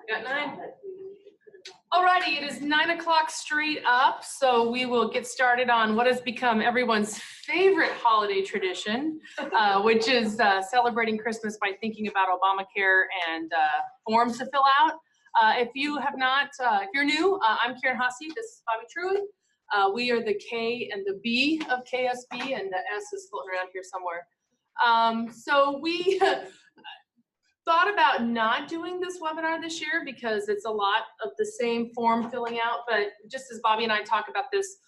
Got 9. Alrighty, it is 9 o'clock straight up, so we will get started on what has become everyone's favorite holiday tradition, which is celebrating Christmas by thinking about Obamacare and forms to fill out. If you have not, if you're new, I'm Karen Hasse, this is Bobby Truitt. We are the K and the B of KSB, and the S is floating around here somewhere. So we thought about not doing this webinar this year because it's a lot of the same form filling out, but just as Bobby and I talk about this,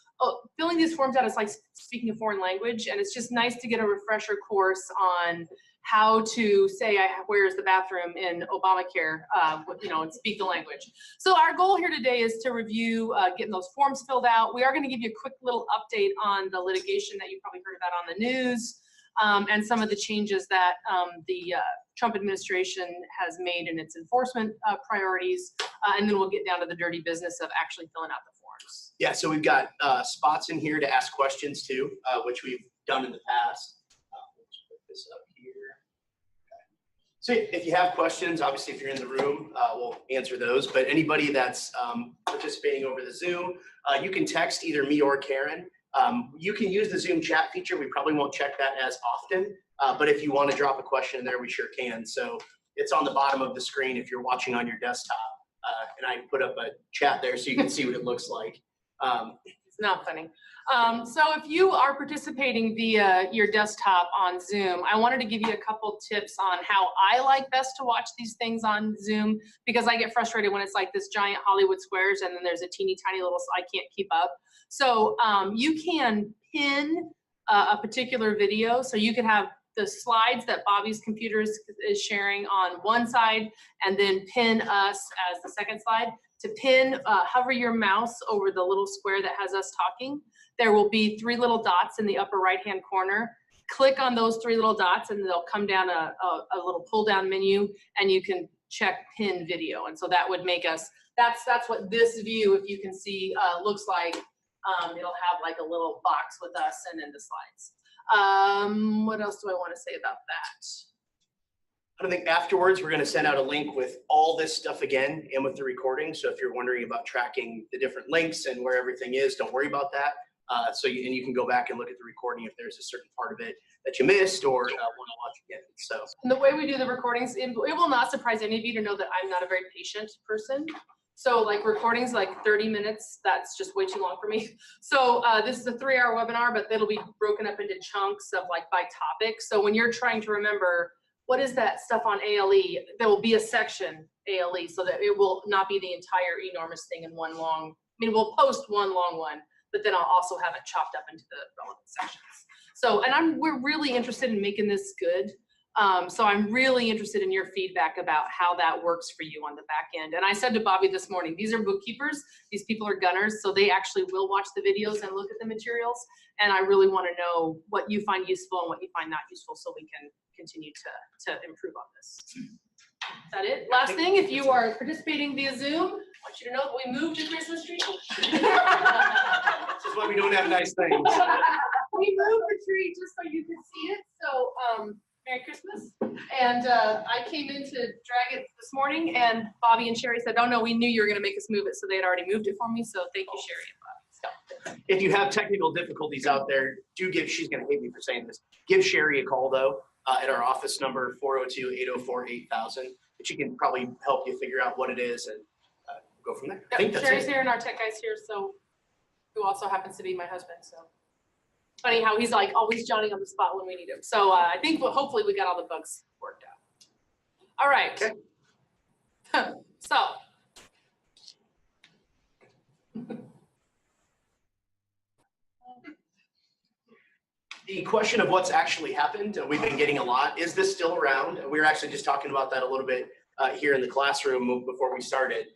filling these forms out is like speaking a foreign language, and it's just nice to get a refresher course on how to say, where's the bathroom in Obamacare, and speak the language. So our goal here today is to review getting those forms filled out. We are going to give you a quick little update on the litigation that you probably heard about on the news, and some of the changes that the Trump administration has made in its enforcement priorities, and then we'll get down to the dirty business of actually filling out the forms. Yeah, so we've got spots in here to ask questions too, which we've done in the past. Let's put this up here. Okay. So if you have questions, obviously if you're in the room, we'll answer those, but anybody that's participating over the Zoom, you can text either me or Karen. You can use the Zoom chat feature. We probably won't check that as often, but if you want to drop a question in there, we sure can. So it's on the bottom of the screen if you're watching on your desktop, and I put up a chat there so you can see what it looks like. It's not funny. So if you are participating via your desktop on Zoom, I wanted to give you a couple tips on how I like best to watch these things on Zoom, because I get frustrated when it's like this giant Hollywood squares and then there's a teeny tiny little, I can't keep up. So you can pin a particular video. So you can have the slides that Bobby's computer is sharing on one side, and then pin us as the second slide. To pin, hover your mouse over the little square that has us talking. There will be 3 little dots in the upper right-hand corner. Click on those 3 little dots and they'll come down a little pull-down menu, and you can check pin video. And so that would make us, that's what this view, if you can see, looks like. It'll have like a little box with us and then the slides. What else do I want to say about that? I think afterwards we're going to send out a link with all this stuff again and with the recording. So if you're wondering about tracking the different links and where everything is, don't worry about that. And you can go back and look at the recording if there's a certain part of it that you missed or want to watch again. So and the way we do the recordings, it will not surprise any of you to know that I'm not a very patient person. So like recordings, like 30 minutes, that's just way too long for me. So this is a 3-hour webinar, but it'll be broken up into chunks of like by topic. So when you're trying to remember, what is that stuff on ALE, there will be a section ALE so that it will not be the entire enormous thing in one long, we'll post one long one, but then I'll also have it chopped up into the relevant sections. So, and we're really interested in making this good. So I'm really interested in your feedback about how that works for you on the back end. And I said to Bobby this morning, these are bookkeepers, these people are gunners, so they actually will watch the videos and look at the materials. And I really want to know what you find useful and what you find not useful so we can continue to improve on this. Is that it? Last thing, if you are participating via Zoom, I want you to know that we moved your Christmas tree. This is why we don't have nice things. We moved the tree just so you could see it. So Merry Christmas. And I came in to drag it this morning, and Bobby and Sherry said, oh no, we knew you were going to make us move it, so they had already moved it for me. So thank you, Sherry and Bobby. So. If you have technical difficulties out there, she's going to hate me for saying this, give Sherry a call though at our office number 402-804-8000. But she can probably help you figure out what it is and go from there. Yep, I think that's Sherry's it. here and our tech guy's here, so who also happens to be my husband. So funny how he's like always Johnny on the spot when we need him. So I think hopefully we got all the bugs worked out. All right. Okay. So. The question of what's actually happened, we've been getting a lot. Is this still around? We were actually just talking about that a little bit here in the classroom before we started.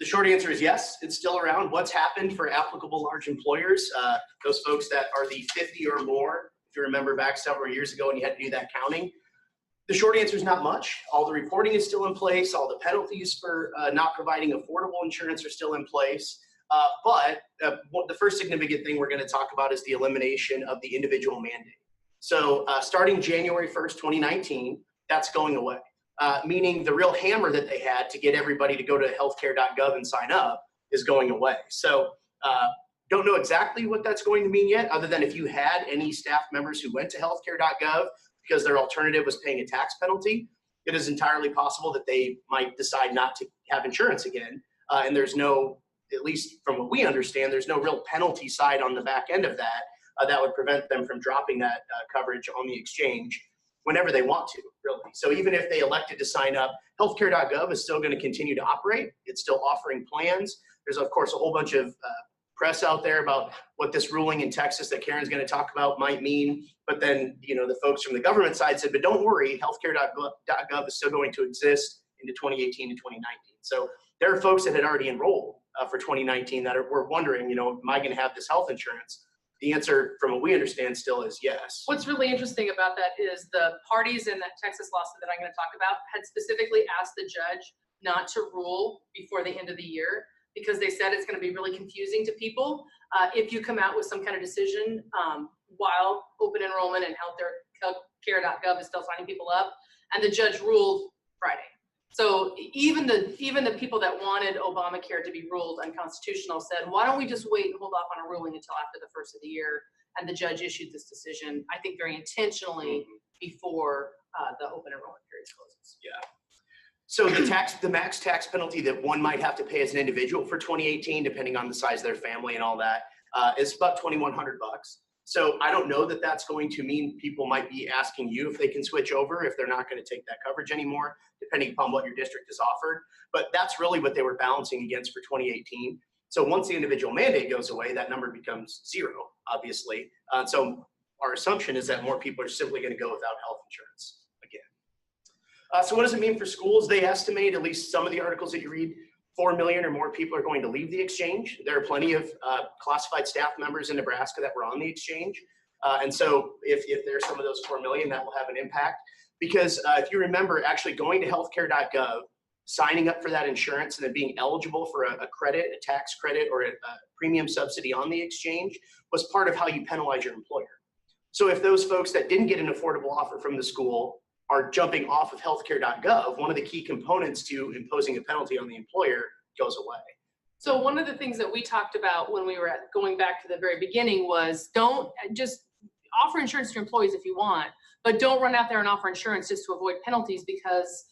The short answer is yes, it's still around. What's happened for applicable large employers, those folks that are the 50 or more, if you remember back several years ago and you had to do that counting? The short answer is not much. All the reporting is still in place. All the penalties for not providing affordable insurance are still in place. But the first significant thing we're going to talk about is the elimination of the individual mandate. So starting January 1st, 2019, that's going away. meaning the real hammer that they had to get everybody to go to healthcare.gov and sign up is going away. So don't know exactly what that's going to mean yet, other than if you had any staff members who went to healthcare.gov because their alternative was paying a tax penalty, it is entirely possible that they might decide not to have insurance again. And there's no, at least from what we understand, there's no real penalty side on the back end of that that would prevent them from dropping that coverage on the exchange whenever they want to, really. So even if they elected to sign up, healthcare.gov is still going to continue to operate. It's still offering plans. There's, of course, a whole bunch of press out there about what this ruling in Texas that Karen's going to talk about might mean. But then, the folks from the government side said, but don't worry, healthcare.gov is still going to exist into 2018 and 2019. So there are folks that had already enrolled for 2019 that were wondering, am I going to have this health insurance? The answer, from what we understand, still is yes. What's really interesting about that is the parties in that Texas lawsuit that I'm going to talk about had specifically asked the judge not to rule before the end of the year, because they said it's going to be really confusing to people if you come out with some kind of decision while open enrollment and healthcare.gov is still signing people up. And the judge ruled Friday. So even the people that wanted Obamacare to be ruled unconstitutional said, why don't we just wait and hold off on a ruling until after the first of the year? And the judge issued this decision, I think, very intentionally before the open enrollment period closes. Yeah. So the max tax penalty that one might have to pay as an individual for 2018, depending on the size of their family and all that, is about $2,100. So I don't know that that's going to mean people might be asking you if they can switch over, if they're not going to take that coverage anymore, depending upon what your district has offered. But that's really what they were balancing against for 2018. So once the individual mandate goes away, that number becomes zero, obviously. So our assumption is that more people are simply going to go without health insurance again. So what does it mean for schools? They estimate, at least some of the articles that you read, 4 million or more people are going to leave the exchange. There are plenty of classified staff members in Nebraska that were on the exchange. And so if there's some of those 4 million, that will have an impact. Because if you remember, actually going to healthcare.gov, signing up for that insurance, and then being eligible for a credit, a tax credit, or a premium subsidy on the exchange was part of how you penalize your employer. So if those folks that didn't get an affordable offer from the school are jumping off of healthcare.gov, one of the key components to imposing a penalty on the employer goes away. So one of the things that we talked about when we were going back to the very beginning was don't just offer insurance to your employees if you want, but don't run out there and offer insurance just to avoid penalties because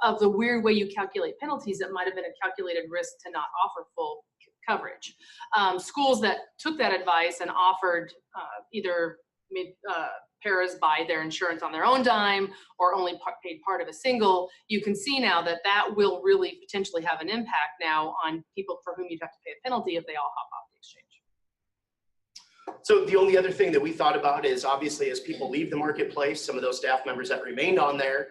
of the weird way you calculate penalties. That might have been a calculated risk to not offer full coverage. Schools that took that advice and offered either paras buy their insurance on their own dime or only paid part of a single, you can see now that that will really potentially have an impact now on people for whom you'd have to pay a penalty if they all hop off the exchange. So the only other thing that we thought about is obviously as people leave the marketplace, some of those staff members that remained on there,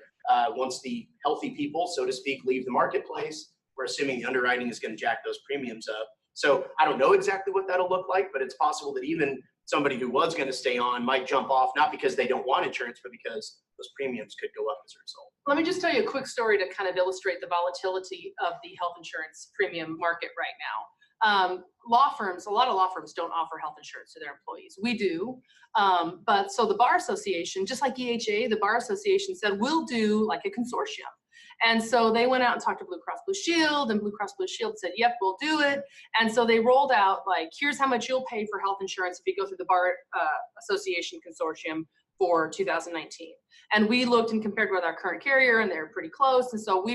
once the healthy people, so to speak, leave the marketplace, we're assuming the underwriting is going to jack those premiums up. So I don't know exactly what that'll look like, but it's possible that even somebody who was going to stay on might jump off, not because they don't want insurance, but because those premiums could go up as a result. Let me just tell you a quick story to kind of illustrate the volatility of the health insurance premium market right now. Law firms, a lot of law firms don't offer health insurance to their employees. We do. But so the Bar Association, just like EHA, the Bar Association said, we'll do like a consortium. And so they went out and talked to Blue Cross Blue Shield, and Blue Cross Blue Shield said, yep, we'll do it. And so they rolled out like, here's how much you'll pay for health insurance if you go through the Bar Association Consortium for 2019. And we looked and compared with our current carrier, and they're pretty close. And so we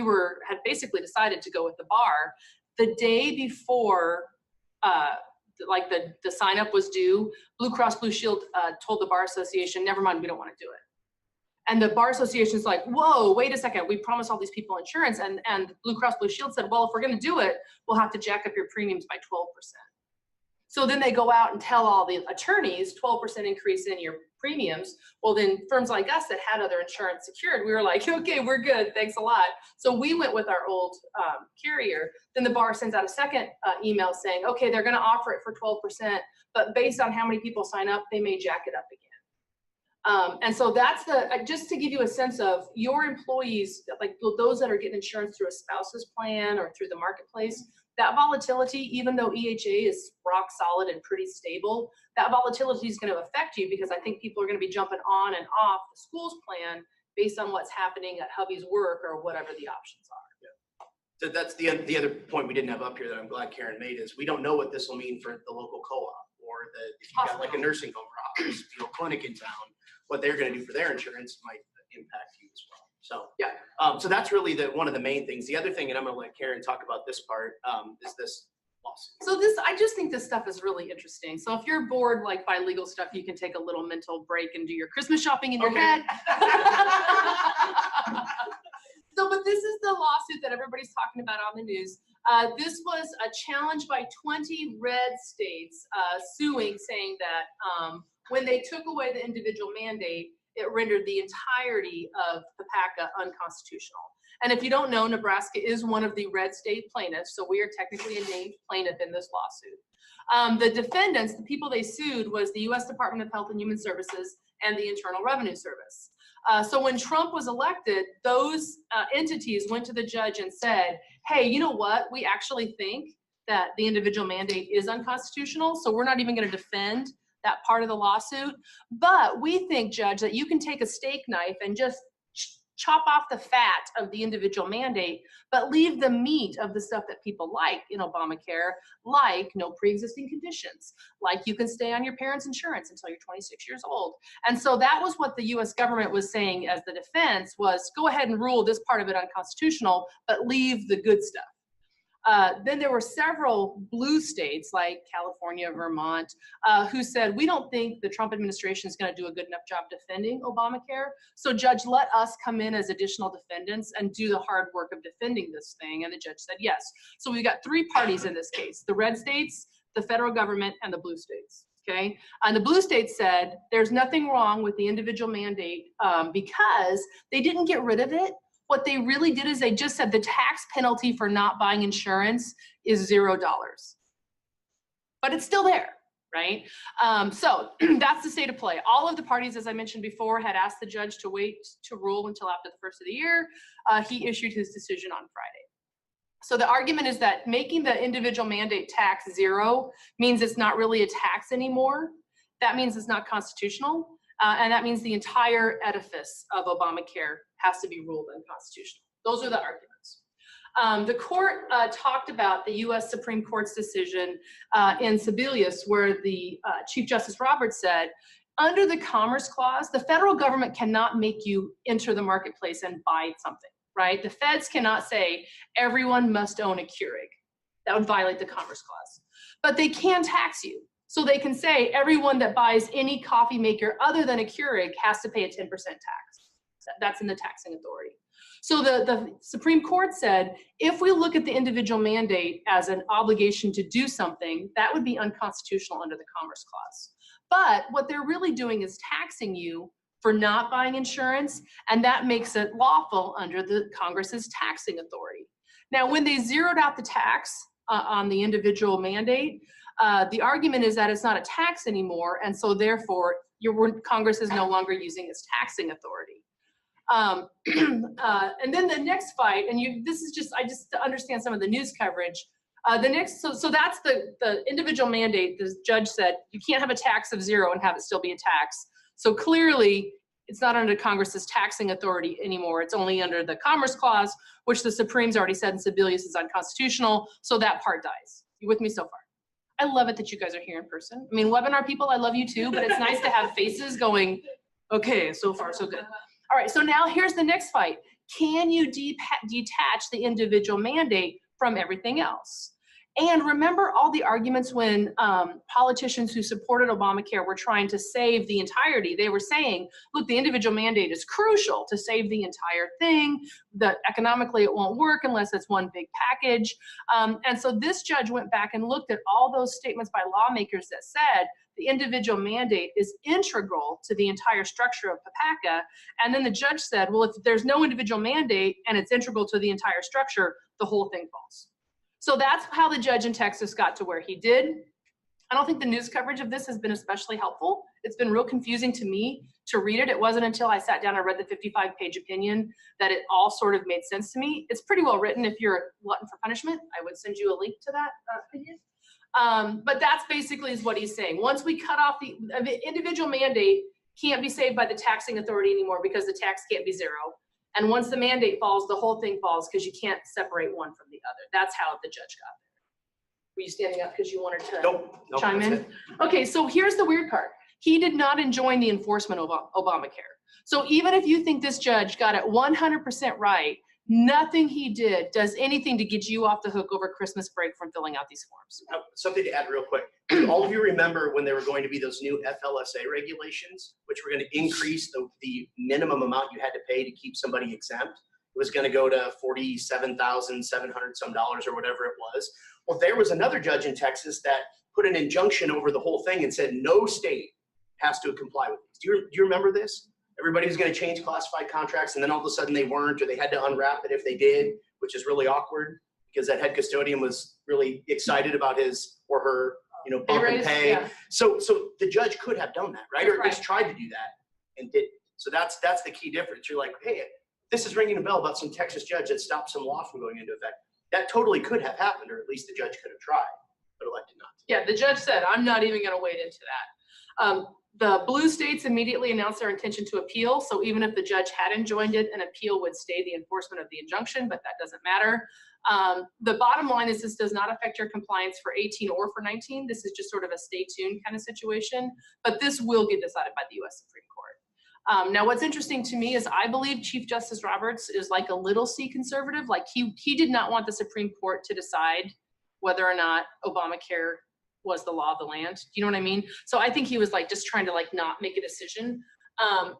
had basically decided to go with the Bar. The day before like the sign up was due, Blue Cross Blue Shield told the Bar Association, never mind, we don't want to do it. And the Bar Association is like, whoa, wait a second, we promised all these people insurance. And Blue Cross Blue Shield said, well, if we're going to do it, we'll have to jack up your premiums by 12%. So then they go out and tell all the attorneys 12% increase in your premiums. Well, then firms like us that had other insurance secured, we were like, okay, we're good, thanks a lot. So we went with our old carrier. Then the Bar sends out a second email saying, okay, they're going to offer it for 12%, but based on how many people sign up, they may jack it up again. And so that's just to give you a sense of your employees, like those that are getting insurance through a spouse's plan or through the marketplace, that volatility, even though EHA is rock solid and pretty stable, that volatility is going to affect you because I think people are going to be jumping on and off the school's plan based on what's happening at hubby's work or whatever the options are. So that's the other point we didn't have up here that I'm glad Karen made is we don't know what this will mean for the local co-op or if you've got like a nursing home or hospice, clinic in town, what they're going to do for their insurance might impact you as well. So yeah, so that's really one of the main things. The other thing, and I'm going to let Karen talk about this part, is this lawsuit. So I just think this stuff is really interesting. So if you're bored like by legal stuff, you can take a little mental break and do your Christmas shopping in your head. So, but this is the lawsuit that everybody's talking about on the news. This was a challenge by 20 red states suing, saying that when they took away the individual mandate, it rendered the entirety of PPACA unconstitutional. And if you don't know, Nebraska is one of the red state plaintiffs, so we are technically a named plaintiff in this lawsuit. The defendants, the people they sued, was the U.S. Department of Health and Human Services and the Internal Revenue Service. So when Trump was elected, those entities went to the judge and said, hey, you know what? We actually think that the individual mandate is unconstitutional, so we're not even going to defend that part of the lawsuit. But we think, Judge, that you can take a steak knife and just chop off the fat of the individual mandate, but leave the meat of the stuff that people like in Obamacare, like no pre-existing conditions, like you can stay on your parents' insurance until you're 26 years old. And so that was what the US government was saying as the defense was, go ahead and rule this part of it unconstitutional, but leave the good stuff. Then there were several blue states like California, Vermont, who said, we don't think the Trump administration is going to do a good enough job defending Obamacare. So judge, let us come in as additional defendants and do the hard work of defending this thing. And the judge said yes. So we've got three parties in this case, the red states, the federal government, and the blue states. Okay. And the blue states said there's nothing wrong with the individual mandate because they didn't get rid of it. What they really did is they just said the tax penalty for not buying insurance is $0. But it's still there, right? So that's the state of play. All of the parties, as I mentioned before, had asked the judge to wait to rule until after the first of the year. He issued his decision on Friday. So the argument is that making the individual mandate tax $0 means it's not really a tax anymore. That means it's not constitutional. And that means the entire edifice of Obamacare has to be ruled unconstitutional. Those are the arguments. The court talked about the US Supreme Court's decision in Sebelius, where the Chief Justice Roberts said, under the Commerce Clause, the federal government cannot make you enter the marketplace and buy something, right? The feds cannot say everyone must own a Keurig. That would violate the Commerce Clause. But they can tax you. So they can say everyone that buys any coffee maker other than a Keurig has to pay a 10% tax. That's in the taxing authority. So the Supreme Court said, if we look at the individual mandate as an obligation to do something, that would be unconstitutional under the Commerce Clause. But what they're really doing is taxing you for not buying insurance, and that makes it lawful under the Congress's taxing authority. Now, when they zeroed out the tax on the individual mandate, the argument is that it's not a tax anymore, and so therefore Congress is no longer using its taxing authority. And then the next fight, and this is just, I just to understand some of the news coverage. So that's the individual mandate. The judge said you can't have a tax of $0 and have it still be a tax. So clearly, it's not under Congress's taxing authority anymore. It's only under the Commerce Clause, which the Supreme's already said in Sebelius is unconstitutional. So that part dies. You with me so far? I love it that you guys are here in person. I mean, webinar people, I love you too, but it's nice to have faces going, okay, so far so good. All right, so now here's the next fight. Can you detach the individual mandate from everything else? And remember all the arguments when politicians who supported Obamacare were trying to save the entirety. They were saying, look, the individual mandate is crucial to save the entire thing, that economically it won't work unless it's one big package. And so this judge went back and looked at all those statements by lawmakers that said the individual mandate is integral to the entire structure of PPACA. And then the judge said, well, if there's no individual mandate and it's integral to the entire structure, the whole thing falls. So that's how the judge in Texas got to where he did. I don't think the news coverage of this has been especially helpful. It's been real confusing to me to read it. It wasn't until I sat down and read the 55-page opinion that it all sort of made sense to me. It's pretty well written. If you're a glutton for punishment, I would send you a link to that opinion. But that's basically is what he's saying. Once we cut off the individual mandate can't be saved by the taxing authority anymore because the tax can't be zero. And once the mandate falls, the whole thing falls because you can't separate one from the other. That's how the judge got there. Were you standing up because you wanted to Nope, chime in? that's it. Okay, so here's the weird part. He did not enjoin the enforcement of Obamacare. So even if you think this judge got it 100% right, nothing he did does anything to get you off the hook over Christmas break from filling out these forms. Something to add real quick. Do all of you remember when there were going to be those new FLSA regulations, which were going to increase the minimum amount you had to pay to keep somebody exempt? It was going to go to $47,700 some dollars or whatever it was. Well, there was another judge in Texas that put an injunction over the whole thing and said no state has to comply with these. Do you remember this? Everybody was going to change classified contracts, and then all of a sudden they weren't, or they had to unwrap it if they did, which is really awkward because that head custodian was really excited about his or her, bump in pay. Yeah. So the judge could have done that, right? That's Or at least tried to do that and didn't. So that's the key difference. You're like, hey, this is ringing a bell about some Texas judge that stopped some law from going into effect. That totally could have happened, or at least the judge could have tried, but elected not to. Yeah, the judge said, I'm not even going to wade into that. The blue states immediately announced their intention to appeal. So even if the judge had enjoined it, an appeal would stay the enforcement of the injunction, but that doesn't matter. The bottom line is this does not affect your compliance for 18 or for 19. This is just sort of a stay tuned kind of situation, but this will get decided by the U.S. Supreme Court. Now, what's interesting to me is I believe Chief Justice Roberts is like a little C conservative. Like he did not want the Supreme Court to decide whether or not Obamacare was the law of the land. Do you know what I mean? So I think he was like just trying to like not make a decision.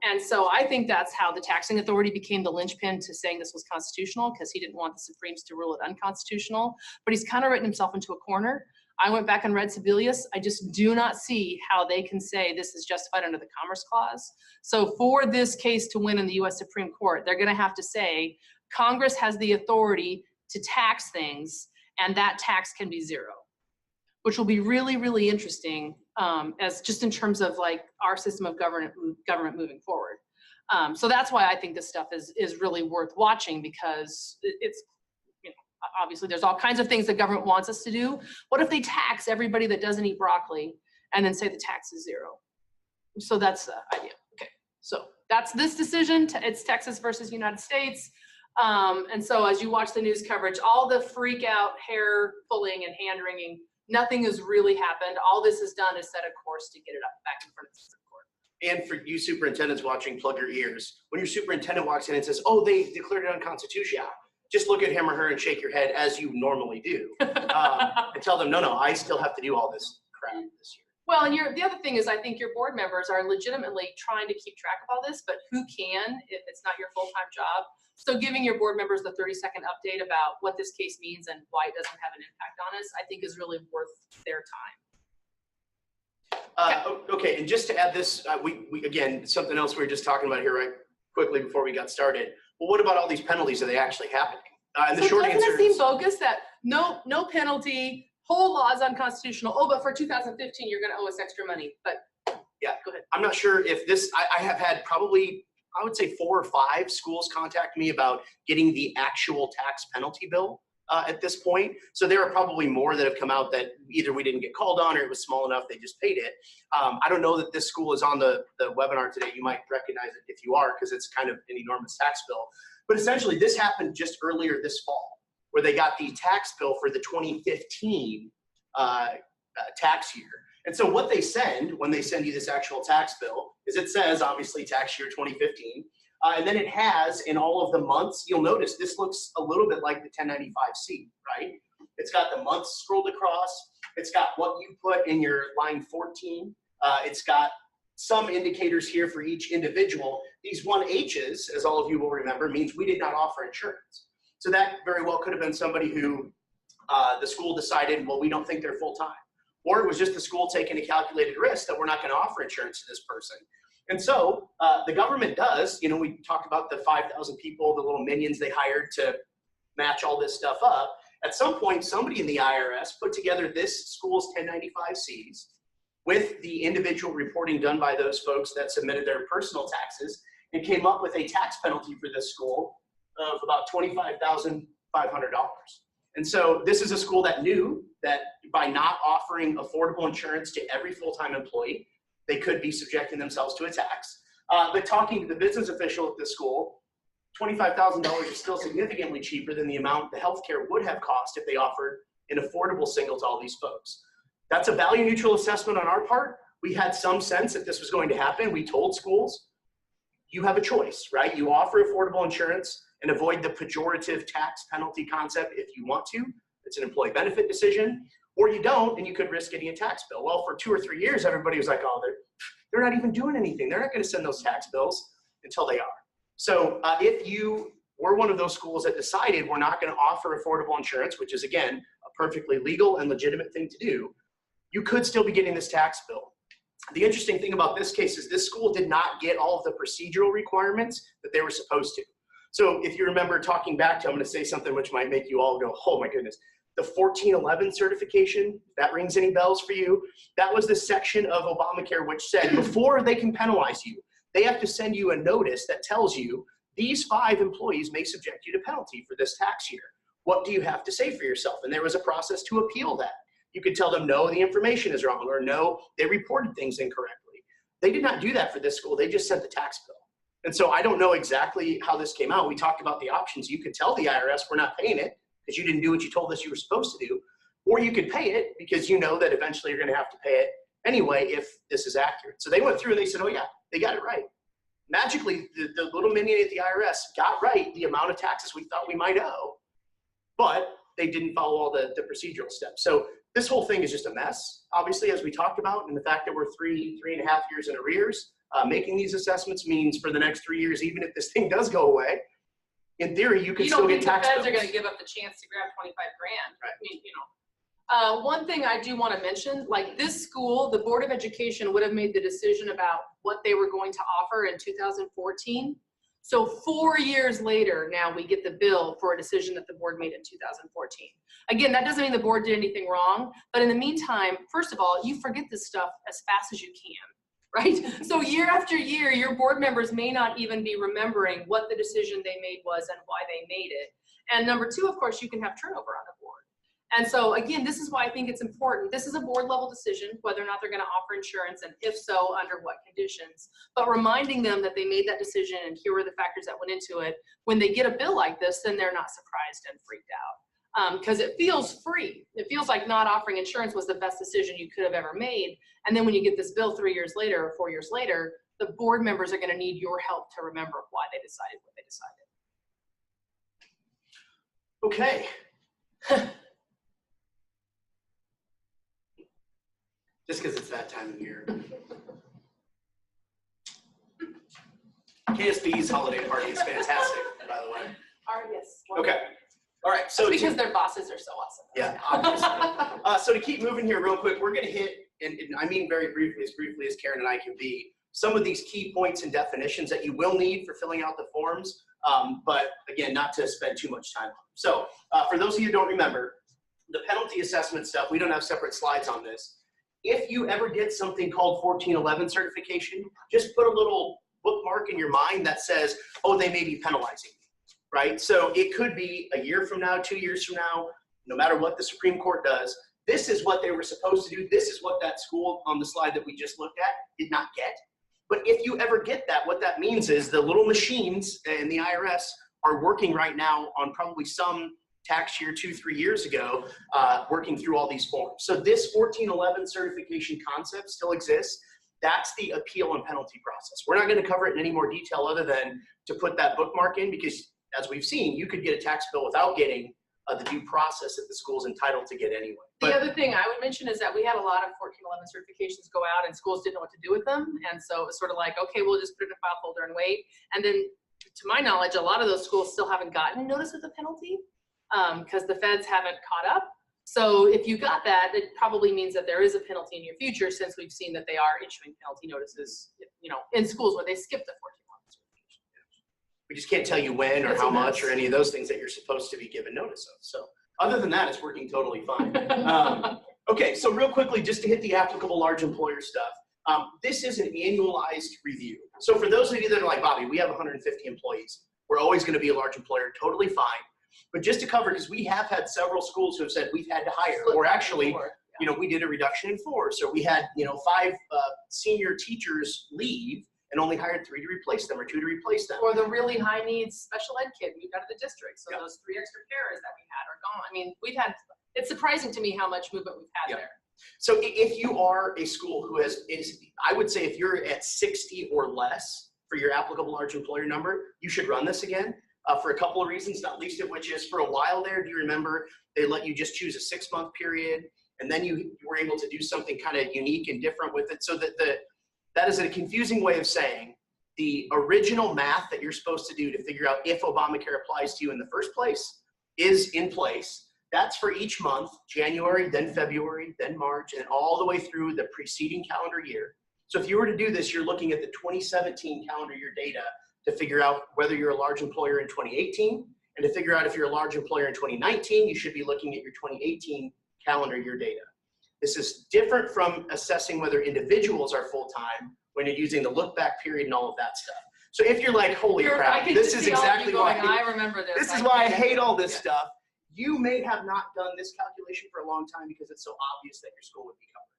And so I think that's how the taxing authority became the linchpin to saying this was constitutional, because he didn't want the Supremes to rule it unconstitutional. But he's kind of written himself into a corner. I went back and read Sebelius. I just do not see how they can say this is justified under the Commerce Clause. So for this case to win in the US Supreme Court, they're going to have to say Congress has the authority to tax things, and that tax can be zero, which will be really, really interesting as just in terms of like our system of government moving forward. So that's why I think this stuff is really worth watching, because it's, obviously there's all kinds of things the government wants us to do. What if they tax everybody that doesn't eat broccoli and then say the tax is zero? So that's the idea. Okay, so that's this decision. It's Texas versus United States. And so as you watch the news coverage, all the freak out, hair pulling and hand wringing, nothing has really happened. All this has done is set a course to get it up back in front of the Supreme Court. And for you superintendents watching, plug your ears. When your superintendent walks in and says, oh, they declared it unconstitutional, just look at him or her and shake your head as you normally do. And tell them, no, I still have to do all this crap this year. Well, and the other thing is I think your board members are legitimately trying to keep track of all this, but who can if it's not your full-time job? So giving your board members the 30-second update about what this case means and why it doesn't have an impact on us, I think is really worth their time. Okay, and just to add this, we again, something else we were just talking about here right quickly before we got started. Well, what about all these penalties? Are they actually happening? And the short answer is, doesn't it seem bogus that no penalty, whole law is unconstitutional. Oh, but for 2015, you're going to owe us extra money. But yeah, go ahead. I'm not sure if this, I have had probably, I would say 4 or 5 schools contact me about getting the actual tax penalty bill at this point. So there are probably more that have come out that either we didn't get called on or it was small enough they just paid it. I don't know that this school is on the webinar today. You might recognize it if you are, because it's kind of an enormous tax bill. But essentially this happened just earlier this fall, where they got the tax bill for the 2015 tax year. And so what they send when they send you this actual tax bill is it says, obviously, tax year 2015. And then it has, in all of the months, you'll notice this looks a little bit like the 1095-C, right? It's got the months scrolled across. It's got what you put in your line 14. It's got some indicators here for each individual. These 1H's, as all of you will remember, means we did not offer insurance. So that very well could have been somebody who the school decided, well, we don't think they're full-time. Or it was just the school taking a calculated risk that we're not going to offer insurance to this person. And so the government does, we talked about the 5,000 people, the little minions they hired to match all this stuff up. At some point, somebody in the IRS put together this school's 1095-Cs with the individual reporting done by those folks that submitted their personal taxes and came up with a tax penalty for this school of about $25,500. And so this is a school that knew that by not offering affordable insurance to every full-time employee, they could be subjecting themselves to a tax. But talking to the business official at the school, $25,000 is still significantly cheaper than the amount the healthcare would have cost if they offered an affordable single to all these folks. That's a value neutral assessment on our part. We had some sense that this was going to happen. We told schools, you have a choice, right? You offer affordable insurance and avoid the pejorative tax penalty concept if you want to. It's an employee benefit decision. Or you don't, and you could risk getting a tax bill. Well, for 2 or 3 years, everybody was like, oh, they're not even doing anything. They're not going to send those tax bills until they are. So if you were one of those schools that decided we're not going to offer affordable insurance, which is, again, a perfectly legal and legitimate thing to do, you could still be getting this tax bill. The interesting thing about this case is this school did not get all of the procedural requirements that they were supposed to. So if you remember talking back to, I'm going to say something which might make you all go, oh my goodness. The 1411 certification, if that rings any bells for you, that was the section of Obamacare which said before they can penalize you, they have to send you a notice that tells you these 5 employees may subject you to penalty for this tax year. What do you have to say for yourself? And there was a process to appeal that. You could tell them, no, the information is wrong, or no, they reported things incorrectly. They did not do that for this school. They just sent the tax bill. And so I don't know exactly how this came out. We talked about the options. You could tell the IRS we're not paying it because you didn't do what you told us you were supposed to do, or you could pay it because you know that eventually you're going to have to pay it anyway if this is accurate. So they went through and they said, oh yeah, they got it right. Magically, the little minion at the IRS got right the amount of taxes we thought we might owe, but they didn't follow all the procedural steps. So this whole thing is just a mess, obviously, as we talked about, and the fact that we're 3.5 years in arrears. Making these assessments means for the next 3 years, even if this thing does go away, in theory, you could still get tax bills. You don't think the feds are going to give up the chance to grab 25 grand? Right. I mean, you know. One thing I do want to mention, like this school, the Board of Education would have made the decision about what they were going to offer in 2014. So 4 years later, now we get the bill for a decision that the board made in 2014. Again, that doesn't mean the board did anything wrong, but in the meantime, first of all, you forget this stuff as fast as you can, right? So year after year, your board members may not even be remembering what the decision they made was and why they made it. And number 2, of course, you can have turnover on the board. And so again, this is why I think it's important. This is a board level decision, whether or not they're going to offer insurance, and if so, under what conditions. But reminding them that they made that decision and here were the factors that went into it. When they get a bill like this, then they're not surprised and freaked out. Because it feels free. It feels like not offering insurance was the best decision you could have ever made. And then when you get this bill 3 years later or 4 years later, the board members are going to need your help to remember why they decided what they decided. Okay. Just because it's that time of year. KSB's holiday party is fantastic, by the way. Yes. Okay. All right. So because their bosses are so awesome. Yeah, obviously. So to keep moving here real quick, we're going to hit, and I mean very briefly as Karen and I can be, some of these key points and definitions that you will need for filling out the forms, but again, not to spend too much time on. So for those of you who don't remember, the penalty assessment stuff, we don't have separate slides on this. If you ever get something called 1411 certification, just put a little bookmark in your mind that says, oh, they may be penalizing me, right? So it could be a year from now, 2 years from now, no matter what the Supreme Court does, this is what they were supposed to do. This is what that school on the slide that we just looked at did not get. But if you ever get that, what that means is the little machines in the IRS are working right now on probably some tax year 2-3 years ago, working through all these forms. So this 1411 certification concept still exists. That's the appeal and penalty process. We're not going to cover it in any more detail other than to put that bookmark in, because as we've seen, you could get a tax bill without getting the due process that the school's entitled to get anyway. The other thing I would mention is that we had a lot of 1411 certifications go out and schools didn't know what to do with them. And so it was sort of like, okay, we'll just put it in a file folder and wait. And then to my knowledge, a lot of those schools still haven't gotten notice of the penalty because the feds haven't caught up. So if you got that, it probably means that there is a penalty in your future, since we've seen that they are issuing penalty notices, you know, in schools where they skip the 1411 certification. We just can't tell you when or how much or any of those things that you're supposed to be given notice of. So other than that, it's working totally fine. Okay, so real quickly, just to hit the applicable large employer stuff. This is an annualized review. So for those of you that are like, Bobby, we have 150 employees. We're always going to be a large employer, totally fine. But just to cover, because we have had several schools who have said we've had to hire, or actually You know, we did a reduction in force, or we had, you know, 5 senior teachers leave and only hired 3 to replace them or 2 to replace them. Or the really high needs special ed kid we got to the district. So Yep. those 3 extra paras that we had are gone. I mean, it's surprising to me how much movement we've had Yep. there. So if you are a school who I would say if you're at 60 or less for your applicable large employer number, you should run this again for a couple of reasons, not least of which is for a while there, do you remember they let you just choose a 6-month period, and then you were able to do something kind of unique and different with it, so that is a confusing way of saying the original math that you're supposed to do to figure out if Obamacare applies to you in the first place is in place. That's for each month, January, then February, then March, and all the way through the preceding calendar year. So if you were to do this, you're looking at the 2017 calendar year data to figure out whether you're a large employer in 2018, and to figure out if you're a large employer in 2019, you should be looking at your 2018 calendar year data. This is different from assessing whether individuals are full-time when you're using the look back period and all of that stuff. So if you're like, holy crap, this is exactly why I remember this. This is why I hate all this stuff. You may have not done this calculation for a long time because it's so obvious that your school would be covered.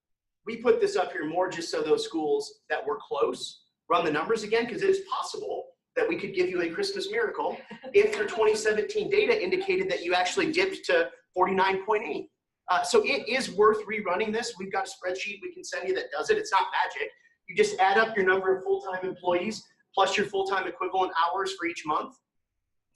We put this up here more just so those schools that were close run the numbers again, because it's possible that we could give you a Christmas miracle if your 2017 data indicated that you actually dipped to 49.8. So it is worth rerunning this. We've got a spreadsheet we can send you that does it. It's not magic. You just add up your number of full-time employees plus your full-time equivalent hours for each month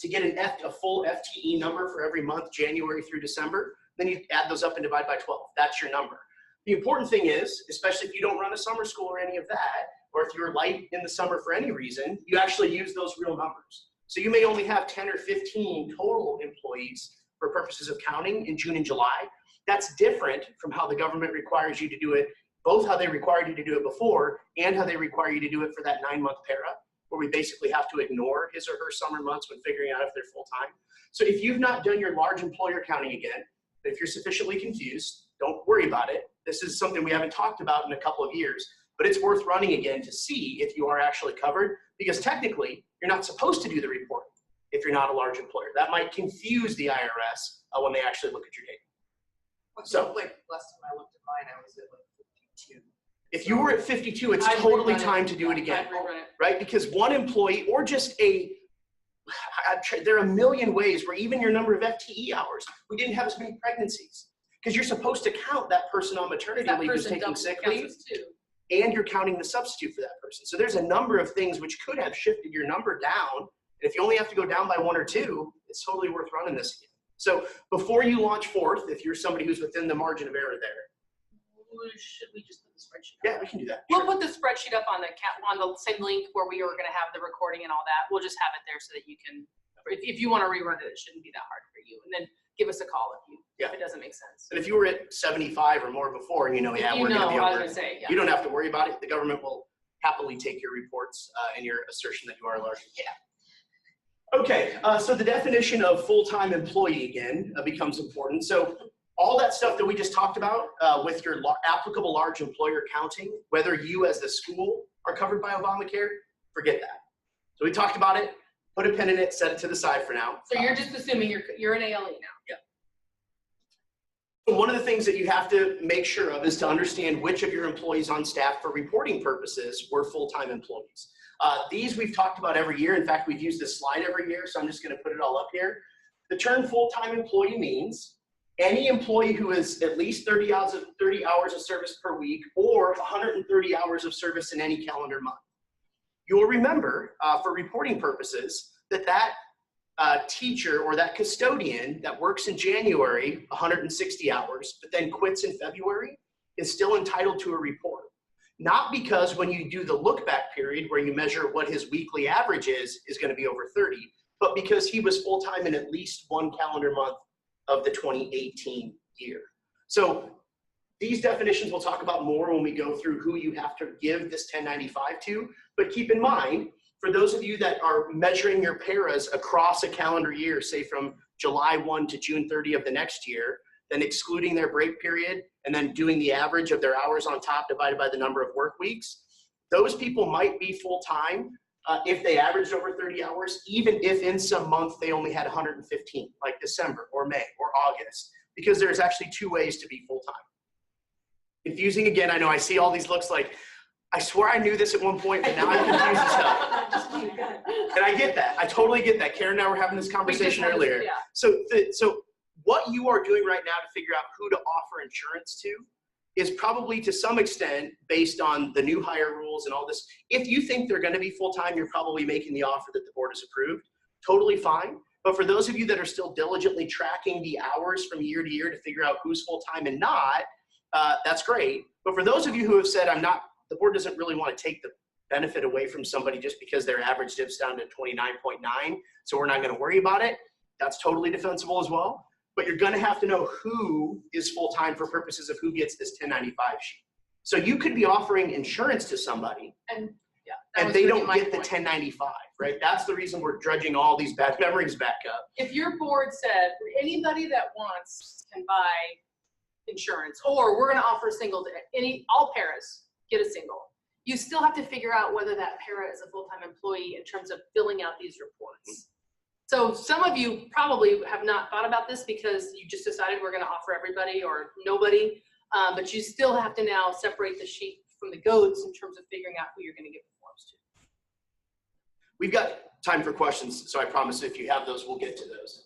to get a full FTE number for every month, January through December. Then you add those up and divide by 12. That's your number. The important thing is, especially if you don't run a summer school or any of that, or if you're light in the summer for any reason, you actually use those real numbers. So you may only have 10 or 15 total employees for purposes of counting in June and July. That's different from how the government requires you to do it, both how they required you to do it before and how they require you to do it for that 9-month para, where we basically have to ignore his or her summer months when figuring out if they're full-time. So if you've not done your large employer counting again, if you're sufficiently confused, don't worry about it. This is something we haven't talked about in a couple of years, but it's worth running again to see if you are actually covered, because technically you're not supposed to do the reporting if you're not a large employer. That might confuse the IRS when they actually look at your data. So like last time I looked at mine, I was at like 52. If you were at 52, it's I'd totally rerun it. time to do it again, I'd rerun it. right? Because one employee or just there are a million ways where even your number of FTE hours, we didn't have as many pregnancies because you're supposed to count that person on maternity That leave who's person taking doubles sick counts leave, as 2. and you're counting the substitute for that person. So there's a number of things which could have shifted your number down. And if you only have to go down by 1 or 2, it's totally worth running this again. So before you launch forth, if you're somebody who's within the margin of error there. Should we just put the spreadsheet up? Yeah, we can do that. We'll Sure. put the spreadsheet up on the same link where we were going to have the recording and all that. We'll just have it there so that you can, if you want to rerun it, it shouldn't be that hard for you. And then give us a call if it doesn't make sense. And if you were at 75 or more before, yeah, we're going to be I was over. going to say, yeah. You don't have to worry about it. The government will happily take your reports and your assertion that you are a large. Yeah. Okay, so the definition of full-time employee again becomes important. So all that stuff that we just talked about with your applicable large employer counting, whether you as the school are covered by Obamacare, forget that. So we talked about it, put a pin in it, set it to the side for now. So you're just assuming you're an ALE now. One of the things that you have to make sure of is to understand which of your employees on staff for reporting purposes were full-time employees. These we've talked about every year. In fact, we've used this slide every year, so I'm just going to put it all up here. The term full-time employee means any employee who is at least 30 hours of service per week or 130 hours of service in any calendar month. You'll remember, for reporting purposes, that teacher or that custodian that works in January 160 hours, but then quits in February, is still entitled to a report. Not because when you do the look back period where you measure what his weekly average is going to be over 30, but because he was full-time in at least one calendar month of the 2018 year. So these definitions we'll talk about more when we go through who you have to give this 1095 to, but keep in mind, for those of you that are measuring your paras across a calendar year, say from July 1 to June 30 of the next year, then excluding their break period and then doing the average of their hours on top divided by the number of work weeks, those people might be full-time if they averaged over 30 hours, even if in some month they only had 115, like December or May or August, because there's actually 2 ways to be full-time. Confusing again. I know I see all these looks like, I swear I knew this at one point, but now I'm confused as hell. Just keep going. And I get that. I totally get that. Karen and I were having this conversation earlier. Yeah. So what you are doing right now to figure out who to offer insurance to is probably to some extent based on the new hire rules and all this. If you think they're going to be full-time, you're probably making the offer that the board has approved. Totally fine. But for those of you that are still diligently tracking the hours from year to year to figure out who's full-time and not, that's great. But for those of you who have said, the board doesn't really want to take the benefit away from somebody just because their average dips down to 29.9, so we're not going to worry about it. That's totally defensible as well. But you're going to have to know who is full-time for purposes of who gets this 1095 sheet. So you could be offering insurance to somebody And they don't get the 1095, right? That's the reason we're drudging all these bad memories back up. If your board said, anybody that wants can buy insurance, or we're going to offer a single to all paras get a single, you still have to figure out whether that para is a full-time employee in terms of filling out these reports. So some of you probably have not thought about this because you just decided we're going to offer everybody or nobody, but you still have to now separate the sheep from the goats in terms of figuring out who you're going to give the forms to. We've got time for questions, so I promise if you have those, we'll get to those.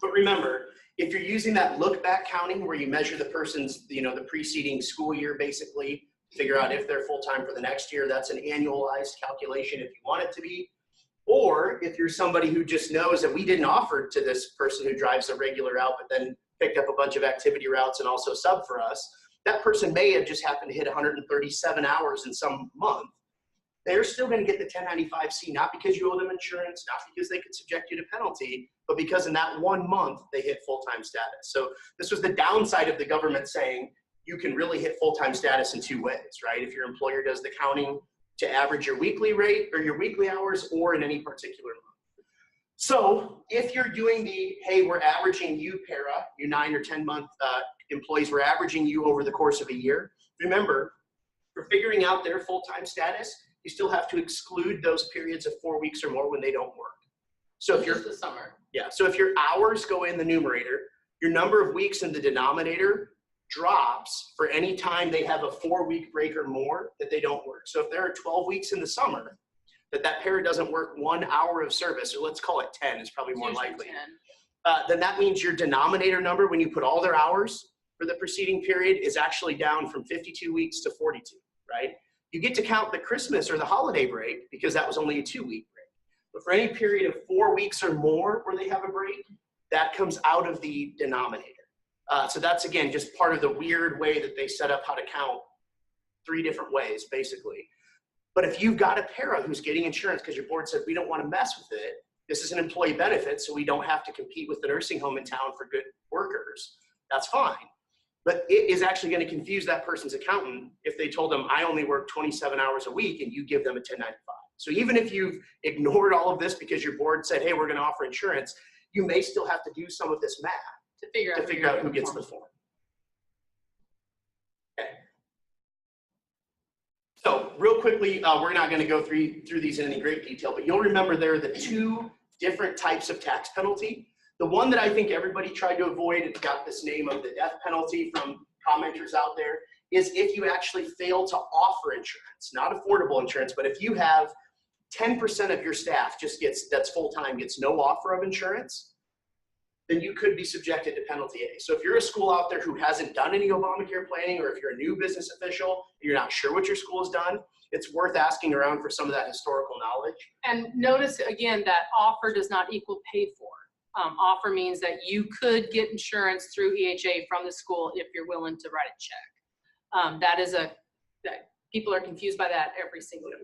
But remember, if you're using that look back counting where you measure the person's, the preceding school year basically, figure out if they're full-time for the next year, that's an annualized calculation if you want it to be. Or if you're somebody who just knows that we didn't offer to this person who drives a regular route, but then picked up a bunch of activity routes and also sub for us, that person may have just happened to hit 137 hours in some month. They're still going to get the 1095C, not because you owe them insurance, not because they could subject you to penalty, but because in that 1 month they hit full-time status. So this was the downside of the government saying you can really hit full-time status in 2 ways, right? If your employer does the counting to average your weekly rate or your weekly hours or in any particular month. So if you're doing hey, we're averaging you para, you 9 or 10 month employees, we're averaging you over the course of a year. Remember, for figuring out their full-time status, you still have to exclude those periods of 4 weeks or more when they don't work. So if you're the summer. Yeah, so if your hours go in the numerator, your number of weeks in the denominator drops for any time they have a 4-week break or more that they don't work. So if there are 12 weeks in the summer that para doesn't work 1 hour of service, or let's call it 10 is probably more likely, then that means your denominator number when you put all their hours for the preceding period is actually down from 52 weeks to 42, right? You get to count the Christmas or the holiday break because that was only a 2-week break. But for any period of 4 weeks or more where they have a break, that comes out of the denominator. So that's, again, just part of the weird way that they set up how to count 3 different ways, basically. But if you've got a para who's getting insurance because your board said, we don't want to mess with it, this is an employee benefit, so we don't have to compete with the nursing home in town for good workers, that's fine. But it is actually going to confuse that person's accountant if they told them, I only work 27 hours a week and you give them a 1095. So even if you've ignored all of this because your board said, hey, we're going to offer insurance, you may still have to do some of this math To figure out who gets the form. Okay. So real quickly, we're not going to go through these in any great detail, but you'll remember there are the 2 different types of tax penalty. The one that I think everybody tried to avoid, it got this name of the death penalty from commenters out there, is if you actually fail to offer insurance, not affordable insurance, but if you have 10% of your staff that's full-time gets no offer of insurance, then you could be subjected to penalty A. So if you're a school out there who hasn't done any Obamacare planning, or if you're a new business official, you're not sure what your school has done, it's worth asking around for some of that historical knowledge. And notice again that offer does not equal pay for. Offer means that you could get insurance through EHA from the school if you're willing to write a check. That people are confused by that every single year.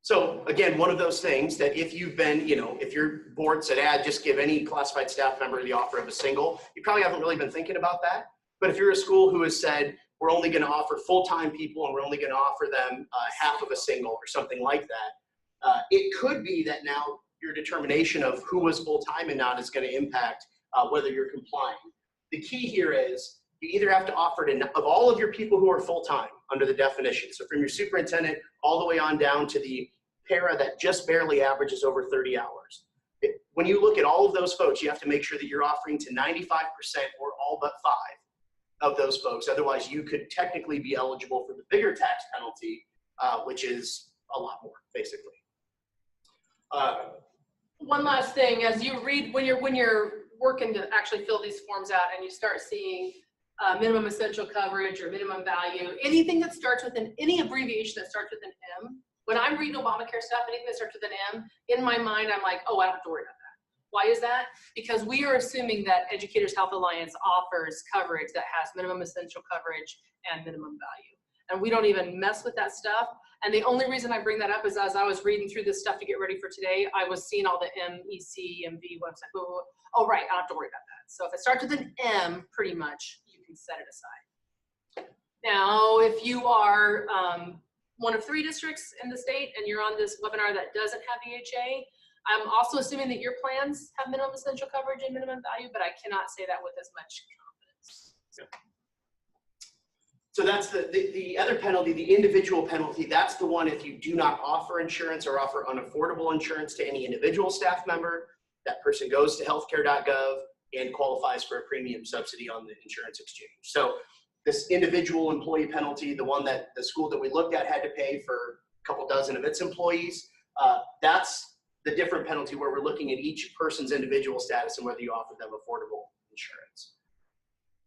So again, one of those things that if you've been, if your board said, just give any classified staff member the offer of a single, you probably haven't really been thinking about that. But if you're a school who has said, we're only going to offer full-time people and we're only going to offer them half of a single or something like that, it could be that now your determination of who was full-time and not is going to impact whether you're complying. The key here is you either have to offer it of all of your people who are full-time under the definition. So from your superintendent all the way on down to the para that just barely averages over 30 hours. When you look at all of those folks, you have to make sure that you're offering to 95% or all but 5 of those folks. Otherwise, you could technically be eligible for the bigger tax penalty, which is a lot more, basically. One last thing, as you read, when you're working to actually fill these forms out and you start seeing minimum essential coverage or minimum value, anything that starts with any abbreviation that starts with an M, when I'm reading Obamacare stuff, anything that starts with an M, in my mind, I'm like, oh, I don't have to worry about that. Why is that? Because we are assuming that Educators Health Alliance offers coverage that has minimum essential coverage and minimum value. And we don't even mess with that stuff. And the only reason I bring that up is as I was reading through this stuff to get ready for today, I was seeing all the MEC, MV website. Oh, right, I don't have to worry about that. So if it starts with an M, pretty much, you can set it aside. Now, if you are one of 3 districts in the state and you're on this webinar that doesn't have EHA, I'm also assuming that your plans have minimum essential coverage and minimum value, but I cannot say that with as much confidence. So that's the other penalty, the individual penalty. That's the one if you do not offer insurance or offer unaffordable insurance to any individual staff member, that person goes to healthcare.gov and qualifies for a premium subsidy on the insurance exchange. So this individual employee penalty, the one that the school that we looked at had to pay for a couple dozen of its employees, that's the different penalty where we're looking at each person's individual status and whether you offer them affordable insurance.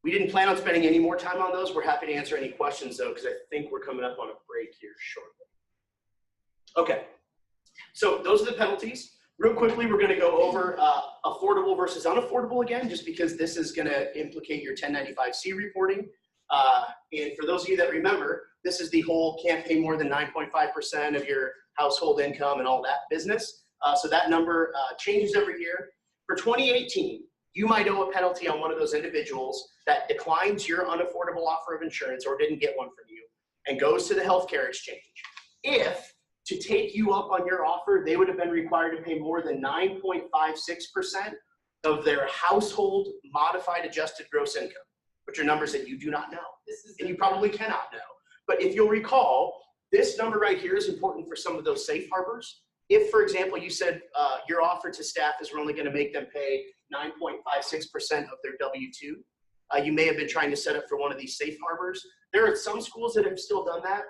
We didn't plan on spending any more time on those. We're happy to answer any questions though, because I think we're coming up on a break here shortly. Okay, so those are the penalties. Real quickly, we're gonna go over affordable versus unaffordable again, just because this is gonna implicate your 1095-C reporting. And for those of you that remember, this is the whole can't pay more than 9.5% of your household income and all that business. So that number changes every year. For 2018, you might owe a penalty on one of those individuals that declines your unaffordable offer of insurance or didn't get one from you and goes to the healthcare exchange. If, to take you up on your offer, they would have been required to pay more than 9.56% of their household modified adjusted gross income, which are numbers that you do not know, and you probably cannot know. But if you'll recall, this number right here is important for some of those safe harbors. If, for example, you said your offer to staff is we're only going to make them pay 9.56% of their W-2, you may have been trying to set up for one of these safe harbors. There are some schools that have still done that,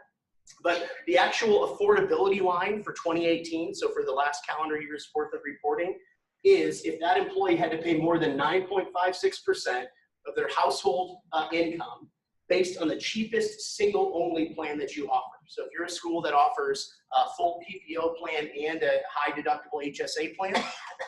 but the actual affordability line for 2018, so for the last calendar year's worth of reporting, is if that employee had to pay more than 9.56% of their household income based on the cheapest single-only plan that you offer. So if you're a school that offers a full PPO plan and a high deductible HSA plan,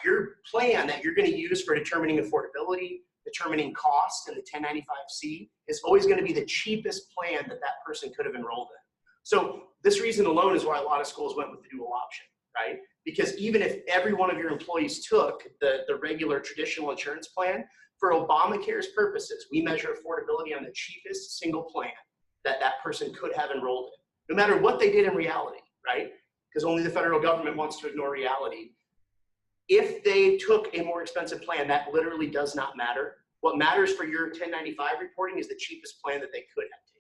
your plan that you're going to use for determining affordability, determining cost, and the 1095-C is always going to be the cheapest plan that that person could have enrolled in. So this reason alone is why a lot of schools went with the dual option, right? Because even if every one of your employees took the regular traditional insurance plan, for Obamacare's purposes, we measure affordability on the cheapest single plan that that person could have enrolled in, no matter what they did in reality, right? Because only the federal government wants to ignore reality. If they took a more expensive plan, that literally does not matter. What matters for your 1095 reporting is the cheapest plan that they could have taken.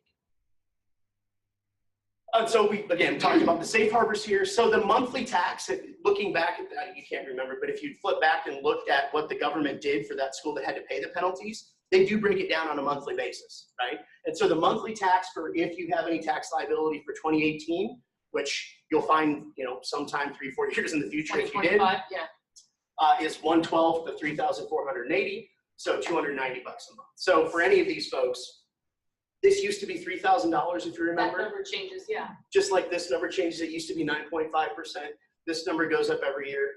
And so we, again, talked about the safe harbors here. So the monthly tax, looking back at that, you can't remember, but if you flip back and looked at what the government did for that school that had to pay the penalties, they do break it down on a monthly basis, right? And so the monthly tax for if you have any tax liability for 2018, which you'll find, sometime 3-4 years in the future if you did, yeah. Is $112 to $3,480, so $290 a month. So for any of these folks, this used to be $3,000 if you remember. That number changes, yeah. Just like this number changes, it used to be 9.5%. This number goes up every year.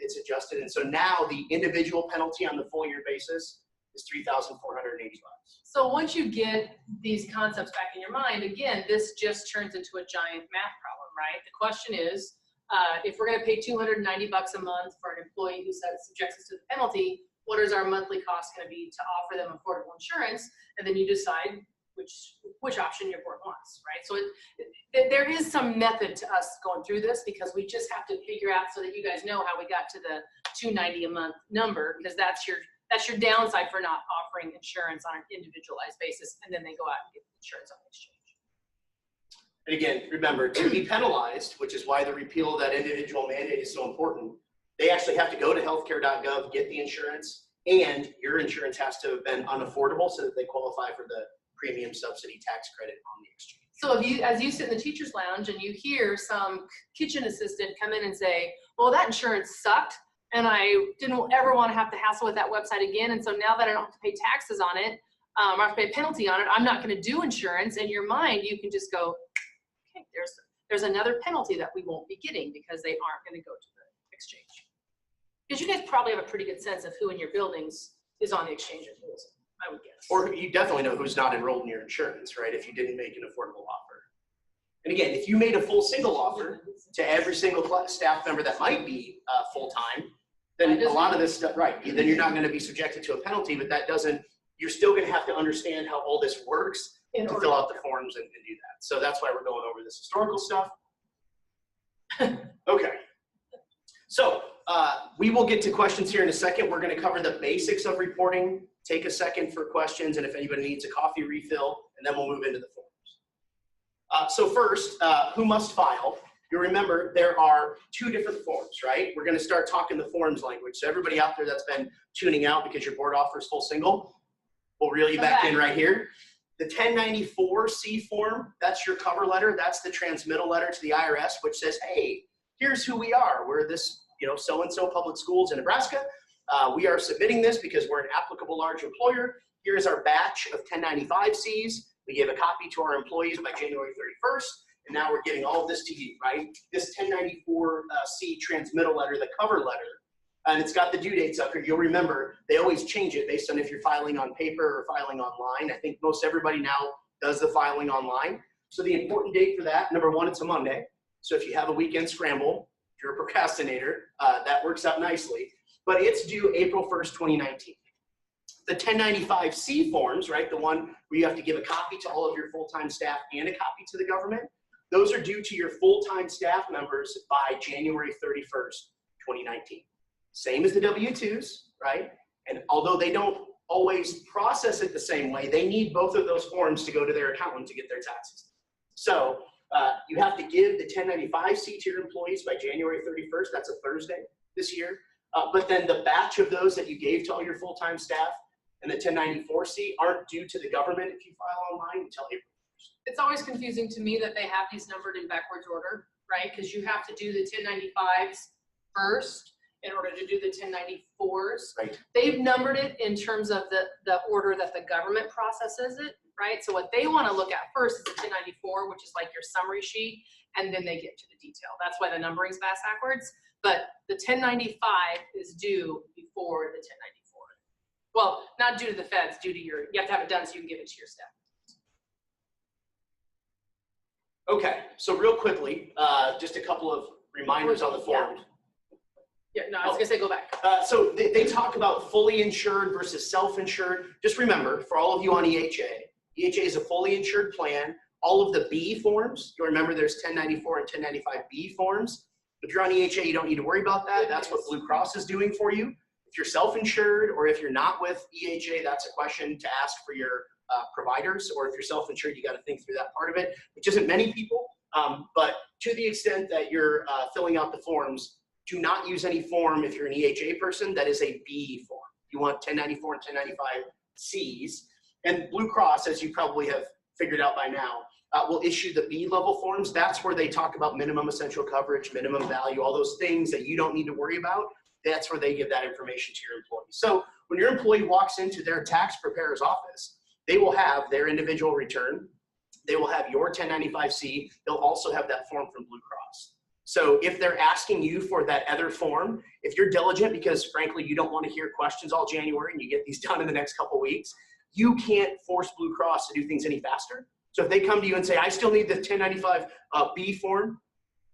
It's adjusted, and so now the individual penalty on the full year basis is $3,480. So once you get these concepts back in your mind, again, this just turns into a giant math problem, right? The question is, if we're going to pay $290 a month for an employee who subjects us to the penalty, what is our monthly cost going to be to offer them affordable insurance? And then you decide which option your board wants, right? So there is some method to us going through this because we just have to figure out so that you guys know how we got to the $290 a month number, because that's your downside for not offering insurance on an individualized basis, and then they go out and get insurance on the exchange. And again, remember, to be penalized, which is why the repeal of that individual mandate is so important, they actually have to go to healthcare.gov, get the insurance, and your insurance has to have been unaffordable so that they qualify for the premium subsidy tax credit on the exchange. So if you, as you sit in the teacher's lounge and you hear some kitchen assistant come in and say, well, that insurance sucked and I didn't ever want to have to hassle with that website again. And so now that I don't have to pay taxes on it, I have to pay a penalty on it, I'm not going to do insurance. In your mind, you can just go, okay, there's another penalty that we won't be getting because they aren't going to go to the exchange. Because you guys probably have a pretty good sense of who in your buildings is on the exchange and who isn't, I would guess. Or you definitely know who's not enrolled in your insurance, right? If you didn't make an affordable offer. And again, if you made a full single offer to every single staff member that might be full-time, then a lot of this stuff, right, then you're not going to be subjected to a penalty, but that doesn't, you're still going to have to understand how all this works to fill out the forms and do that. So that's why we're going over this historical stuff. Okay. So we will get to questions here in a second. We're going to cover the basics of reporting, take a second for questions, and if anybody needs a coffee refill, and then we'll move into the forms. So first, who must file? You'll remember there are two different forms, right? We're going to start talking the forms language. So everybody out there that's been tuning out because your board offers full single, we'll reel you back in right here. The 1094-C form, that's your cover letter. That's the transmittal letter to the IRS, which says, hey, here's who we are. We're this, so-and-so public schools in Nebraska. We are submitting this because we're an applicable large employer. Here's our batch of 1095-Cs. We gave a copy to our employees by January 31st, and now we're giving all of this to you, right? This 1094-C transmittal letter, the cover letter, and it's got the due dates up here. You'll remember they always change it based on if you're filing on paper or filing online. I think most everybody now does the filing online. So the important date for that, number one, it's a Monday. So if you have a weekend scramble, if you're a procrastinator, that works out nicely. But it's due April 1st, 2019. The 1095-C forms, right, the one where you have to give a copy to all of your full-time staff and a copy to the government, those are due to your full-time staff members by January 31st, 2019. Same as the W-2s, right? And although they don't always process it the same way, they need both of those forms to go to their accountant to get their taxes. So you have to give the 1095-C to your employees by January 31st. That's a Thursday this year. But then the batch of those that you gave to all your full-time staff and the 1094-C aren't due to the government if you file online until April 1st. It's always confusing to me that they have these numbered in backwards order, right? Because you have to do the 1095s first in order to do the 1094s. Right. They've numbered it in terms of the order that the government processes it, right? So what they want to look at first is the 1094, which is like your summary sheet, and then they get to the detail. That's why the numbering's backwards. But the 1095 is due before the 1094. Well, not due to the feds, due to you have to have it done so you can give it to your staff. Okay, so real quickly, just a couple of reminders on the form. Yeah, no, I was gonna say go back. So they talk about fully insured versus self-insured. Just remember, for all of you on EHA, EHA is a fully insured plan. All of the B forms, you'll remember there's 1094 and 1095B forms. If you're on EHA, you don't need to worry about that. That's what Blue Cross is doing for you. If you're self-insured or if you're not with EHA, that's a question to ask for your providers. Or if you're self-insured, you got to think through that part of it, which isn't many people. But to the extent that you're filling out the forms, do not use any form if you're an EHA person that is a B form. You want 1094 and 1095Cs. And Blue Cross, as you probably have figured out by now, will issue the B level forms. That's where they talk about minimum essential coverage, minimum value, all those things that you don't need to worry about. That's where they give that information to your employees. So when your employee walks into their tax preparer's office, they will have their individual return. They will have your 1095-C. They'll also have that form from Blue Cross. So if they're asking you for that other form, if you're diligent because frankly you don't want to hear questions all January and you get these done in the next couple of weeks, you can't force Blue Cross to do things any faster. So if they come to you and say, I still need the 1095B form,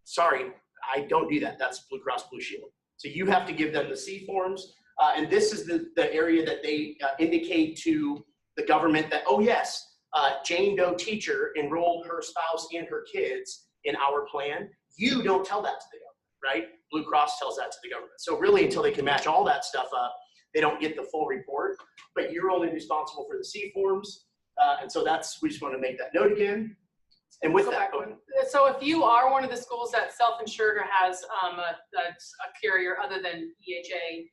sorry, I don't do that. That's Blue Cross Blue Shield. So you have to give them the C forms. And this is the area that they indicate to the government that, oh yes, Jane Doe teacher enrolled her spouse and her kids in our plan. You don't tell that to the government, right? Blue Cross tells that to the government. So really until they can match all that stuff up, they don't get the full report, but you're only responsible for the C forms. And so we just want to make that note again. And with that, so if you are one of the schools that's self-insured or has a carrier other than EHA,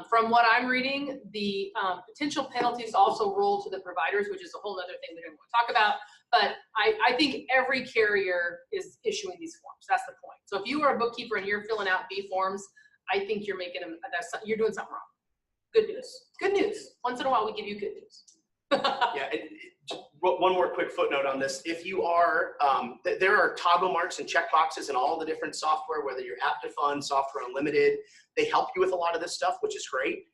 From what I'm reading, the potential penalties also roll to the providers, which is a whole other thing we don't want to talk about. But I think every carrier is issuing these forms. That's the point. So if you are a bookkeeper and you're filling out B forms, I think you're making them, you're doing something wrong. Good news. Good news. Once in a while, we give you good news. Yeah, one more quick footnote on this. If you are, there are toggle marks and check boxes in all the different software, whether you're Apt2Fund, Software Unlimited, they help you with a lot of this stuff, which is great.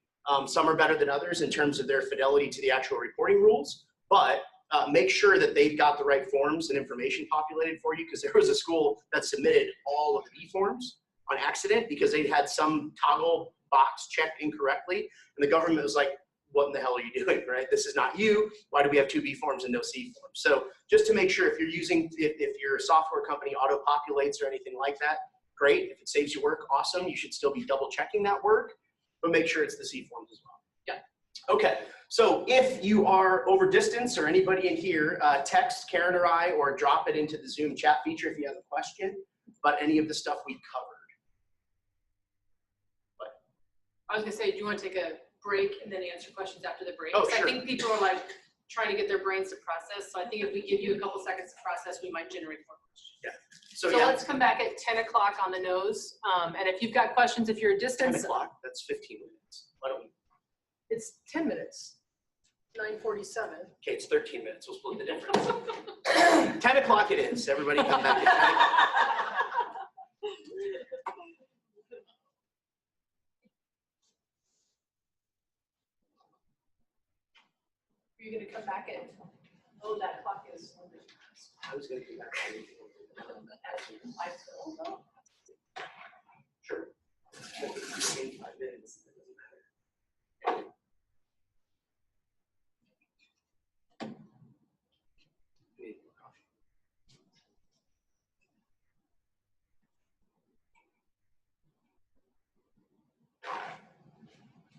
Some are better than others in terms of their fidelity to the actual reporting rules, but make sure that they've got the right forms and information populated for you, because there was a school that submitted all of the B forms on accident because they'd had some toggle box checked incorrectly, and the government was like, what in the hell are you doing, right? This is not you. Why do we have 2 B forms and no C forms? So just to make sure, if you're using, if your software company auto-populates or anything like that, great. If it saves you work, awesome. You should still be double checking that work, but make sure it's the C forms as well. Yeah. Okay, so if you are over distance or anybody in here, text Karen or I, or drop it into the Zoom chat feature if you have a question about any of the stuff we covered. I was gonna say, do you want to take a break and then answer questions after the break? Oh, 'Cause sure. I think people are like trying to get their brains to process. So I think if we give you a couple seconds to process, we might generate more questions. Yeah. So yeah, let's come back at 10 o'clock on the nose. And if you've got questions, if you're a 10 distance, o'clock, that's 15 minutes. Why don't we, it's 10 minutes. 9:47. okay, it's 13 minutes. We'll split the difference. 10 o'clock it is. Everybody come back at 10 o'clock. Are you gonna come back at, oh, that clock is. I was going to come back to anything. Sure. 5 minutes. It doesn't matter.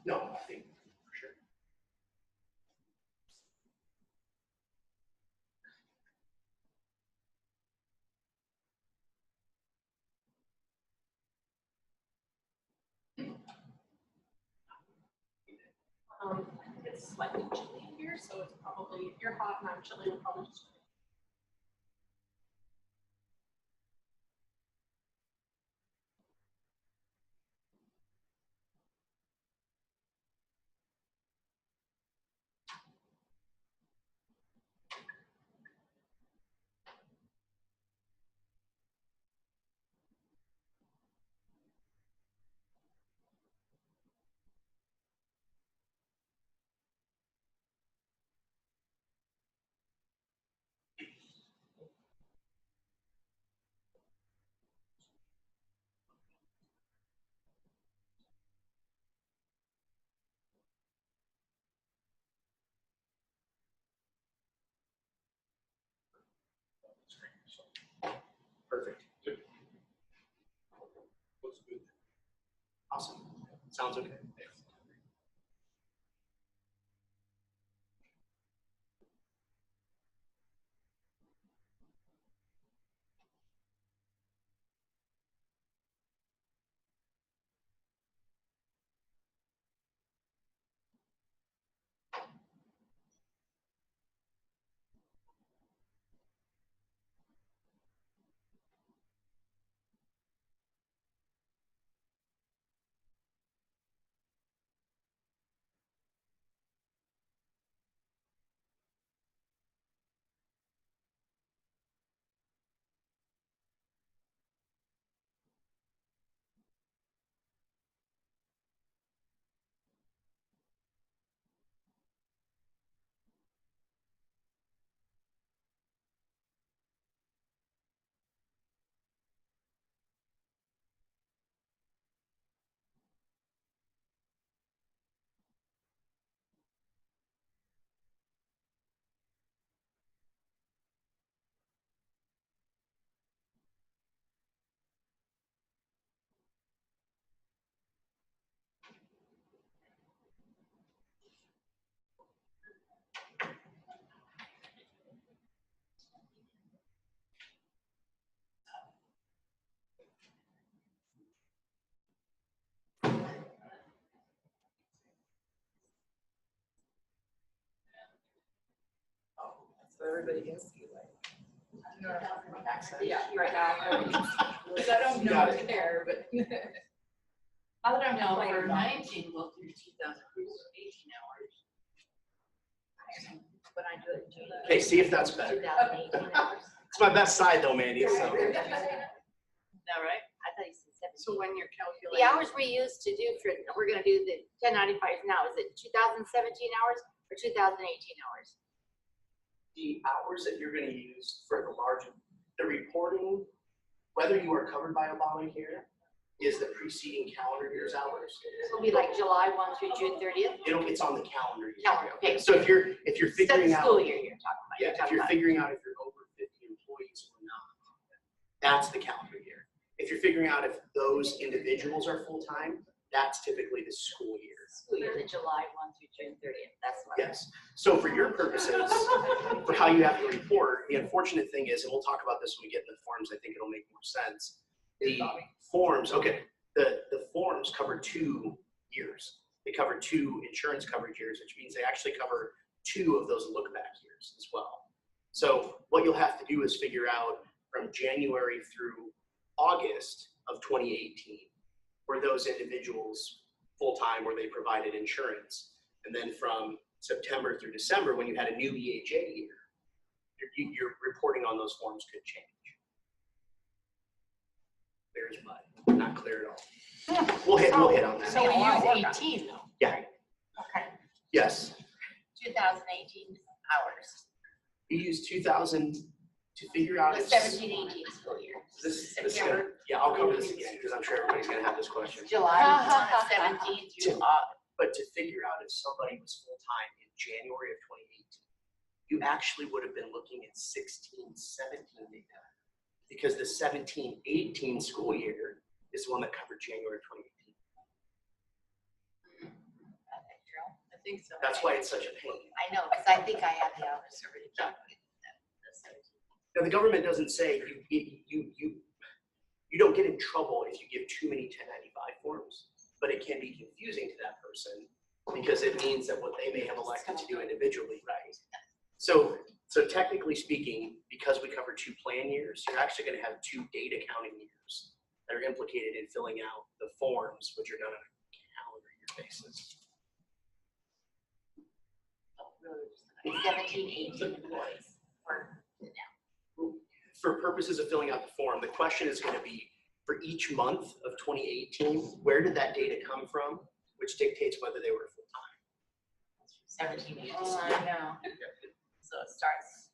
No, I think for sure. It's slightly chilly here, so it's probably, if you're hot and I'm chilly, it'll probably just. Perfect. Looks good. Awesome. Sounds okay. everybody gets to like. Yeah, right now. Because I don't You know got what's there, but. I don't know, Like for 19, we'll do 2,018 hours. When I do it. Okay, see if that's better. 2018 hours. It's my best side though, Mandy, so. No, right? I thought you said 17. So when you're calculating. The hours we used to do for, we're gonna do the 1095 now, is it 2017 hours or 2018 hours? The hours that you're gonna use for the reporting, whether you are covered by Obamacare, is the preceding calendar year's hours. It'll be like July 1 through June 30th? It's on the calendar year. Calendar, okay. So if you're figuring Except the school out, year you're talking about. yeah, if you're figuring out if you're over 50 employees or not, that's the calendar year. If you're figuring out if those individuals are full-time, that's typically the school year. School year, the July 1 through June 30th, that's what. Yes. So for your purposes, for how you have to report, the unfortunate thing is, and we'll talk about this when we get in the forms, I think it'll make more sense. The forms, okay, the forms cover 2 years. They cover 2 insurance coverage years, which means they actually cover 2 of those look-back years as well. So what you'll have to do is figure out from January through August of 2018, were those individuals full-time where they provided insurance. And then from September through December, when you had a new EHA year, your reporting on those forms could change. There's mud, not clear at all. We'll hit on that. So we use 18 though. Yeah. Okay, Yes, 2018 hours, you use 2000 to figure out. the if- 17-18 school year. This September. yeah, I'll cover this again because I'm sure everybody's gonna have this question. July 1 of 17 through August. But to figure out if somebody was full-time in January of 2018, you actually would have been looking at 16-17 data. Because the 17-18 school year is the one that covered January of 2018. I think so. That's why it's such a pain. I know, because I think I have the hours already calculated. Now, the government doesn't say you don't get in trouble if you give too many 1095 forms, but it can be confusing to that person because it means that what they may have elected to do individually, right? So technically speaking, because we cover 2 plan years, you're actually going to have 2 data counting years that are implicated in filling out the forms, which are done on a calendar year basis. 17, 18 employees for now. For purposes of filling out the form, the question is going to be for each month of 2018, where did that data come from, which dictates whether they were full-time. 17, 18. I know. So it starts.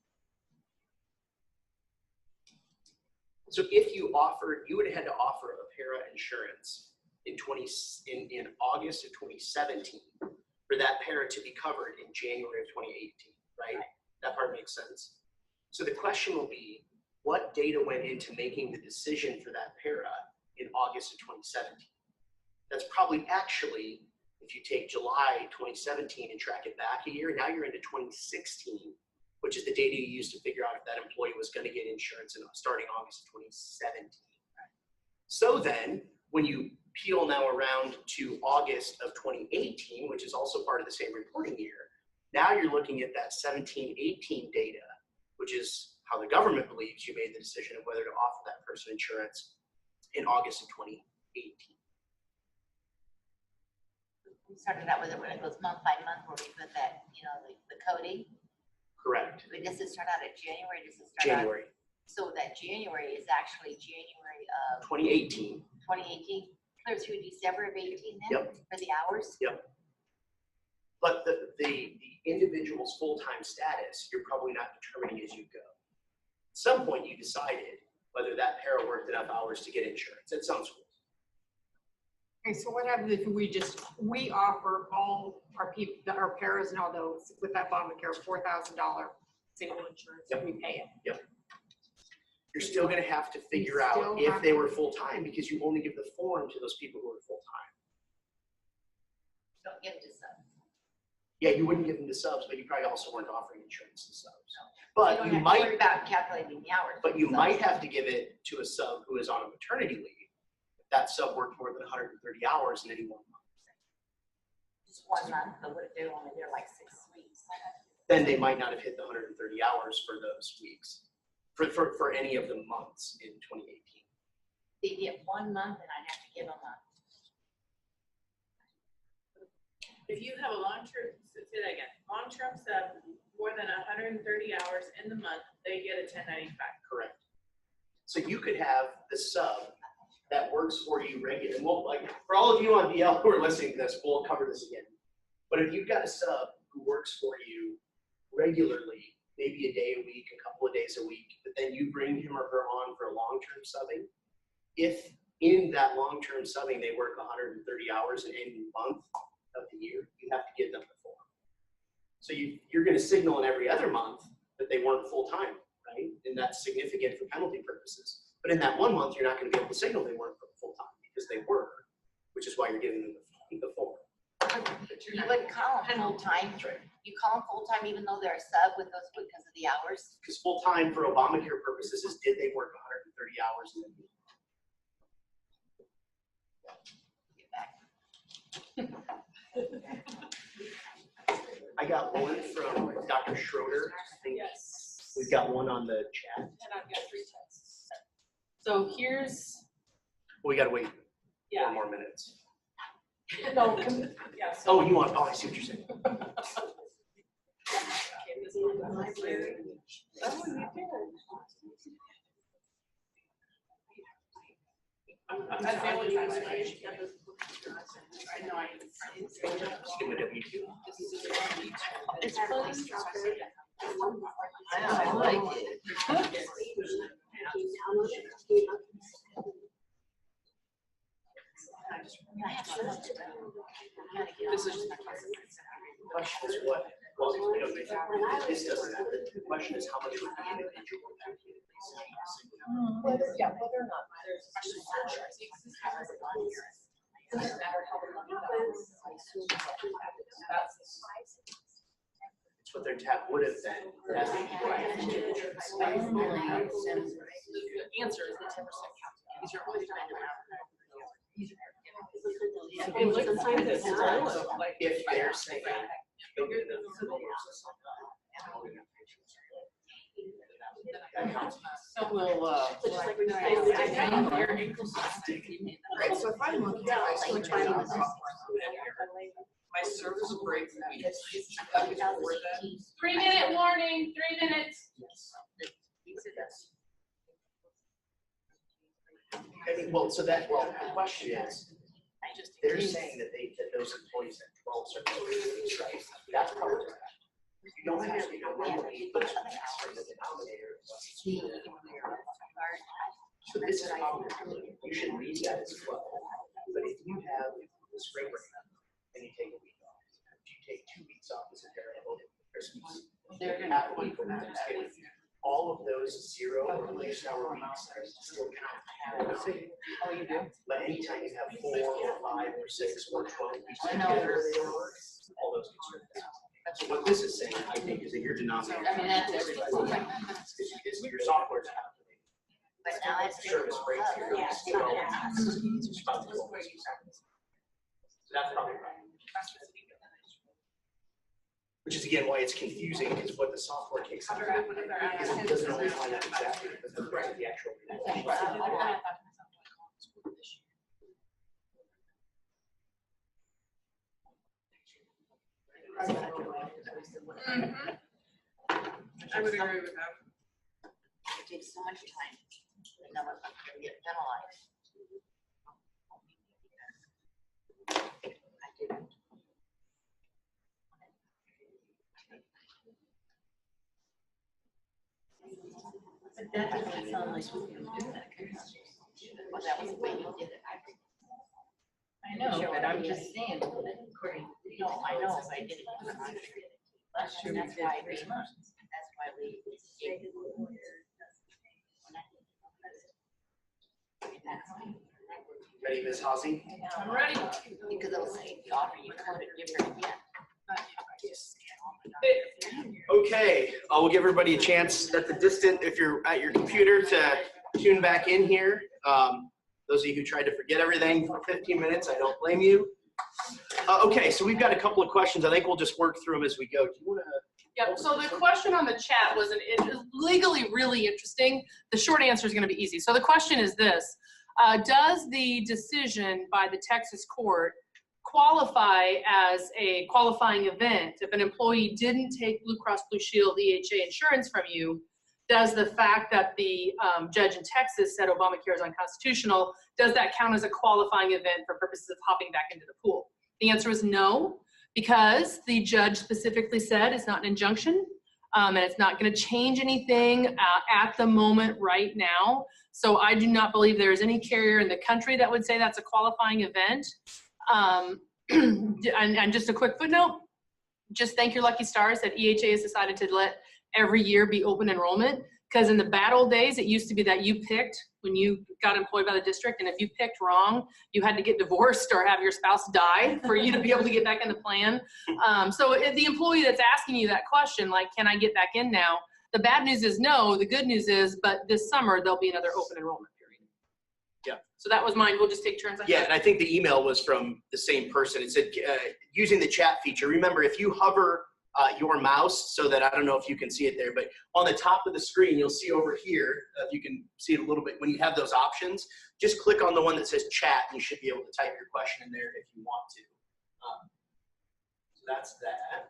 So if you offered, you would have had to offer a para insurance in August of 2017 for that para to be covered in January of 2018, right? That part makes sense. So the question will be, what data went into making the decision for that para in August of 2017? That's probably actually, if you take July 2017 and track it back a year, now you're into 2016, which is the data you used to figure out if that employee was going to get insurance starting August of 2017. So then, when you peel now around to August of 2018, which is also part of the same reporting year, now you're looking at that 17-18 data, which is how the government believes you made the decision of whether to offer that person insurance in August of 2018. We started out with it when it goes month by month where we put that, like the coding. Correct. Does it start out at January? Does it start out? January So that January is actually January of 2018. 2018, clear through December of 18 then? Yep. For the hours? Yep. But the individual's full-time status, you're probably not determining as you go. At some point, you decided whether that para worked enough hours to get insurance at some schools. Okay, so what happens if we offer all our people, our paras and all those with that Obamacare $4,000 single insurance, and we pay it? You're still gonna have to figure out if they were full-time because you only give the form to those people who are full-time. Don't give it to some. Yeah, you wouldn't give them to subs, but you probably also weren't offering insurance to subs. You But don't you have to might, worry about calculating the hours. but you might have to give it to a sub who is on a maternity leave. If that sub worked more than 130 hours in any one month. Just 1 month, but what if they're only there like 6 weeks? then they might not have hit the 130 hours for those weeks, for any of the months in 2018. They get 1 month and I'd have to give them a. If you have a long-term, say that again, long-term sub, more than 130 hours in the month, they get a 1095. Correct. So you could have the sub that works for you regularly. Well, like for all of you on DL who are listening to this, we'll cover this again. But if you've got a sub who works for you regularly, maybe a day a week, a couple of days a week, but then you bring him or her on for a long-term subbing, if in that long-term subbing they work 130 hours in any month of the year, you have to give them the form. So you're going to signal in every other month that they weren't full-time, right? And that's significant for penalty purposes. But in that 1 month, you're not going to be able to signal they weren't full-time because they were, which is why you're giving them the form. You wouldn't call them full-time. You call them full-time even though they're a sub with those because of the hours? Because full-time for Obamacare purposes is did they work 130 hours in a week? Get back. I got one from Dr. Schroeder. I think Yes. we've got one on the chat. And I've got 3 tests. So here's, We got to wait 4 yeah. more minutes. No, yeah, so. Oh, you want, oh, I see what you're saying. Okay, this one is library. Oh, you did. That's the only time I know I. Just give me a W2. It's fun. I like it. This is just my The question is what, well, you know, this doesn't matter. The question is how much would the individual have to Whether or not there's actually doesn't matter how the money goes. It's what their tab would have been. As they The answer is the 10% cap. These are always if they're saying. So we'll, Right, so if I'm looking at, I switch my service breaks. 3-minute warning, 3 minutes. I mean, well, so that, well, the question is, they're saying that those employees at 12 certificates, right? That's part of that. You don't have to go in, but it's from the denominator. So this is how you should read that as well. But if you have the spring break and you take a week off, you take 2 weeks off as a parent, Christmas, They're you have a week from Thanksgiving. All of those 0 or less hour weeks are still count. Oh, you do? But anytime you have 4 or 5 or 6 or 12 weeks, I know. all those get stripped out. So what this is saying, I think, is that your denominator. I mean, that's everything. Is your software's calculating. But now it's. Service breaks here. Yeah. So that's probably right. Which is again why it's confusing, because what the software takes into account is it doesn't always line up exactly with the actual. I would agree with that. It takes so much time. And then we're going to get penalized. I didn't. But that doesn't sound like we can do that. Well, that was the way you did it. I know, but I'm just saying, according. No, I know, but I did it. Last year we That's did why 3 we, months. that's why we. Ready, Ms. Hawsey? I'm ready. Because it was like the offer you code it different again. Okay, we'll give everybody a chance at the distant, if you're at your computer, to tune back in here. Those of you who tried to forget everything for 15 minutes, I don't blame you. Okay, so we've got a couple of questions. I think we'll just work through them as we go. Do you want to Yep, so the question on the chat was legally really interesting. The short answer is going to be easy. So the question is this: does the decision by the Texas court qualify as a qualifying event? If an employee didn't take Blue Cross Blue Shield EHA insurance from you, does the fact that the judge in Texas said Obamacare is unconstitutional, does that count as a qualifying event for purposes of hopping back into the pool? The answer is no, because the judge specifically said it's not an injunction, and it's not going to change anything at the moment right now. So I do not believe there is any carrier in the country that would say that's a qualifying event. And just a quick footnote, just thank your lucky stars that EHA has decided to let every year be open enrollment, because in the bad old days, it used to be that you picked when you got employed by the district, and if you picked wrong, you had to get divorced or have your spouse die for you to be able to get back in the plan. So if the employee that's asking you that question, like, can I get back in now? The bad news is no, the good news is, but this summer, there'll be another open enrollment period. Yeah. So that was mine. We'll just take turns on Yeah, that. and I think the email was from the same person. It said, using the chat feature, remember, if you hover your mouse, so that I don't know if you can see it there, but on the top of the screen, you'll see over here, if you can see it a little bit, when you have those options, just click on the one that says chat, and you should be able to type your question in there if you want to. So that's that.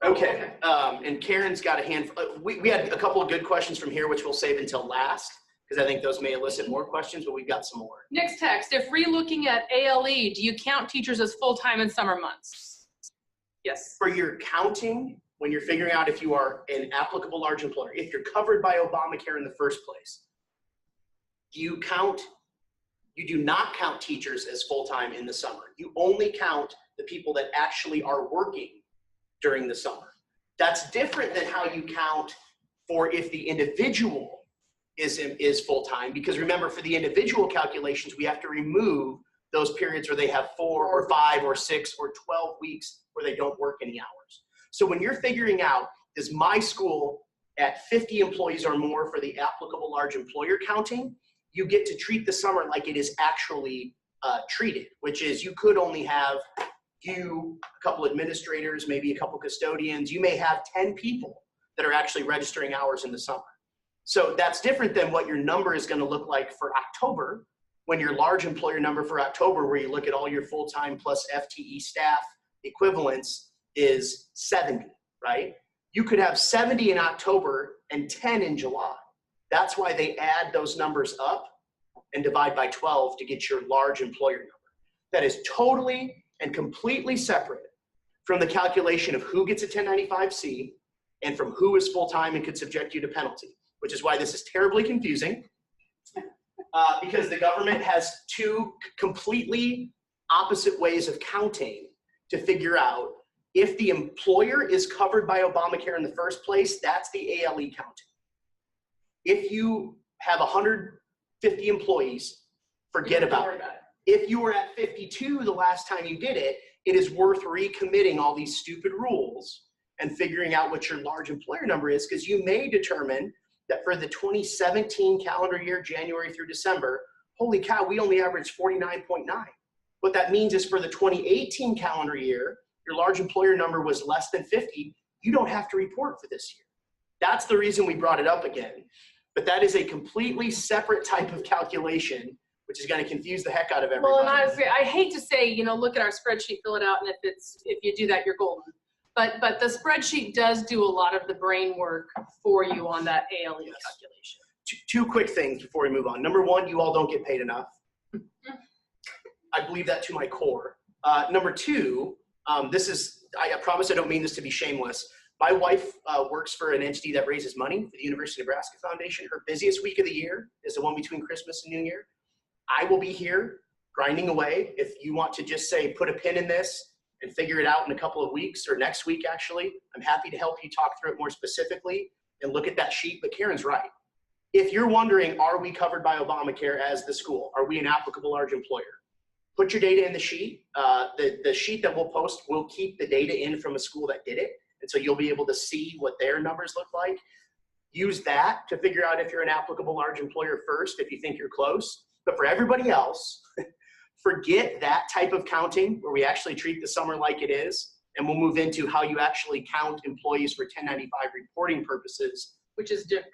Okay, and Karen's got a hand. We had a couple of good questions from here, which we'll save until last, because I think those may elicit more questions, but we've got some more. Next text, if re-looking at ALE, do you count teachers as full-time in summer months? Yes. For your counting, when you're figuring out if you are an applicable large employer, if you're covered by Obamacare in the first place, you do not count teachers as full-time in the summer. You only count the people that actually are working during the summer. That's different than how you count for if the individual is full-time, because remember, for the individual calculations, we have to remove those periods where they have 4 or 5 or 6 or 12 weeks where they don't work any hours. So when you're figuring out, is my school at 50 employees or more for the applicable large employer counting, you get to treat the summer like it is actually treated, which is you could only have you, a couple administrators, maybe a couple custodians. You may have 10 people that are actually registering hours in the summer. So that's different than what your number is going to look like for October, when your large employer number for October, where you look at all your full-time plus FTE staff equivalents, is 70, right? You could have 70 in October and 10 in July. That's why they add those numbers up and divide by 12 to get your large employer number. That is totally and completely separate from the calculation of who gets a 1095-C and from who is full-time and could subject you to penalty, which is why this is terribly confusing. Because the government has two completely opposite ways of counting to figure out if the employer is covered by Obamacare in the first place. That's the ALE counting. If you have 150 employees, forget about it. If you were at 52 the last time you did it, it is worth recommitting all these stupid rules and figuring out what your large employer number is, because you may determine that for the 2017 calendar year, January through December, holy cow, we only averaged 49.9. What that means is for the 2018 calendar year, your large employer number was less than 50. You don't have to report for this year. That's the reason we brought it up again. But that is a completely separate type of calculation, which is going to confuse the heck out of everybody. Well, and honestly, I hate to say, look at our spreadsheet, fill it out, and if you do that, you're golden. But the spreadsheet does do a lot of the brain work for you on that ALE calculation. Two quick things before we move on. Number one, you all don't get paid enough. I believe that to my core. Number two, I promise I don't mean this to be shameless. My wife works for an entity that raises money for the University of Nebraska Foundation. Her busiest week of the year is the one between Christmas and New Year. I will be here grinding away. If you want to just say, put a pin in this and figure it out in a couple of weeks or next week, actually, I'm happy to help you talk through it more specifically and look at that sheet. But Karen's right. If you're wondering, are we covered by Obamacare as the school? Are we an applicable large employer? Put your data in the sheet. The sheet that we'll post will keep the data in from a school that did it. And so you'll be able to see what their numbers look like. Use that to figure out if you're an applicable large employer first, if you think you're close. But for everybody else, forget that type of counting where we actually treat the summer like it is and we'll move into how you actually count employees for 1095 reporting purposes, Which is different.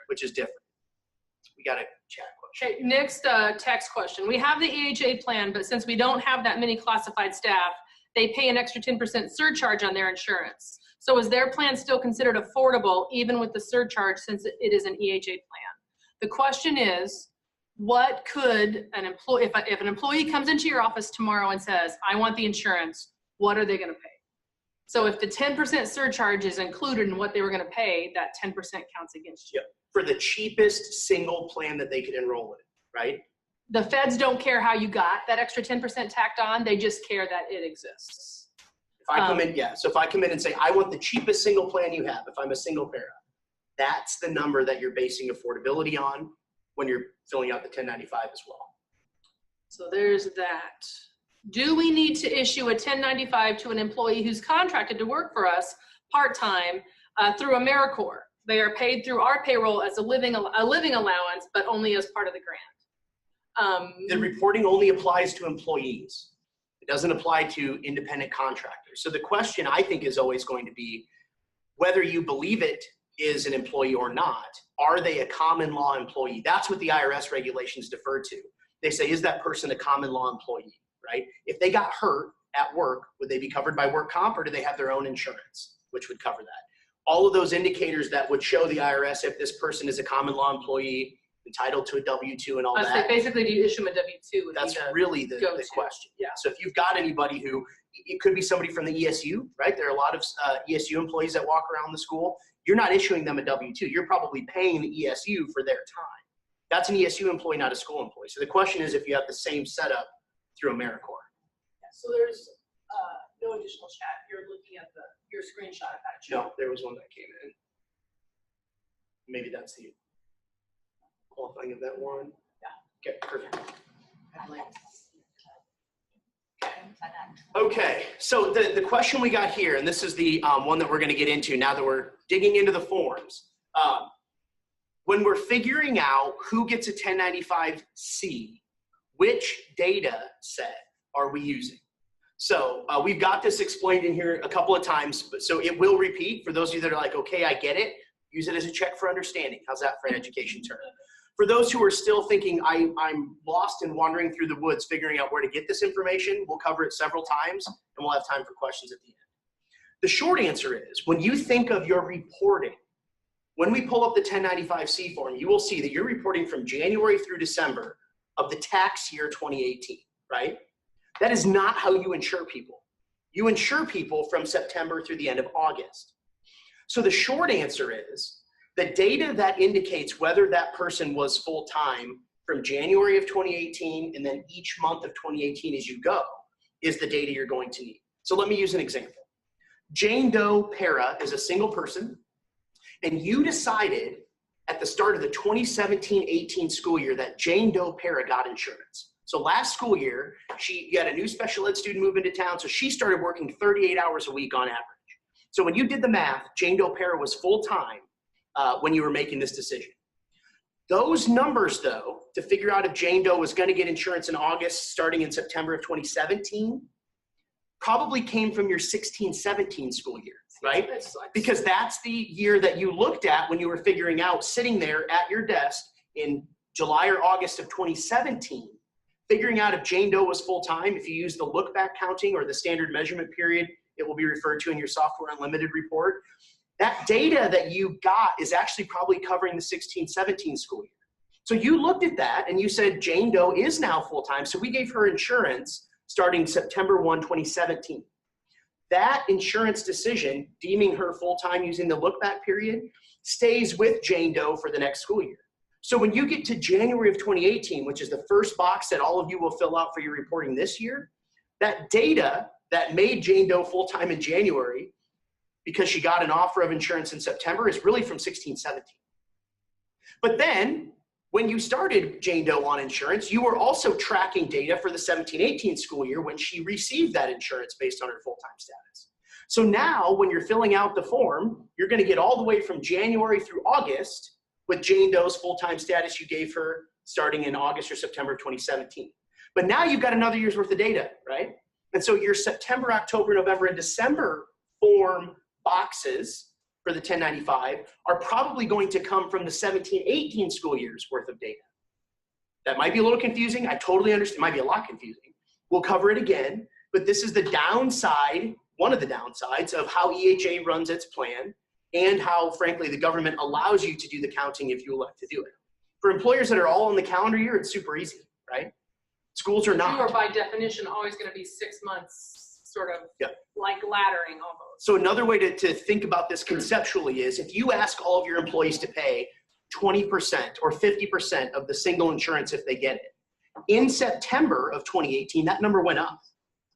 We got a chat question. Okay, next text question. We have the EHA plan, but since we don't have that many classified staff, they pay an extra 10% surcharge on their insurance. So is their plan still considered affordable even with the surcharge since it is an EHA plan? The question is, what could an employee, if an employee comes into your office tomorrow and says, I want the insurance, what are they gonna pay? So if the 10% surcharge is included in what they were gonna pay, that 10% counts against you. Yep. For the cheapest single plan that they could enroll in, right? The feds don't care how you got that extra 10% tacked on, they just care that it exists. If I come in, so if I come in and say, I want the cheapest single plan you have, if I'm a single para, that's the number that you're basing affordability on when you're filling out the 1095 as well. So there's that. Do we need to issue a 1095 to an employee who's contracted to work for us part-time through AmeriCorps? They are paid through our payroll as a living allowance, but only as part of the grant. The reporting only applies to employees. It doesn't apply to independent contractors. So the question I think is always going to be, whether you believe it is an employee or not, are they a common law employee? That's what the IRS regulations defer to. They say, is that person a common law employee, right? If they got hurt at work, would they be covered by work comp, or do they have their own insurance, which would cover that? All of those indicators that would show the IRS if this person is a common law employee, entitled to a W-2 and all I say that. basically, do you issue them a W-2? would be That's the really the go-to. question. Yeah. So if you've got anybody who, it could be somebody from the ESU, right? There are a lot of ESU employees that walk around the school. You're not issuing them a W-2. You're probably paying the ESU for their time. That's an ESU employee, not a school employee. So the question is if you have the same setup through AmeriCorps. So there's no additional chat. You're looking at your screenshot of that chat. No, there was one that came in. Maybe that's the qualifying of that one. Yeah. Okay, perfect. Okay, so the question we got here, and this is the one that we're going to get into now that we're digging into the forms. When we're figuring out who gets a 1095-C, which data set are we using? So we've got this explained in here a couple of times, but so it will repeat. For those of you that are like, okay, I get it, use it as a check for understanding. How's that for an education term? For those who are still thinking, I'm lost and wandering through the woods figuring out where to get this information, we'll cover it several times, and we'll have time for questions at the end. The short answer is, when you think of your reporting, when we pull up the 1095-C form, you will see that you're reporting from January through December of the tax year 2018, right? That is not how you insure people. You insure people from September through the end of August. So the short answer is, the data that indicates whether that person was full-time from January of 2018 and then each month of 2018 as you go is the data you're going to need. So let me use an example. Jane Doe Para is a single person, and you decided at the start of the 2017-18 school year that Jane Doe Para got insurance. So last school year, you had a new special ed student move into town, so she started working 38 hours a week on average. So when you did the math, Jane Doe Para was full-time when you were making this decision. Those numbers, though, to figure out if Jane Doe was going to get insurance in August starting in September of 2017, probably came from your 16-17 school year, right? Because that's the year that you looked at when you were figuring out, sitting there at your desk in July or August of 2017, figuring out if Jane Doe was full-time. If you use the look-back counting or the standard measurement period, it will be referred to in your Software Unlimited report. That data that you got is actually probably covering the 16-17 school year. So you looked at that and you said, Jane Doe is now full-time, so we gave her insurance starting September 1, 2017. That insurance decision, deeming her full-time using the look-back period, stays with Jane Doe for the next school year. So when you get to January of 2018, which is the first box that all of you will fill out for your reporting this year, that data that made Jane Doe full-time in January because she got an offer of insurance in September is really from 16-17. But then when you started Jane Doe on insurance, you were also tracking data for the 17-18 school year when she received that insurance based on her full-time status. So now when you're filling out the form, you're going to get all the way from January through August with Jane Doe's full-time status you gave her starting in August or September of 2017. But now you've got another year's worth of data, right? And so your September, October, November, and December form boxes for the 1095 are probably going to come from the 17-18 school years worth of data. That might be a little confusing. I totally understand. It might be a lot confusing. We'll cover it again, but this is the downside, one of the downsides of how EHA runs its plan and how, frankly, the government allows you to do the counting if you elect to do it. For employers that are all on the calendar year, it's super easy, right? Schools are not. You are by definition always going to be 6 months, sort of like laddering almost. So another way to think about this conceptually is if you ask all of your employees to pay 20% or 50% of the single insurance if they get it, in September of 2018, that number went up,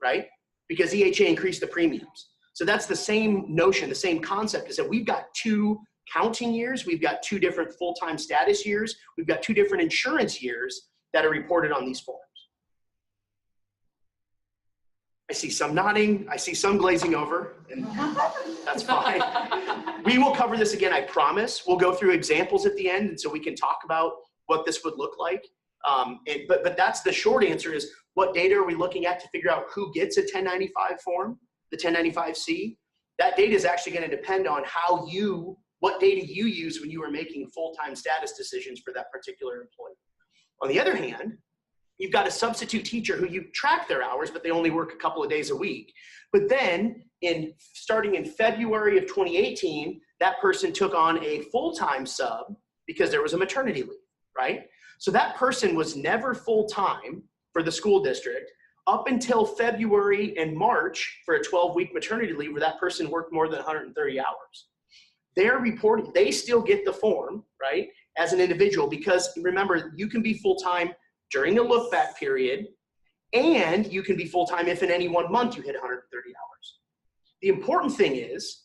right? Because EHA increased the premiums. So that's the same notion, the same concept is that we've got 2 counting years, we've got 2 different full-time status years, we've got 2 different insurance years that are reported on these forms. I see some nodding, I see some glazing over, and that's fine. We will cover this again, I promise. We'll go through examples at the end, and so we can talk about what this would look like. But that's the short answer is, what data are we looking at to figure out who gets a 1095 form, the 1095C? That data is actually going to depend on what data you use when you are making full-time status decisions for that particular employee. On the other hand, you've got a substitute teacher who you track their hours, but they only work a couple of days a week. But then, starting in February of 2018, that person took on a full-time sub because there was a maternity leave, right? So that person was never full-time for the school district up until February and March for a 12-week maternity leave where that person worked more than 130 hours. They're reporting, they still get the form, right, as an individual, because remember, you can be full-time during the look-back period, and you can be full-time if in any one month you hit 130 hours. The important thing is,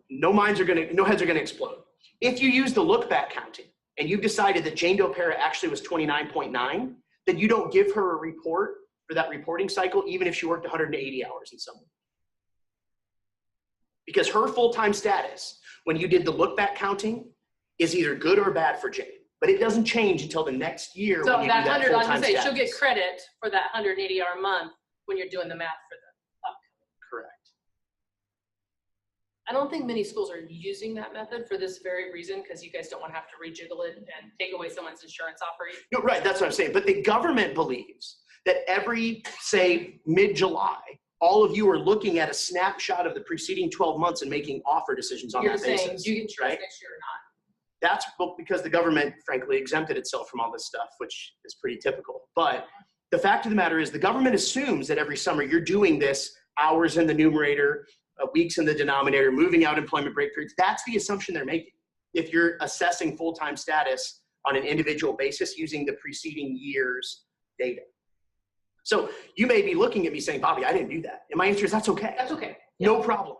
no heads are gonna explode. If you use the look-back counting, and you've decided that Jane Doe Para actually was 29.9, then you don't give her a report for that reporting cycle, even if she worked 180 hours in some way. Because her full-time status, when you did the look-back counting, is either good or bad for Jane. But it doesn't change until the next year So when you do that full-time status. I was she'll get credit for that 180-hour month when you're doing the math for the upcoming. Correct. I don't think many schools are using that method for this very reason, because you guys don't want to have to rejiggle it and take away someone's insurance offer. No, right, that's what I'm saying. But the government believes that every, say, mid-July, all of you are looking at a snapshot of the preceding 12 months and making offer decisions on You're that basis. saying, do you get insurance right? next year or not? That's because the government, frankly, exempted itself from all this stuff, which is pretty typical. But the fact of the matter is the government assumes that every summer you're doing this hours in the numerator, weeks in the denominator, moving out employment break periods. That's the assumption they're making. If you're assessing full-time status on an individual basis using the preceding year's data. So you may be looking at me saying, Bobby, I didn't do that. And my answer is, that's okay. That's okay. No problem.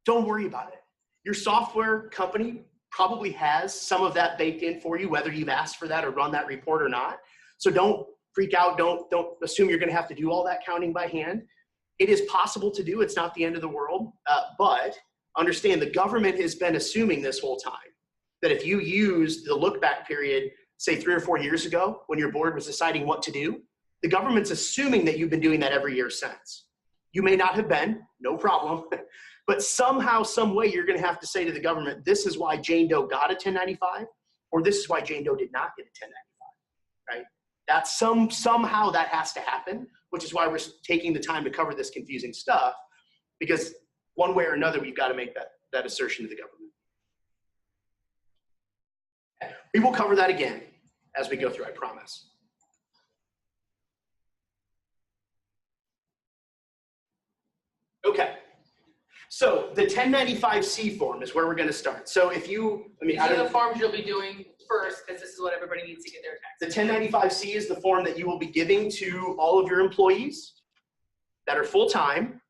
Don't worry about it. Your software company probably has some of that baked in for you, whether you've asked for that or run that report or not. So don't freak out. Don't assume you're going to have to do all that counting by hand. It is possible to do. It's not the end of the world. But understand the government has been assuming this whole time that if you use the look back period, say 3 or 4 years ago, when your board was deciding what to do, the government's assuming that you've been doing that every year since. You may not have been, no problem. But somehow, some way, you're going to have to say to the government, this is why Jane Doe got a 1095, or this is why Jane Doe did not get a 1095, right? That's somehow that has to happen, which is why we're taking the time to cover this confusing stuff, because one way or another, we've got to make that assertion to the government. We will cover that again as we go through, I promise. Okay. So the 1095C form is where we're going to start. So if you, These are the forms you'll be doing first, because this is what everybody needs to get their tax. The 1095C is the form that you will be giving to all of your employees that are full-time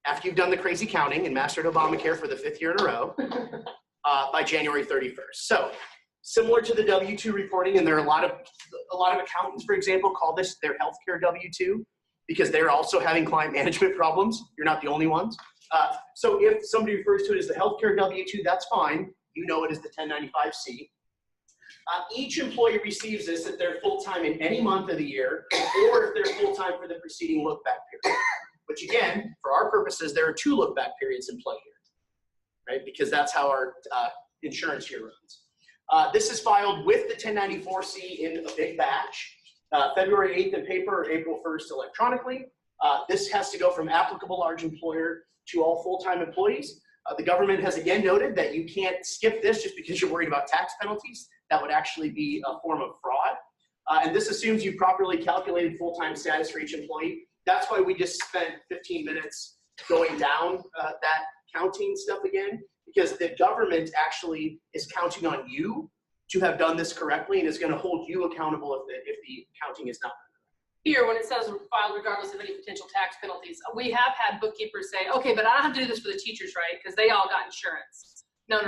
after you've done the crazy counting and mastered Obamacare for the 5th year in a row by January 31st. So similar to the W-2 reporting, and there are a lot of accountants, for example, call this their healthcare W-2 because they're also having client management problems. You're not the only ones. So if somebody refers to it as the healthcare W-2, that's fine. You know it as the 1095C. Each employee receives this if they're full-time in any month of the year, or if they're full-time for the preceding look-back period. Which again, for our purposes, there are 2 look-back periods in play here, right? Because that's how our insurance year runs. This is filed with the 1094C in a big batch, February 8th in paper or April 1st electronically. This has to go from applicable large employer to all full-time employees. The government has again noted that you can't skip this just because you're worried about tax penalties. That would actually be a form of fraud. And this assumes you properly calculated full-time status for each employee. That's why we just spent 15 minutes going down that counting stuff again, because the government actually is counting on you to have done this correctly and is going to hold you accountable if the counting is not. Here, when it says filed regardless of any potential tax penalties, we have had bookkeepers say, okay, but I don't have to do this for the teachers, right? Because they all got insurance. No,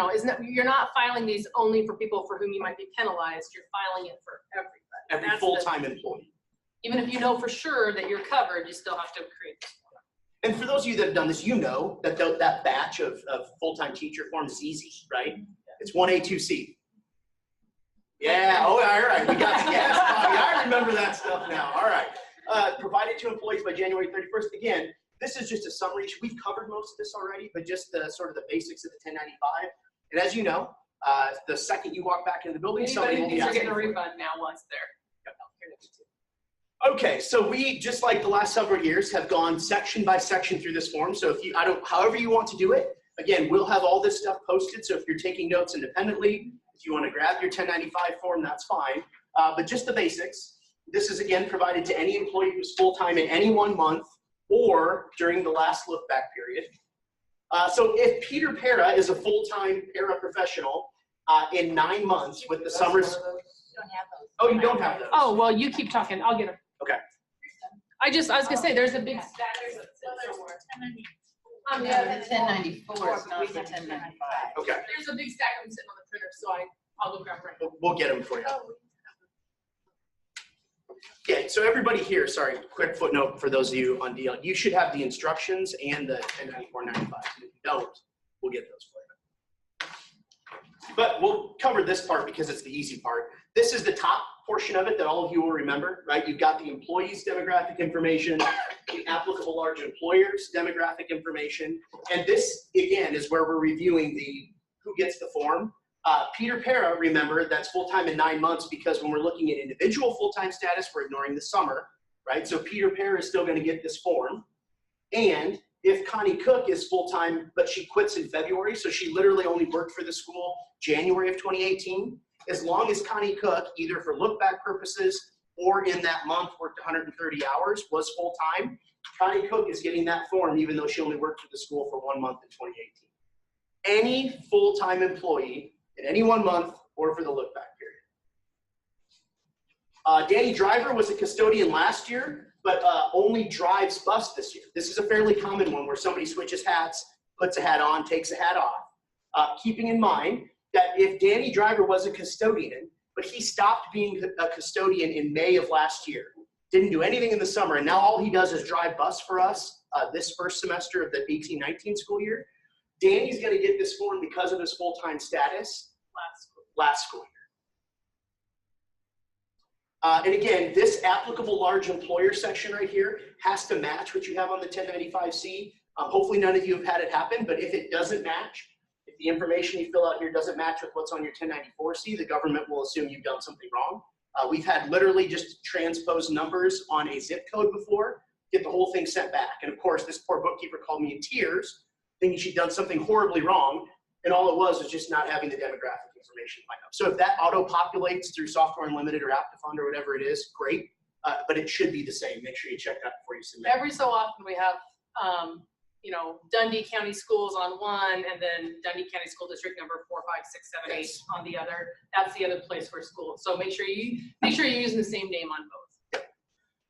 you're not filing these only for people for whom you might be penalized. You're filing it for everybody. Every That's full-time employee. Even if you know for sure that you're covered, you still have to create this form. And for those of you that have done this, you know that that batch of full-time teacher forms is easy, right? It's 1A, 2C. Yeah, oh, all right, we got the yes. I remember that stuff now, all right. Provided to employees by January 31st. Again, this is just a summary. We've covered most of this already, but just the sort of the basics of the 1095. And as you know, the second you walk back into the building, somebody will be Anybody asking getting a for it. refund now once they're. Okay, so we, just like the last several years, have gone section by section through this form. So if you, however you want to do it, again, we'll have all this stuff posted. So if you're taking notes independently, if you want to grab your 1095 form, that's fine. But just the basics. This is again provided to any employee who's full-time in any 1 month or during the last look-back period. So if Peter Para is a full-time paraprofessional in 9 months with the summers. You don't have those. Oh, you don't have those. Oh, well, you keep talking. I'll get them. Okay. I was gonna say, there's a big. Yeah, the 1094 is not the 1095. Okay, There's a big stack of them sitting on the printer, so I'll go grab them. we'll get them for you. Yeah, so everybody here, sorry, quick footnote for those of you on DL, you should have the instructions and the 1094, 95. If you don't, we'll get those for you. But we'll cover this part because it's the easy part. This is the top portion of it that all of you will remember, right? You've got the employees' demographic information, the applicable large employers' demographic information, and this, again, is where we're reviewing the who gets the form. Peter Para, remember, that's full-time in 9 months because when we're looking at individual full-time status, we're ignoring the summer, right? So Peter Para is still going to get this form. And if Connie Cook is full-time, but she quits in February, so she literally only worked for the school January of 2018, as long as Connie Cook, either for look-back purposes or in that month worked 130 hours, was full-time, Connie Cook is getting that form even though she only worked for the school for 1 month in 2018. Any full-time employee in any 1 month or for the look-back period. Danny Driver was a custodian last year, but only drives bus this year. This is a fairly common one where somebody switches hats, puts a hat on, takes a hat off. Keeping in mind that if Danny Driver was a custodian, but he stopped being a custodian in May of last year, didn't do anything in the summer, and now all he does is drive bus for us this first semester of the 18-19 school year, Danny's going to get this form because of his full-time status last school year. And again, this applicable large employer section right here has to match what you have on the 1095C. Hopefully none of you have had it happen, but if it doesn't match, if the information you fill out here doesn't match with what's on your 1094C, the government will assume you've done something wrong. We've had literally just transposed numbers on a zip code before, get the whole thing sent back. And of course, this poor bookkeeper called me in tears, thinking she'd done something horribly wrong, and all it was just not having the demographic information lined up. So if that auto-populates through Software Unlimited or Aptifund or whatever it is, great, but it should be the same. Make sure you check that before you submit. Every so often we have, Dundee County Schools on one, and then Dundee County School District number 4, 5, 6, 7, 8 on the other. That's the other place for school. So make sure you're using the same name on both.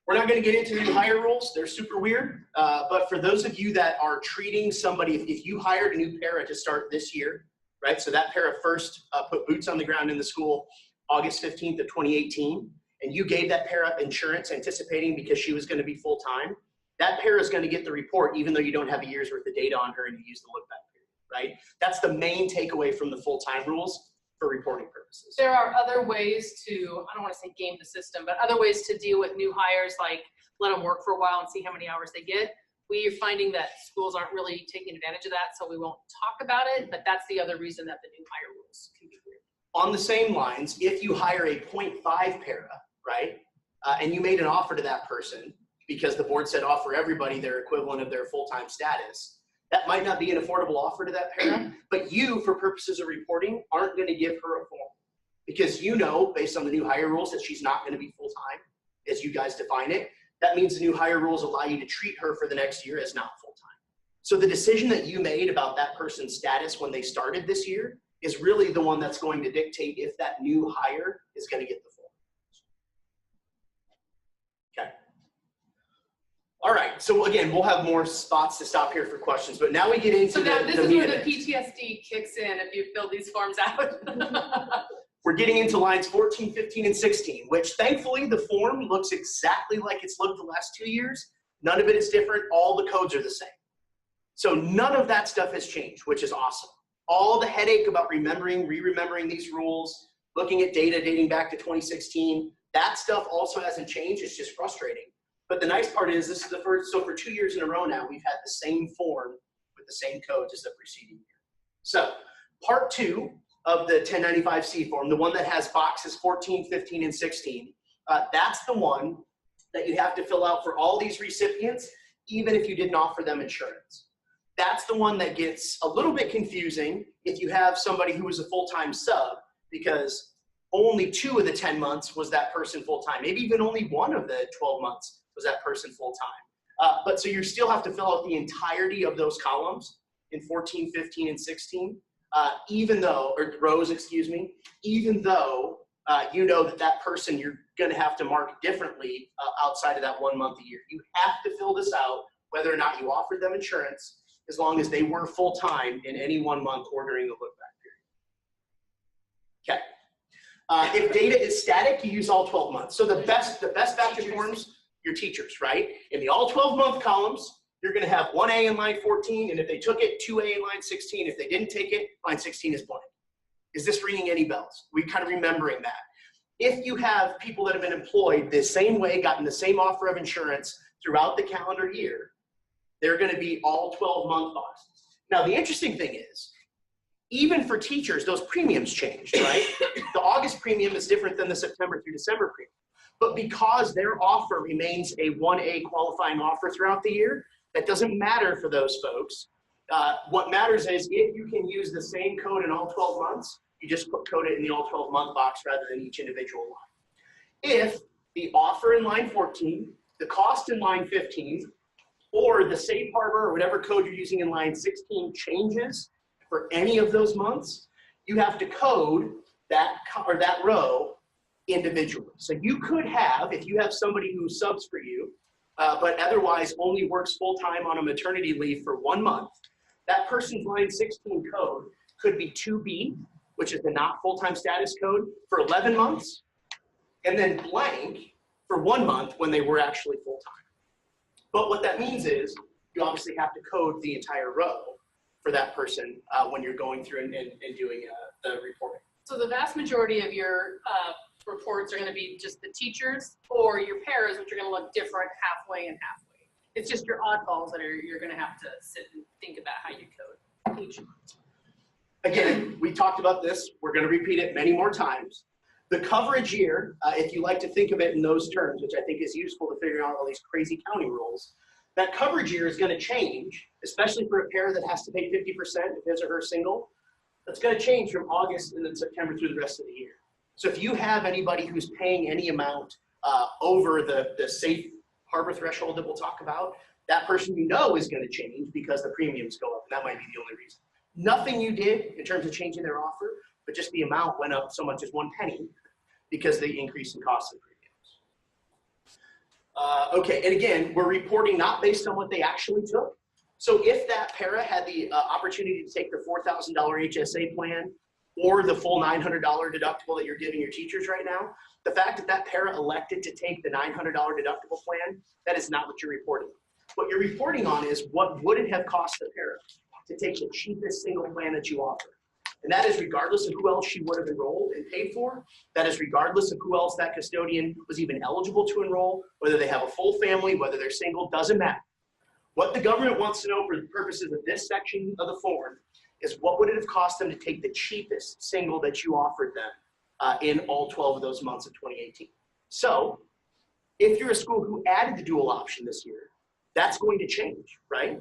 We're not going to get into the new hire rules. They're super weird. But for those of you that are treating somebody, if you hired a new para to start this year, right? So that para first put boots on the ground in the school August 15th of 2018, and you gave that para insurance anticipating because she was going to be full-time, that para is going to get the report even though you don't have a year's worth of data on her and you use the look-back period, right? That's the main takeaway from the full-time rules. for reporting purposes. There are other ways to, I don't want to say game the system, but other ways to deal with new hires, like let them work for a while and see how many hours they get. We're finding that schools aren't really taking advantage of that, so we won't talk about it, but that's the other reason that the new hire rules can be weird. On the same lines, if you hire a 0.5 para, right, and you made an offer to that person because the board said offer everybody their equivalent of their full-time status, that might not be an affordable offer to that para, but you, for purposes of reporting, aren't going to give her a form because you know, based on the new hire rules, that she's not going to be full-time as you guys define it. That means the new hire rules allow you to treat her for the next year as not full-time. So the decision that you made about that person's status when they started this year is really the one that's going to dictate if that new hire is going to get the form. Okay. All right, so again, we'll have more spots to stop here for questions, but now we get into So now the this is meat where of the it. PTSD kicks in if you fill these forms out. We're getting into lines 14, 15, and 16, which thankfully the form looks exactly like it's looked the last 2 years. None of it is different. All the codes are the same. So none of that stuff has changed, which is awesome. All the headache about remembering, re-remembering these rules, looking at data dating back to 2016, that stuff also hasn't changed. It's just frustrating. But the nice part is this is the first, so for 2 years in a row now, we've had the same form with the same codes as the preceding year. So part 2 of the 1095C form, the one that has boxes 14, 15, and 16, that's the one that you have to fill out for all these recipients, even if you didn't offer them insurance. That's the one that gets a little bit confusing if you have somebody who was a full-time sub, because only 2 of the 10 months was that person full-time. Maybe even only 1 of the 12 months was that person full-time. But so you still have to fill out the entirety of those columns in 14, 15, and 16. Even though, or rows, excuse me, even though you know that that person you're going to have to mark differently outside of that 1 month a year. You have to fill this out whether or not you offered them insurance, as long as they were full-time in any 1 month or during the look-back period. Okay. If data is static, you use all 12 months. So the best batch of forms, your teachers, right? In the all 12-month columns, you're going to have 1A in line 14, and if they took it, 2A in line 16. If they didn't take it, line 16 is blank. Is this ringing any bells? We kind of remembering that. If you have people that have been employed the same way, gotten the same offer of insurance throughout the calendar year, they're going to be all 12-month boxes. Now, the interesting thing is, even for teachers, those premiums changed, right? The August premium is different than the September through December premium. But because their offer remains a 1A qualifying offer throughout the year, that doesn't matter for those folks. What matters is if you can use the same code in all 12 months, you just code it in the all 12-month box rather than each individual line. If the offer in line 14, the cost in line 15, or the safe harbor or whatever code you're using in line 16 changes for any of those months, you have to code that row individually. So you could have, if you have somebody who subs for you, but otherwise only works full-time on a maternity leave for 1 month, that person's line 16 code could be 2B, which is the not full-time status code, for 11 months, and then blank for 1 month when they were actually full-time. But what that means is you obviously have to code the entire row for that person when you're going through and doing the reporting. So the vast majority of your reports are going to be just the teachers or your paras, which are going to look different halfway and halfway. It's just your oddballs that you're going to have to sit and think about how you code each. Again, we talked about this. We're going to repeat it many more times. The coverage year, if you like to think of it in those terms, which I think is useful to figure out all these crazy county rules, that coverage year is going to change, especially for a pair that has to pay 50% if his or her single. That's going to change from August and then September through the rest of the year. So if you have anybody who's paying any amount over the safe harbor threshold that we'll talk about, that person you know is going to change because the premiums go up, and that might be the only reason. Nothing you did in terms of changing their offer, but just the amount went up so much as 1 penny because of the increase in cost of premiums. Okay, and again, we're reporting not based on what they actually took. So if that para had the opportunity to take the $4,000 HSA plan or the full $900 deductible that you're giving your teachers right now, the fact that that para elected to take the $900 deductible plan, that is not what you're reporting. What you're reporting on is what would it have cost the para to take the cheapest single plan that you offer. And that is regardless of who else she would have enrolled and paid for. That is regardless of who else that custodian was even eligible to enroll, whether they have a full family, whether they're single, doesn't matter. What the government wants to know for the purposes of this section of the form is what would it have cost them to take the cheapest single that you offered them in all 12 of those months of 2018. So if you're a school who added the dual option this year, that's going to change, right?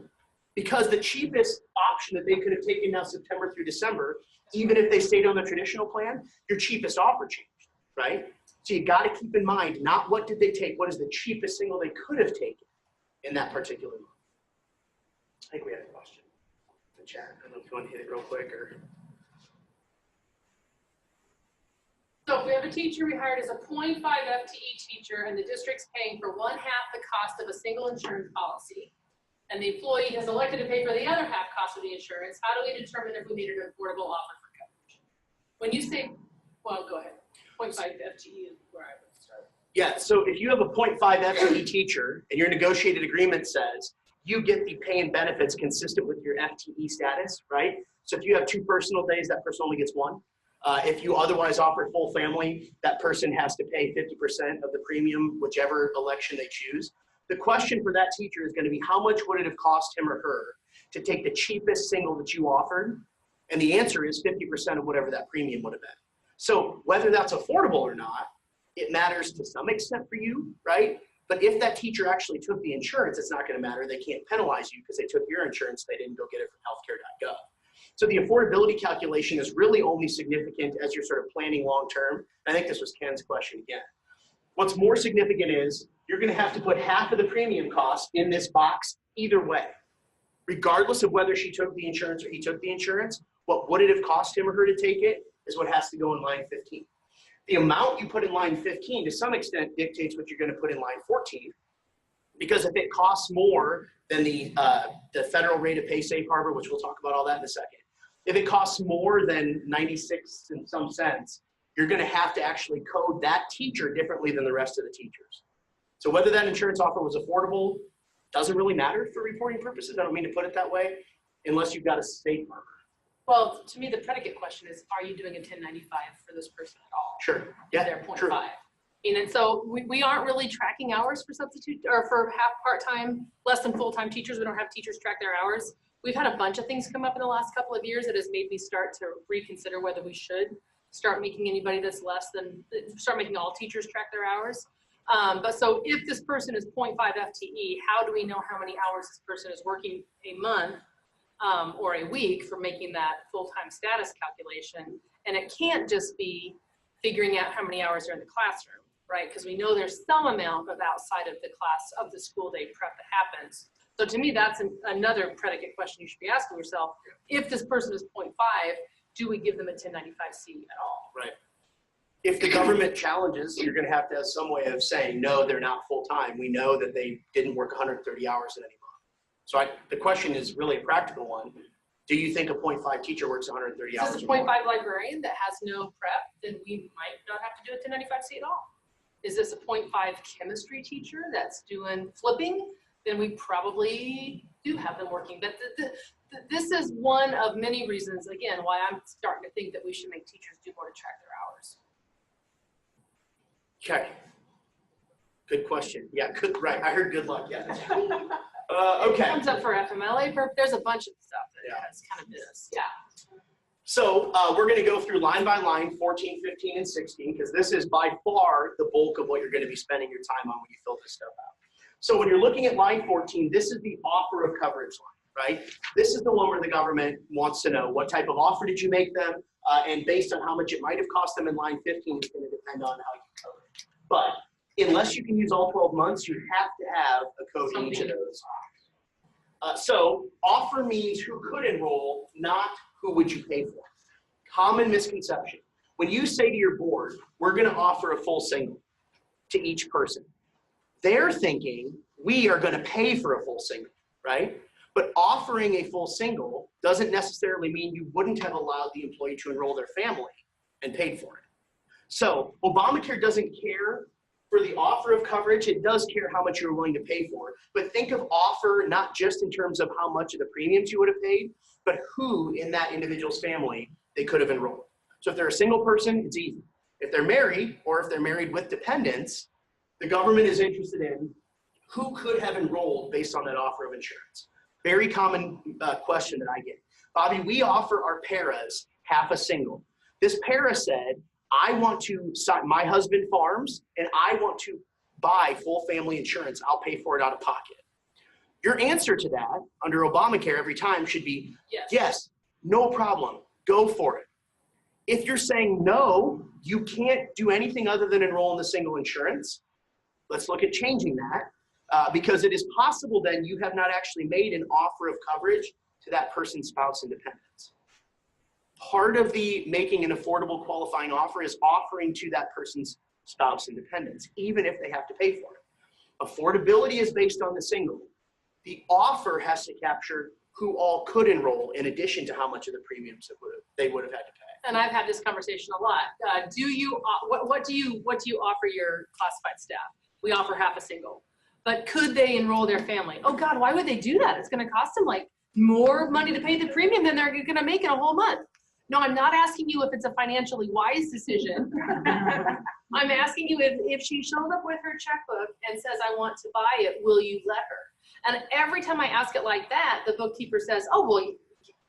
Because the cheapest option that they could have taken now September through December, even if they stayed on the traditional plan, your cheapest offer changed, right? So you got to keep in mind, not what did they take, what is the cheapest single they could have taken in that particular month. I think we had a question in the chat. I don't know if you want to hit it real quick or. So if we have a teacher we hired as a 0.5 FTE teacher and the district's paying for 1/2 the cost of a single insurance policy, and the employee has elected to pay for the other half cost of the insurance, how do we determine if we need an affordable offer for coverage? When you say, well, go ahead, 0.5 FTE is where I would start. Yeah, so if you have a 0.5 FTE teacher and your negotiated agreement says you get the pay and benefits consistent with your FTE status, right? So if you have 2 personal days, that person only gets 1. If you otherwise offer full family, that person has to pay 50% of the premium, whichever election they choose. The question for that teacher is going to be, how much would it have cost him or her to take the cheapest single that you offered? And the answer is 50% of whatever that premium would have been. So whether that's affordable or not, it matters to some extent for you, right? But if that teacher actually took the insurance, it's not going to matter. They can't penalize you because they took your insurance. They didn't go get it from healthcare.gov. So the affordability calculation is really only significant as you're sort of planning long-term. I think this was Ken's question again. What's more significant is you're going to have to put half of the premium cost in this box either way. Regardless of whether she took the insurance or he took the insurance, what would it have cost him or her to take it is what has to go in line 15. The amount you put in line 15 to some extent dictates what you're going to put in line 14. Because if it costs more than the federal rate of pay safe harbor, which we'll talk about all that in a second, if it costs more than 96 in some sense, you're going to have to actually code that teacher differently than the rest of the teachers. So whether that insurance offer was affordable doesn't really matter for reporting purposes. I don't mean to put it that way, unless you've got a safe harbor. Well, to me, the predicate question is, are you doing a 1095 for this person at all? Sure. Yeah, They're 0.5. true. And so we aren't really tracking hours for substitute or for half part-time, less than full-time teachers. We don't have teachers track their hours. We've had a bunch of things come up in the last couple of years that has made me start to reconsider whether we should start making anybody that's less than, start making all teachers track their hours. But so if this person is 0.5 FTE, how do we know how many hours this person is working a month or a week for making that full-time status calculation? And it can't just be figuring out how many hours are in the classroom, right? Because we know there's some amount of outside of the class of the school day prep that happens. So to me, that's another predicate question you should be asking yourself. If this person is 0.5, do we give them a 1095C at all? Right. If the government challenges, you're going to have some way of saying, no, they're not full-time. We know that they didn't work 130 hours in any month. So the question is really a practical one. Do you think a 0.5 teacher works 130 hours? If it's a 0.5 librarian that has no prep, then we might not have to do a 1095C at all. Is this a 0.5 chemistry teacher that's doing flipping? Then we probably do have them working. But this is one of many reasons, again, why I'm starting to think that we should make teachers do more to track their hours. Okay. Good question. Yeah, good. Right. I heard good luck. Yeah. Okay. It comes up for FMLA. There's a bunch of stuff that Yeah. has kind of this. Yeah. So we're going to go through line by line, 14, 15, and 16, because this is by far the bulk of what you're going to be spending your time on when you fill this stuff out. So when you're looking at line 14, this is the offer of coverage line, right? This is the one where the government wants to know what type of offer did you make them, and based on how much it might have cost them in line 15 is going to depend on how you cover it. But unless you can use all 12 months, you have to have a code in each of those. So offer means who could enroll, not who would you pay for. Common misconception. When you say to your board, we're going to offer a full single to each person, they're thinking we are going to pay for a full single, right? But offering a full single doesn't necessarily mean you wouldn't have allowed the employee to enroll their family and paid for it. So Obamacare doesn't care for the offer of coverage. It does care how much you're willing to pay for it. But think of offer not just in terms of how much of the premiums you would have paid, but who in that individual's family they could have enrolled. So if they're a single person, it's easy. If they're married, or if they're married with dependents, the government is interested in who could have enrolled based on that offer of insurance. Very common question that I get. Bobby, we offer our paras half a single. This para said, I want to sign, my husband farms, and I want to buy full family insurance. I'll pay for it out of pocket. Your answer to that under Obamacare every time should be, yes, no problem, go for it. If you're saying no, you can't do anything other than enroll in the single insurance, let's look at changing that because it is possible then you have not actually made an offer of coverage to that person's spouse and dependents. Part of the making an affordable qualifying offer is offering to that person's spouse and dependents, even if they have to pay for it. Affordability is based on the single. The offer has to capture who all could enroll in addition to how much of the premiums they would have had to pay. And I've had this conversation a lot. What do you offer your classified staff? We offer half a single, but could they enroll their family? Oh God, why would they do that? It's going to cost them like more money to pay the premium than they're going to make in a whole month. No, I'm not asking you if it's a financially wise decision. I'm asking you if she shows up with her checkbook and says, I want to buy it, will you let her? And every time I ask it like that, the bookkeeper says, oh, well,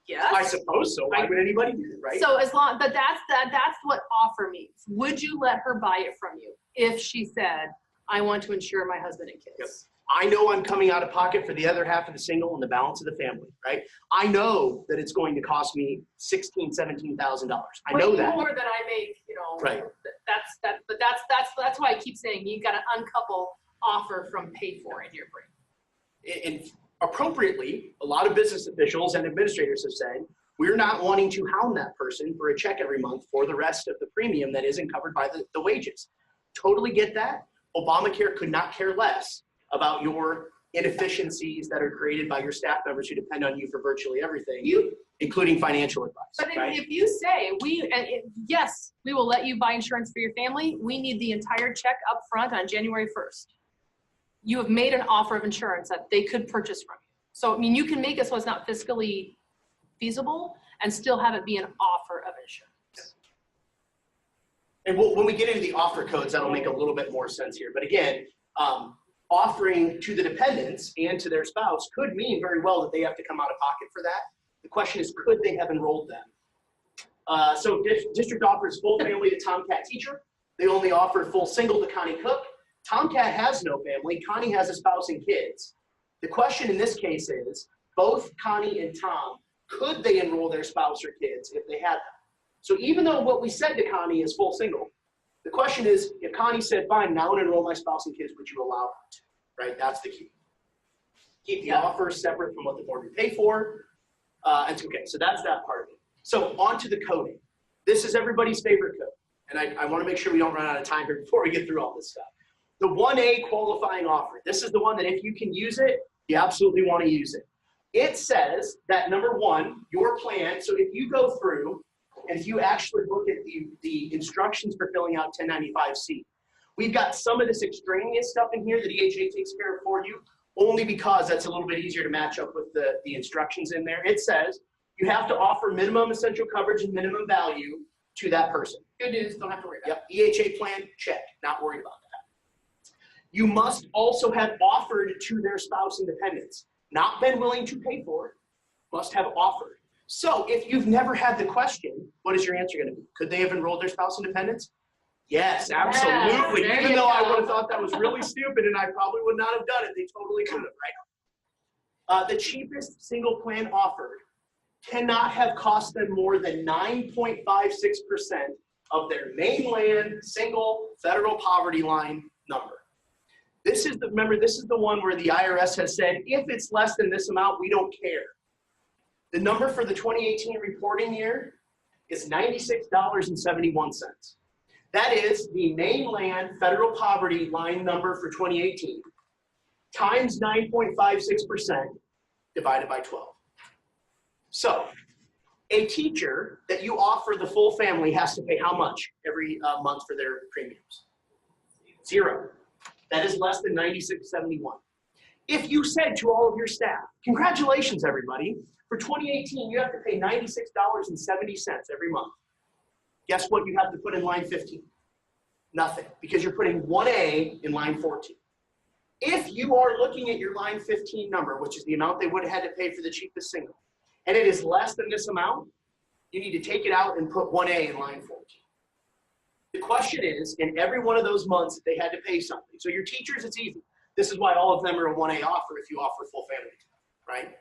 yes. I suppose so. Why would anybody do it, right? So but that's what offer means. Would you let her buy it from you if she said, I want to insure my husband and kids? Yep. I know I'm coming out of pocket for the other half of the single and the balance of the family, right? I know that it's going to cost me $16,000, $17,000. I know that. More than I make, Right. That's why I keep saying you got to uncouple offer from pay for in your brain. And appropriately, a lot of business officials and administrators have said, we're not wanting to hound that person for a check every month for the rest of the premium that isn't covered by the wages. Totally get that. Obamacare could not care less about your inefficiencies that are created by your staff members who depend on you for virtually everything, including financial advice. But right? if you say, yes, we will let you buy insurance for your family, we need the entire check up front on January 1st. You have made an offer of insurance that they could purchase from you. So, I mean, you can make it so it's not fiscally feasible and still have it be an offer of insurance. And when we get into the offer codes, that'll make a little bit more sense here. But again, offering to the dependents and to their spouse could mean very well that they have to come out of pocket for that. The question is, could they have enrolled them? So district offers full family to Tomcat teacher. They only offer full single to Connie Cook. Tomcat has no family. Connie has a spouse and kids. The question in this case is, both Connie and Tom, could they enroll their spouse or kids if they had them? So even though what we said to Connie is full single, the question is, if Connie said, fine, now I want to enroll my spouse and kids, would you allow them to? Right, that's the key. Keep the offer separate from what the board would pay for. And okay, so that's that part of it. So on to the coding. This is everybody's favorite code. And I want to make sure we don't run out of time here before we get through all this stuff. The 1A qualifying offer. This is the one that if you can use it, you absolutely want to use it. It says that number one, your plan, so if you go through and if you actually look at the instructions for filling out 1095C, we've got some of this extraneous stuff in here that EHA takes care of for you, only because that's a little bit easier to match up with the instructions in there. It says you have to offer minimum essential coverage and minimum value to that person. Good news, don't have to worry about it. Yep, EHA plan, check, not worried about that. You must also have offered to their spouse and dependents, not been willing to pay for, must have offered. So if you've never had the question, what is your answer going to be? Could they have enrolled their spouse and dependents? Yes, absolutely. Yes, even though I would have thought that was really stupid and I probably would not have done it, they totally could have, right? The cheapest single plan offered cannot have cost them more than 9.56% of their mainland single federal poverty line number. This is remember, this is the one where the IRS has said, if it's less than this amount, we don't care. The number for the 2018 reporting year is $96.71. That is the mainland federal poverty line number for 2018 times 9.56% divided by 12. So a teacher that you offer the full family has to pay how much every month for their premiums? Zero. That is less than $96.71. If you said to all of your staff, congratulations everybody, For 2018, you have to pay $96.70 every month. Guess what you have to put in line 15? Nothing, because you're putting 1A in line 14. If you are looking at your line 15 number, which is the amount they would have had to pay for the cheapest single, and it is less than this amount, you need to take it out and put 1A in line 14. The question is, in every one of those months, they had to pay something. So your teachers, it's easy. This is why all of them are a 1A offer if you offer full family time, right?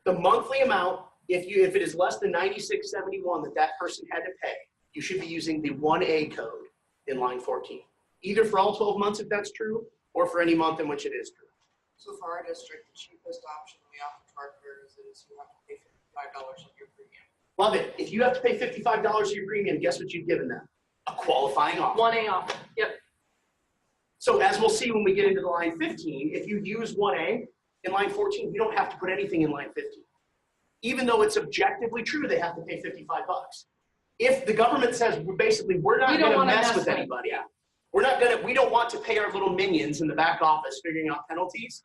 The monthly amount, if it is less than $96.71 that person had to pay, you should be using the 1A code in line 14, either for all 12 months if that's true, or for any month in which it is true. So for our district, the cheapest option we offer to our parents is you have to pay $55 of your premium. Love it. If you have to pay $55 of your premium, guess what you've given them? A qualifying offer. 1A offer, yep. So as we'll see when we get into the line 15, if you use 1A in line 14, you don't have to put anything in line 15. Even though it's objectively true they have to pay $55. If the government says we're not going to mess with anybody, we don't want to pay our little minions in the back office figuring out penalties.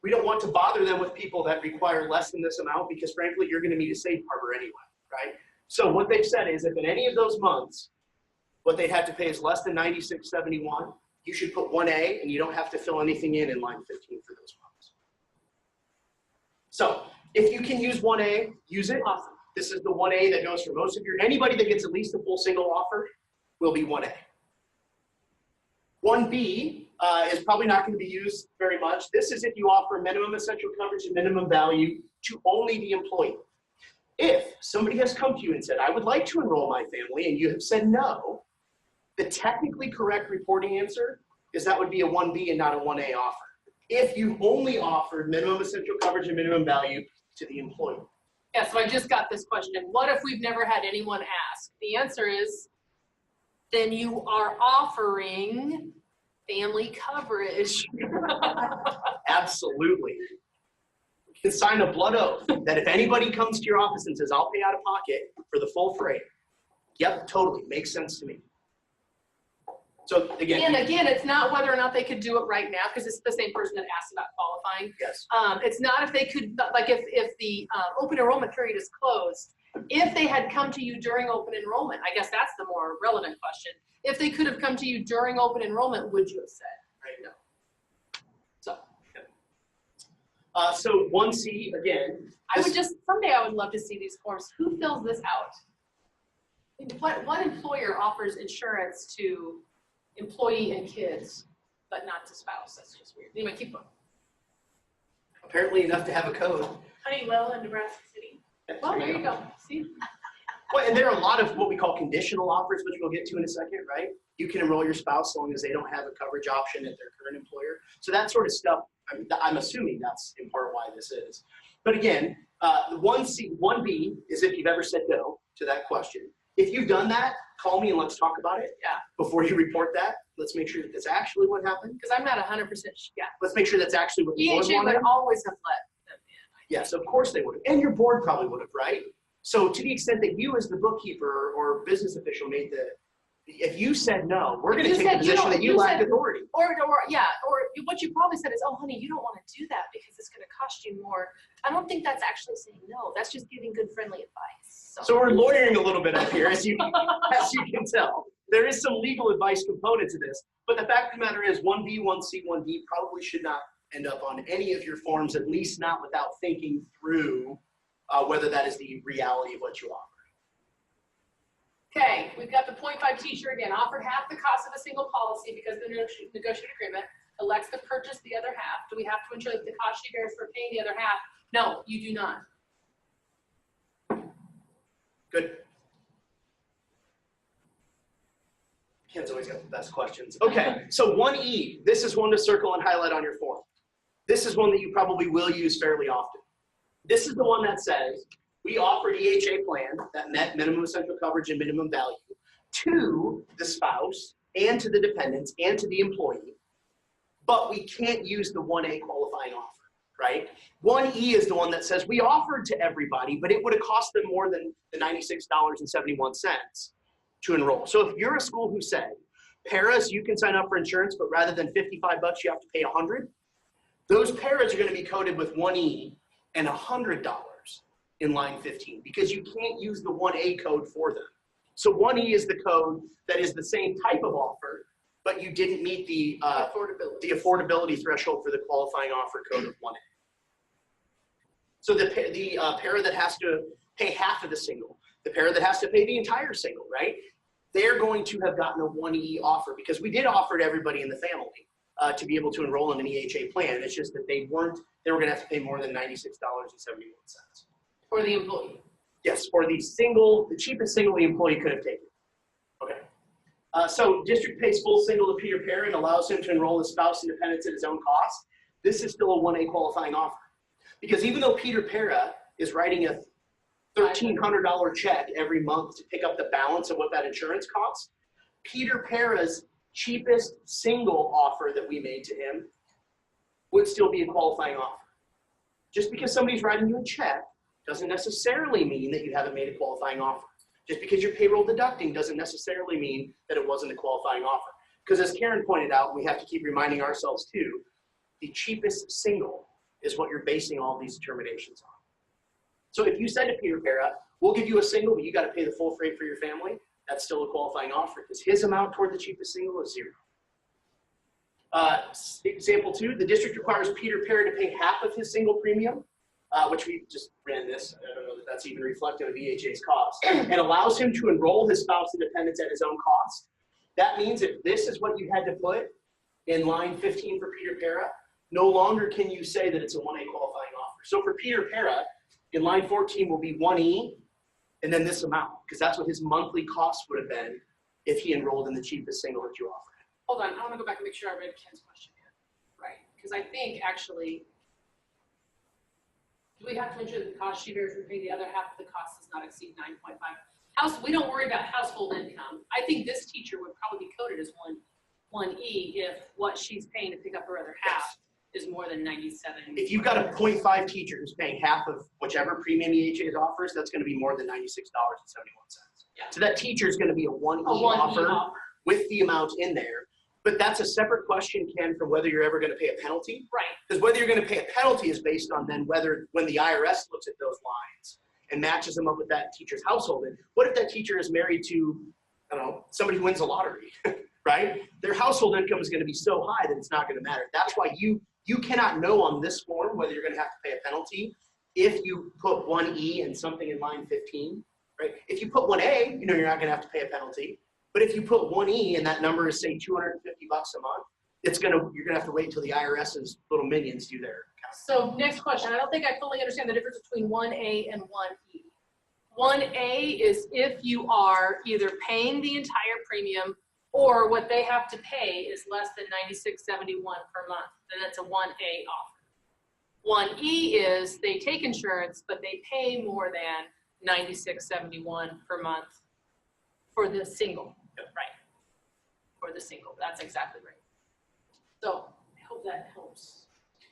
We don't want to bother them with people that require less than this amount because frankly, you're going to need a safe harbor anyway, right? So what they've said is if in any of those months, what they had to pay is less than $96.71, you should put 1A and you don't have to fill anything in line 15 for those months. So if you can use 1A, use it. Awesome. This is the 1A that goes for most of anybody that gets at least a full single offer will be 1A. 1B is probably not going to be used very much. This is if you offer minimum essential coverage and minimum value to only the employee. If somebody has come to you and said, I would like to enroll my family, and you have said no, the technically correct reporting answer is that would be a 1B and not a 1A offer. If you only offered minimum essential coverage and minimum value to the employee. Yeah, so I just got this question. What if we've never had anyone ask? The answer is, then you are offering family coverage. Absolutely. You can sign a blood oath that if anybody comes to your office and says, I'll pay out of pocket for the full freight. Yep, totally. Makes sense to me. So again. And again, it's not whether or not they could do it right now, because it's the same person that asked about qualifying. Yes. It's not if they could, like if the open enrollment period is closed, if they had come to you during open enrollment, I guess that's the more relevant question. If they could have come to you during open enrollment, would you have said? Right. No. So. So 1C, again. Someday I would love to see these forms. Who fills this out? What employer offers insurance to employee and kids, but not to spouse? That's just weird. Anyway, keep going. Apparently enough to have a code. Honeywell in Nebraska City. Well, there you go. See? Well, and there are a lot of what we call conditional offers, which we'll get to in a second, right? You can enroll your spouse as long as they don't have a coverage option at their current employer. So that sort of stuff, I'm assuming that's in part why this is. But again, the 1B is if you've ever said no to that question. If you've done that, call me and let's talk about it. Yeah. Before you report that, let's make sure that that's actually what happened. Because I'm not 100% yeah. Let's make sure that's actually what the board EHA wanted. would always have let them in. Yes, of course they would have. And your board probably would have, right? So to the extent that you as the bookkeeper or business official made if you said no, we're going to take the position that you lacked authority. Or what you probably said is, oh honey, you don't want to do that because it's going to cost you more. I don't think that's actually saying no. That's just giving good friendly advice. So we're lawyering a little bit up here, as you can tell. There is some legal advice component to this, but the fact of the matter is 1B, 1C, 1D probably should not end up on any of your forms, at least not without thinking through whether that is the reality of what you offer. Okay, we've got the 0.5 teacher again, offered half the cost of a single policy because the negotiated agreement elects to purchase the other half. Do we have to ensure that the cost she bears for paying the other half? No, you do not. Good. Ken's always got the best questions. Okay, so 1E, this is one to circle and highlight on your form. This is one that you probably will use fairly often. This is the one that says, we offered EHA plan that met minimum essential coverage and minimum value to the spouse and to the dependents and to the employee, but we can't use the 1A qualifying offer, right? 1E is the one that says we offered to everybody, but it would have cost them more than the $96.71 to enroll. So if you're a school who said, paras, you can sign up for insurance, but rather than $55, you have to pay $100, those paras are going to be coded with 1E and $100. in line 15 because you can't use the 1A code for them. So 1E is the code that is the same type of offer, but you didn't meet the affordability threshold for the qualifying offer code of 1A. So the para that has to pay half of the single, the para that has to pay the entire single, right? They're going to have gotten a 1E offer because we did offer to everybody in the family to be able to enroll in an EHA plan. It's just that they were going to have to pay more than $96.71. For the employee. Yes, for the cheapest single the employee could have taken. Okay. So district pays full single to Peter Para and allows him to enroll his spouse and dependents at his own cost. This is still a 1A qualifying offer. Because even though Peter Para is writing a $1,300 check every month to pick up the balance of what that insurance costs, Peter Para's cheapest single offer that we made to him would still be a qualifying offer. Just because somebody's writing you a check doesn't necessarily mean that you haven't made a qualifying offer. Just because you're payroll deducting doesn't necessarily mean that it wasn't a qualifying offer. Because as Karen pointed out, we have to keep reminding ourselves too, the cheapest single is what you're basing all these determinations on. So if you said to Peter Para, we'll give you a single, but you got to pay the full freight for your family, that's still a qualifying offer because his amount toward the cheapest single is 0. Example 2, the district requires Peter Para to pay half of his single premium, which we just ran this. I don't know that that's even reflective of EHA's cost, and allows him to enroll his spouse and dependents at his own cost. That means if this is what you had to put in line 15 for Peter Para, no longer can you say that it's a 1A qualifying offer. So for Peter Para, in line 14 will be 1E, and then this amount, because that's what his monthly cost would have been if he enrolled in the cheapest single that you offered. Hold on, I want to go back and make sure I read Ken's question here. Right, because I think actually, do we have to ensure that the cost share is repaying the other half of the cost does not exceed 9.5? We don't worry about household income. I think this teacher would probably be coded as 1E if what she's paying to pick up her other half is more than 97. If you've got a 0.5 teacher who's paying half of whichever premium EHA offers, that's going to be more than $96.71. Yeah. So that teacher is going to be a 1E offer with the amount in there. But that's a separate question, Ken, from whether you're ever going to pay a penalty. Right. Because whether you're going to pay a penalty is based on then when the IRS looks at those lines and matches them up with that teacher's household. And what if that teacher is married to, I don't know, somebody who wins the lottery, right? Their household income is going to be so high that it's not going to matter. That's why you cannot know on this form whether you're going to have to pay a penalty if you put 1E and something in line 15, right? If you put 1A, you know you're not going to have to pay a penalty. But if you put 1E and that number is say $250 a month, you're going to have to wait until the IRS's little minions do their count. So next question, I don't think I fully understand the difference between 1A and 1E. 1A is if you are either paying the entire premium or what they have to pay is less than $96.71 per month, then that's a 1A offer. 1E is they take insurance, but they pay more than $96.71 per month for the single. Yep. Right. For the single. That's exactly right. So I hope that helps.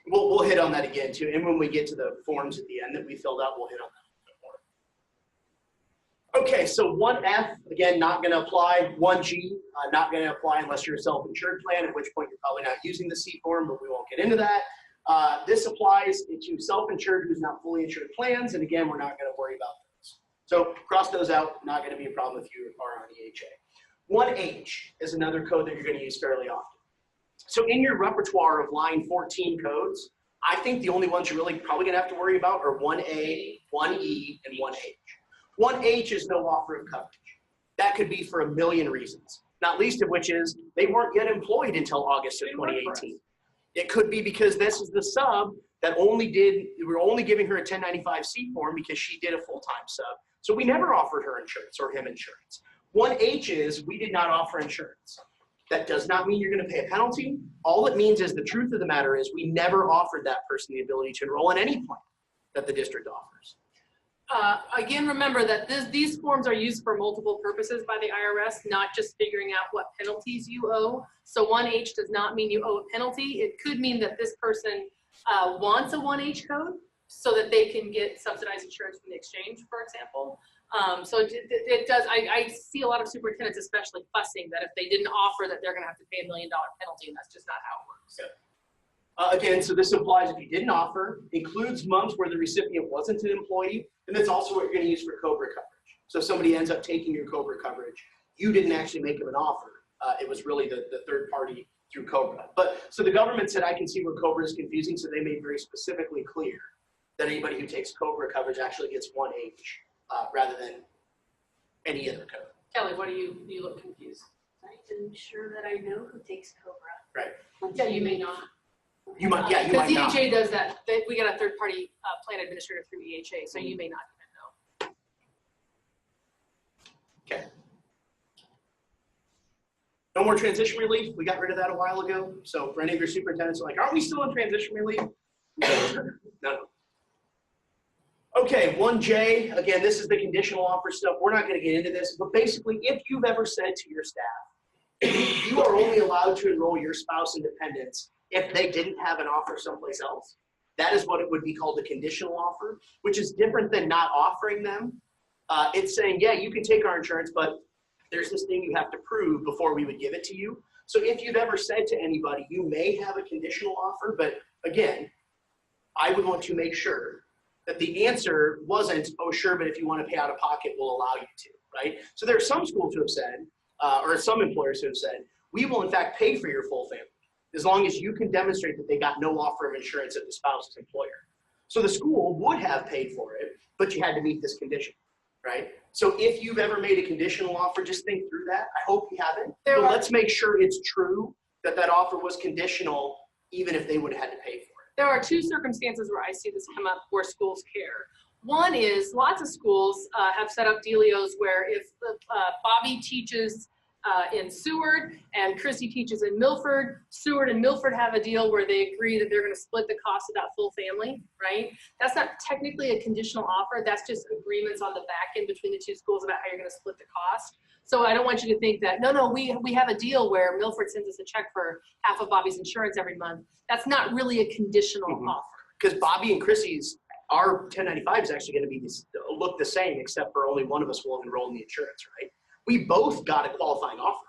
We'll hit on that again too. And when we get to the forms at the end that we filled out, we'll hit on that a bit more. Okay, so 1F, again, not going to apply. 1G, not going to apply unless you're a self-insured plan, at which point you're probably not using the C form, but we won't get into that. This applies to self-insured who's not fully insured plans, and again, we're not going to worry about those. So cross those out, not going to be a problem if you are on EHA. 1H is another code that you're going to use fairly often. So in your repertoire of line 14 codes, I think the only ones you're really probably going to have to worry about are 1A, 1E, and 1H. 1H is no offer of coverage. That could be for a million reasons, not least of which is they weren't yet employed until August of 2018. It could be because this is the sub that we're only giving her a 1095C form because she did a full-time sub. So we never offered her insurance or him insurance. 1H is we did not offer insurance. That does not mean you're going to pay a penalty. All it means is the truth of the matter is we never offered that person the ability to enroll in any plan that the district offers. Again, remember that these forms are used for multiple purposes by the IRS, not just figuring out what penalties you owe. So 1H does not mean you owe a penalty. It could mean that this person wants a 1H code so that they can get subsidized insurance from the exchange, for example. So it does, I see a lot of superintendents especially fussing that if they didn't offer that they're going to have to pay $1 million penalty, and that's just not how it works. Yeah. Again, so this applies if you didn't offer, includes months where the recipient wasn't an employee, and that's also what you're going to use for COBRA coverage. So if somebody ends up taking your COBRA coverage, you didn't actually make them an offer. It was really the third party through COBRA. But so the government said, I can see where COBRA is confusing, so they made very specifically clear that anybody who takes COBRA coverage actually gets 1H rather than any other code. Kelly, what do you look confused? I'm sure that I know who takes COBRA. Right. Yeah, you may not. You might, yeah, you might not. Because EHA does that. We got a third-party plan administrator through EHA, so you may not even know. Okay. No more transition relief. We got rid of that a while ago. So for any of your superintendents are like, aren't we still in transition relief? No. Okay, 1J, again, this is the conditional offer stuff. We're not going to get into this, but basically, if you've ever said to your staff, you are only allowed to enroll your spouse and dependents if they didn't have an offer someplace else. That is what it would be called a conditional offer, which is different than not offering them. It's saying, yeah, you can take our insurance, but there's this thing you have to prove before we would give it to you. So if you've ever said to anybody, you may have a conditional offer, but again, I would want to make sure that the answer wasn't, oh, sure, but if you want to pay out of pocket, we'll allow you to, right? So there are some schools who have said, or some employers who have said, we will in fact pay for your full family, as long as you can demonstrate that they got no offer of insurance at the spouse's employer. So the school would have paid for it, but you had to meet this condition, right? So if you've ever made a conditional offer, just think through that. I hope you haven't, but let's make sure it's true that that offer was conditional, even if they would have had to pay for it. There are two circumstances where I see this come up where schools care. One is lots of schools have set up dealios where if Bobby teaches in Seward and Chrissy teaches in Milford, Seward and Milford have a deal where they agree that they're going to split the cost of that full family, right? That's not technically a conditional offer. That's just agreements on the back end between the two schools about how you're going to split the cost. So I don't want you to think that, no, we have a deal where Milford sends us a check for half of Bobby's insurance every month. That's not really a conditional offer. Because Bobby and Chrissy's, our 1095 is actually going to be look the same, except for only one of us will enroll in the insurance, right? We both got a qualifying offer.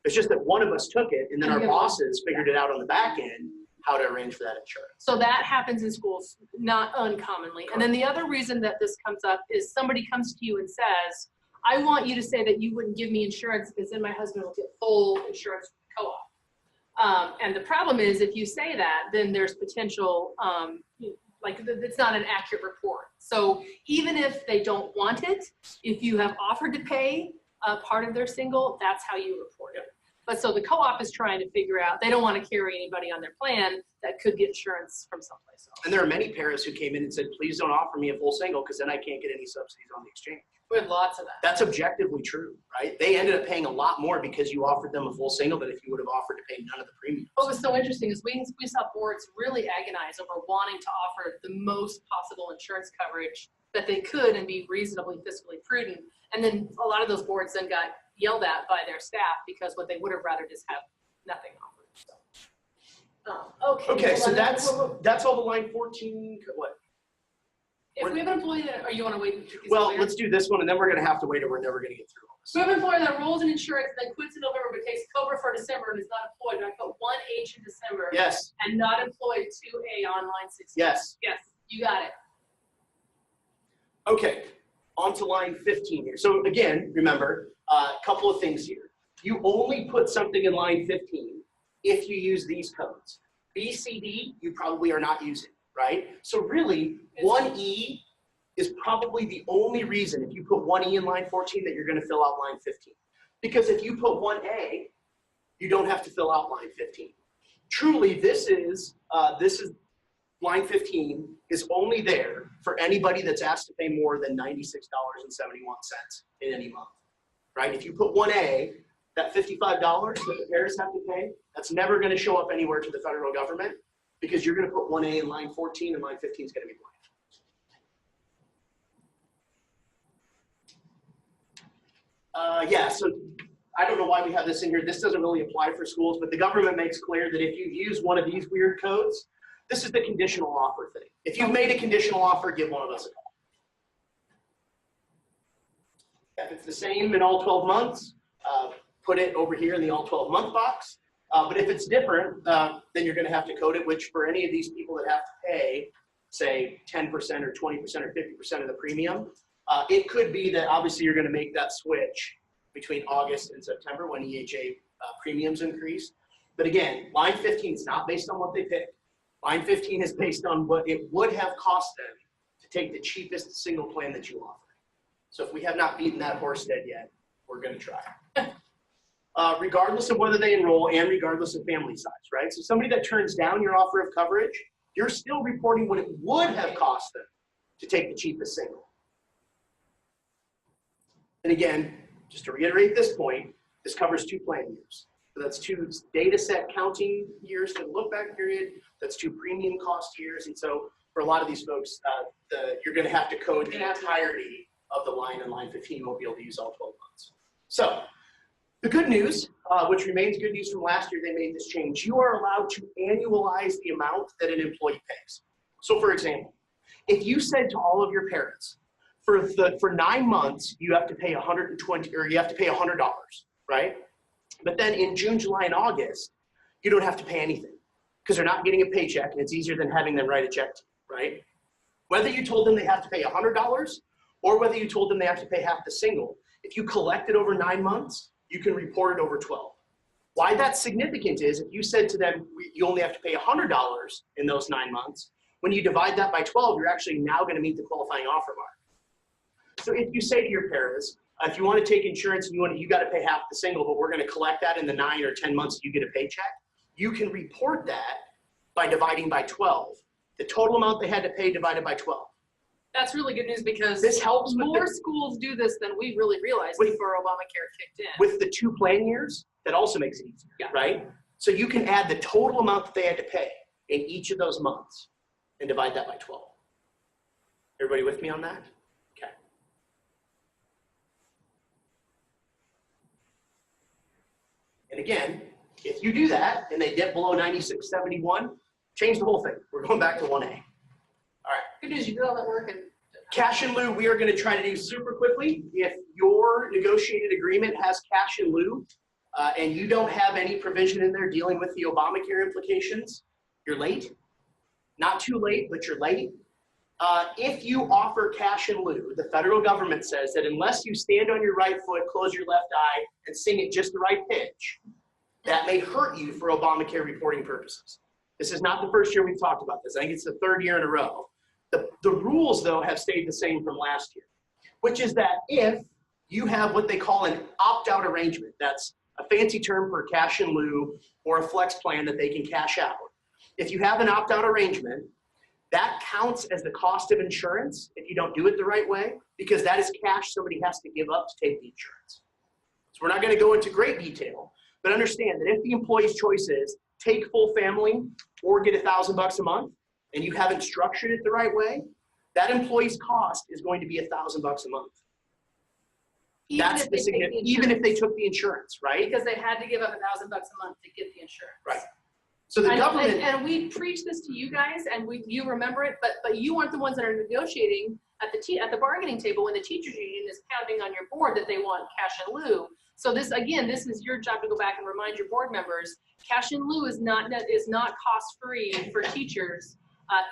It's just that one of us took it, and then our bosses figured it out on the back end how to arrange for that insurance. So that happens in schools, not uncommonly. And then the other reason that this comes up is somebody comes to you and says, I want you to say that you wouldn't give me insurance because then my husband will get full insurance from the co-op. And the problem is if you say that, then there's potential, like it's not an accurate report. So even if they don't want it, if you have offered to pay part of their single, that's how you report it. But so the co-op is trying to figure out, they don't want to carry anybody on their plan that could get insurance from someplace else. And there are many parents who came in and said, please don't offer me a full single because then I can't get any subsidies on the exchange. We have lots of that. That's objectively true, right? They ended up paying a lot more because you offered them a full single than if you would have offered to pay none of the premiums. What was so interesting is we saw boards really agonize over wanting to offer the most possible insurance coverage that they could and be reasonably fiscally prudent. And then a lot of those boards then got yelled at by their staff because what they would have rather just have nothing offered. So. Okay, so that's all the line 14, what? If we have an employee that, or you want to wait? Well, let's do this one and then we're going to have to wait or we're never going to get through all this. We have an employee that enrolls in insurance and then quits in November but takes COBRA for December and is not employed. Do I put 1H in December? Yes. And not employed 2A on line 16? Yes. Yes, you got it. Okay, on to line 15 here. So again, remember, a couple of things here. You only put something in line 15 if you use these codes. B, C, D, you probably are not using, right? So really, 1E is probably the only reason if you put 1E in line 14 that you're going to fill out line 15. Because if you put 1A, you don't have to fill out line 15. Truly, this is line 15 is only there for anybody that's asked to pay more than $96.71 in any month, right? If you put 1A, that $55 that the parents have to pay, that's never going to show up anywhere to the federal government because you're going to put 1A in line 14 and line 15 is going to be blank. Yeah, so I don't know why we have this in here. This doesn't really apply for schools, but the government makes clear that if you use one of these weird codes, this is the conditional offer thing. If you've made a conditional offer, give one of us a call. If it's the same in all 12 months, put it over here in the all 12 month box. But if it's different, then you're gonna have to code it, which for any of these people that have to pay, say 10% or 20% or 50% of the premium, it could be that obviously you're gonna make that switch between August and September when EHA premiums increase. But again, line 15 is not based on what they pick. Line 15 is based on what it would have cost them to take the cheapest single plan that you offer. So if we have not beaten that horse dead yet, we're gonna try. Regardless of whether they enroll and regardless of family size, right? So somebody that turns down your offer of coverage, you're still reporting what it would have cost them to take the cheapest single. And again, just to reiterate this point, this covers 2 plan years. So that's 2 data set counting years for the look back period. That's 2 premium cost years. And so for a lot of these folks, you're gonna have to code the entirety of the line, and line 15 you won't be able to use all 12 months. So the good news, which remains good news from last year, they made this change. You are allowed to annualize the amount that an employee pays. So for example, if you said to all of your parents, for 9 months, you have to pay $120, or you have to pay $100, right? But then in June, July, and August, you don't have to pay anything because they're not getting a paycheck, and it's easier than having them write a check to you, right? Whether you told them they have to pay $100 or whether you told them they have to pay half the single, if you collect it over 9 months, you can report it over 12. Why that's significant is if you said to them, you only have to pay $100 in those 9 months, when you divide that by 12, you're actually now going to meet the qualifying offer mark. So if you say to your parents, if you want to take insurance and you got to pay half the single, but we're going to collect that in the 9 or 10 months you get a paycheck, you can report that by dividing by 12. The total amount they had to pay divided by 12. That's really good news because This helps with more schools do this than we really realized before Obamacare kicked in. With the 2 plan years, that also makes it easier, right? So you can add the total amount that they had to pay in each of those months and divide that by 12. Everybody with me on that? Okay. And again, if you do that and they dip below 96.71, change the whole thing. We're going back to 1A. All right. Good news, you did all that work and Cash in lieu, we are going to try to do super quickly. If your negotiated agreement has cash in lieu and you don't have any provision in there dealing with the Obamacare implications, you're late. Not too late, but you're late. If you offer cash in lieu, the federal government says that unless you stand on your right foot, close your left eye, and sing at just the right pitch, that may hurt you for Obamacare reporting purposes. This is not the first year we've talked about this. I think it's the 3rd year in a row. The rules, though, have stayed the same from last year, which is that if you have what they call an opt-out arrangement, that's a fancy term for cash in lieu or a flex plan that they can cash out. If you have an opt-out arrangement, that counts as the cost of insurance if you don't do it the right way, because that is cash somebody has to give up to take the insurance. So we're not going to go into great detail, but understand that if the employee's choice is take full family or get $1,000 a month, and you haven't structured it the right way, that employee's cost is going to be $1,000 a month. That's the significant, even if they took the insurance, right? because they had to give up $1,000 a month to get the insurance. Right. So the government, and we preach this to you guys, and you remember it, but you aren't the ones that are negotiating at the bargaining table when the teachers union is pounding on your board that they want cash in lieu. So this is your job to go back and remind your board members, cash in lieu is not cost free for teachers.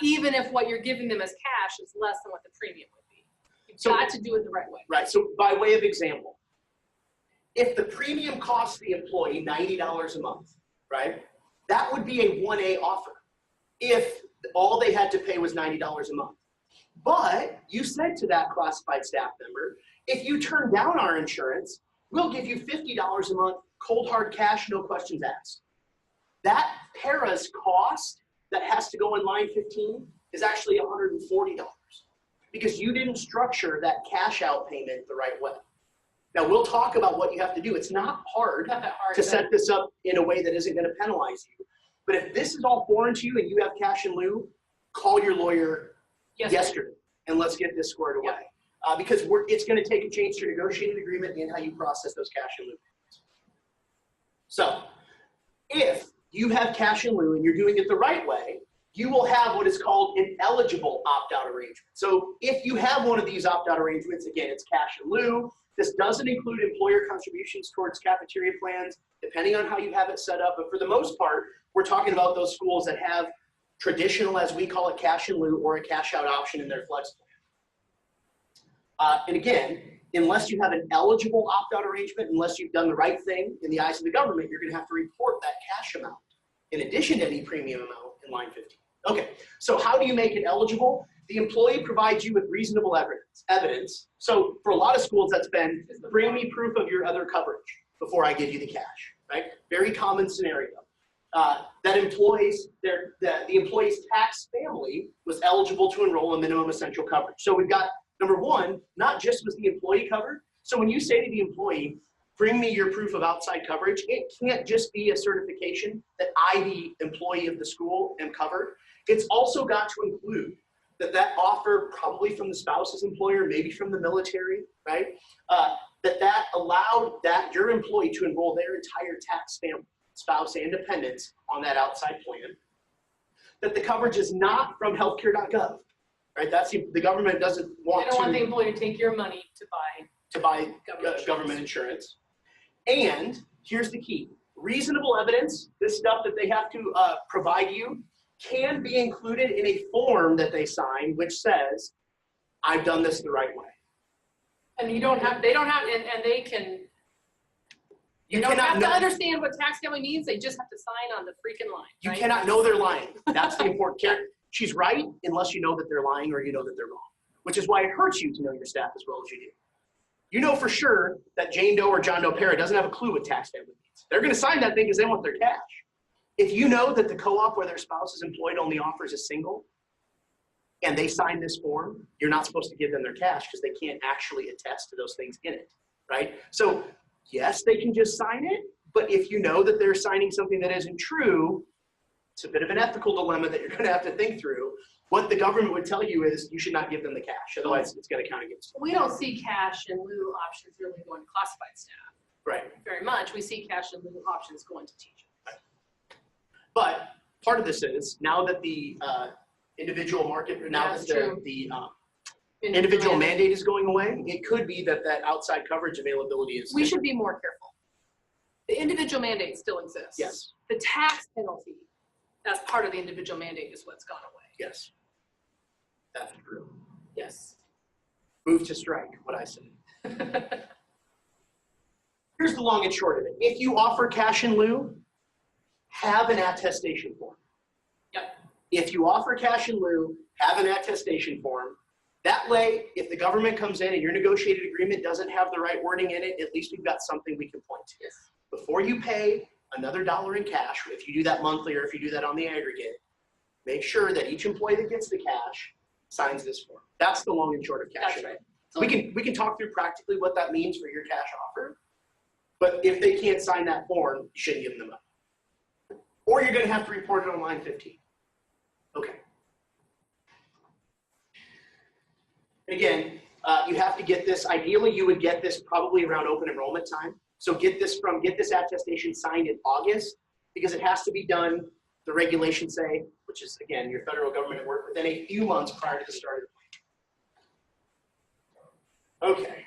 Even if what you're giving them as cash is less than what the premium would be. You've got to do it the right way. right, so by way of example, if the premium costs the employee $90 a month, right, that would be a 1A offer if all they had to pay was $90 a month. But you said to that classified staff member, if you turn down our insurance, we'll give you $50 a month, cold hard cash, no questions asked. That para's cost that has to go in line 15 is actually $140 because you didn't structure that cash out payment the right way. Now we'll talk about what you have to do. It's not hard to set this up in a way that isn't going to penalize you. But if this is all foreign to you and you have cash in lieu, call your lawyer yesterday and let's get this squared away. Because it's going to take a change to your negotiated agreement and how you process those cash in lieu payments. So if you have cash in lieu and you're doing it the right way, you will have what is called an eligible opt-out arrangement. So if you have one of these opt-out arrangements, again, it's cash in lieu. This doesn't include employer contributions towards cafeteria plans, depending on how you have it set up. But for the most part, we're talking about those schools that have traditional, as we call it, cash in lieu or a cash out option in their flex plan. And again, unless you have an eligible opt-out arrangement, unless you've done the right thing in the eyes of the government, you're gonna have to report that cash amount in addition to any premium amount in line 15. Okay, so how do you make it eligible? The employee provides you with reasonable evidence. So for a lot of schools, that's been, bring me proof of your other coverage before I give you the cash, right? Very common scenario. That employees, the employee's tax family was eligible to enroll in minimum essential coverage. So we've got, number one, not just was the employee covered. So when you say to the employee, bring me your proof of outside coverage, it can't just be a certification that I, the employee of the school, am covered. It's also got to include that offer, probably from the spouse's employer, maybe from the military, right? That allowed your employee to enroll their entire tax family, spouse and dependents on that outside plan. That the coverage is not from healthcare.gov, right? That's the government doesn't want They don't want the employee to take your money to buy government insurance. And here's the key: reasonable evidence. This stuff that they have to provide you can be included in a form that they sign, which says, "I've done this the right way." And they don't have, and they can. You don't have to understand what tax family means. They just have to sign on the freaking line. You right? cannot know they're lying. That's the important part. She's right unless you know that they're lying or you know that they're wrong, which is why it hurts you to know your staff as well as you do. You know for sure that Jane Doe or John Doe parent doesn't have a clue what tax family means. They're going to sign that thing because they want their cash. If you know that the co-op where their spouse is employed only offers a single, and they sign this form, you're not supposed to give them their cash because they can't actually attest to those things in it, right? So yes, they can just sign it, but if you know that they're signing something that isn't true, it's a bit of an ethical dilemma that you're going to have to think through. What the government would tell you is you should not give them the cash, otherwise it's going to count against you. We don't see cash in lieu options really going to classified staff Right. very much. We see cash in lieu options going to teachers. But part of this is, now that the individual market, now That's that true. the individual mandate is going away, it could be that outside coverage availability is. We should be more careful. The individual mandate still exists. Yes, The tax penalty, as part of the individual mandate, is what's gone away. yes. That's true. Yes. Move to strike, what I said. Here's the long and short of it. If you offer cash in lieu, have an attestation form. Yep. If you offer cash in lieu, have an attestation form. That way, if the government comes in and your negotiated agreement doesn't have the right wording in it, at least we've got something we can point to. Yes. Before you pay another dollar in cash, if you do that monthly or if you do that on the aggregate, make sure that each employee that gets the cash signs this form. That's the long and short of cash. That's right. So We can talk through practically what that means for your cash offer, but if they can't sign that form, you shouldn't give them the money. Or you're going to have to report it on line 15. Okay. Again, you have to get this. Ideally, you would get this probably around open enrollment time. So get this attestation signed in August, because it has to be done, the regulations say, which is, again, your federal government at work, within a few months prior to the start of the plan. Okay.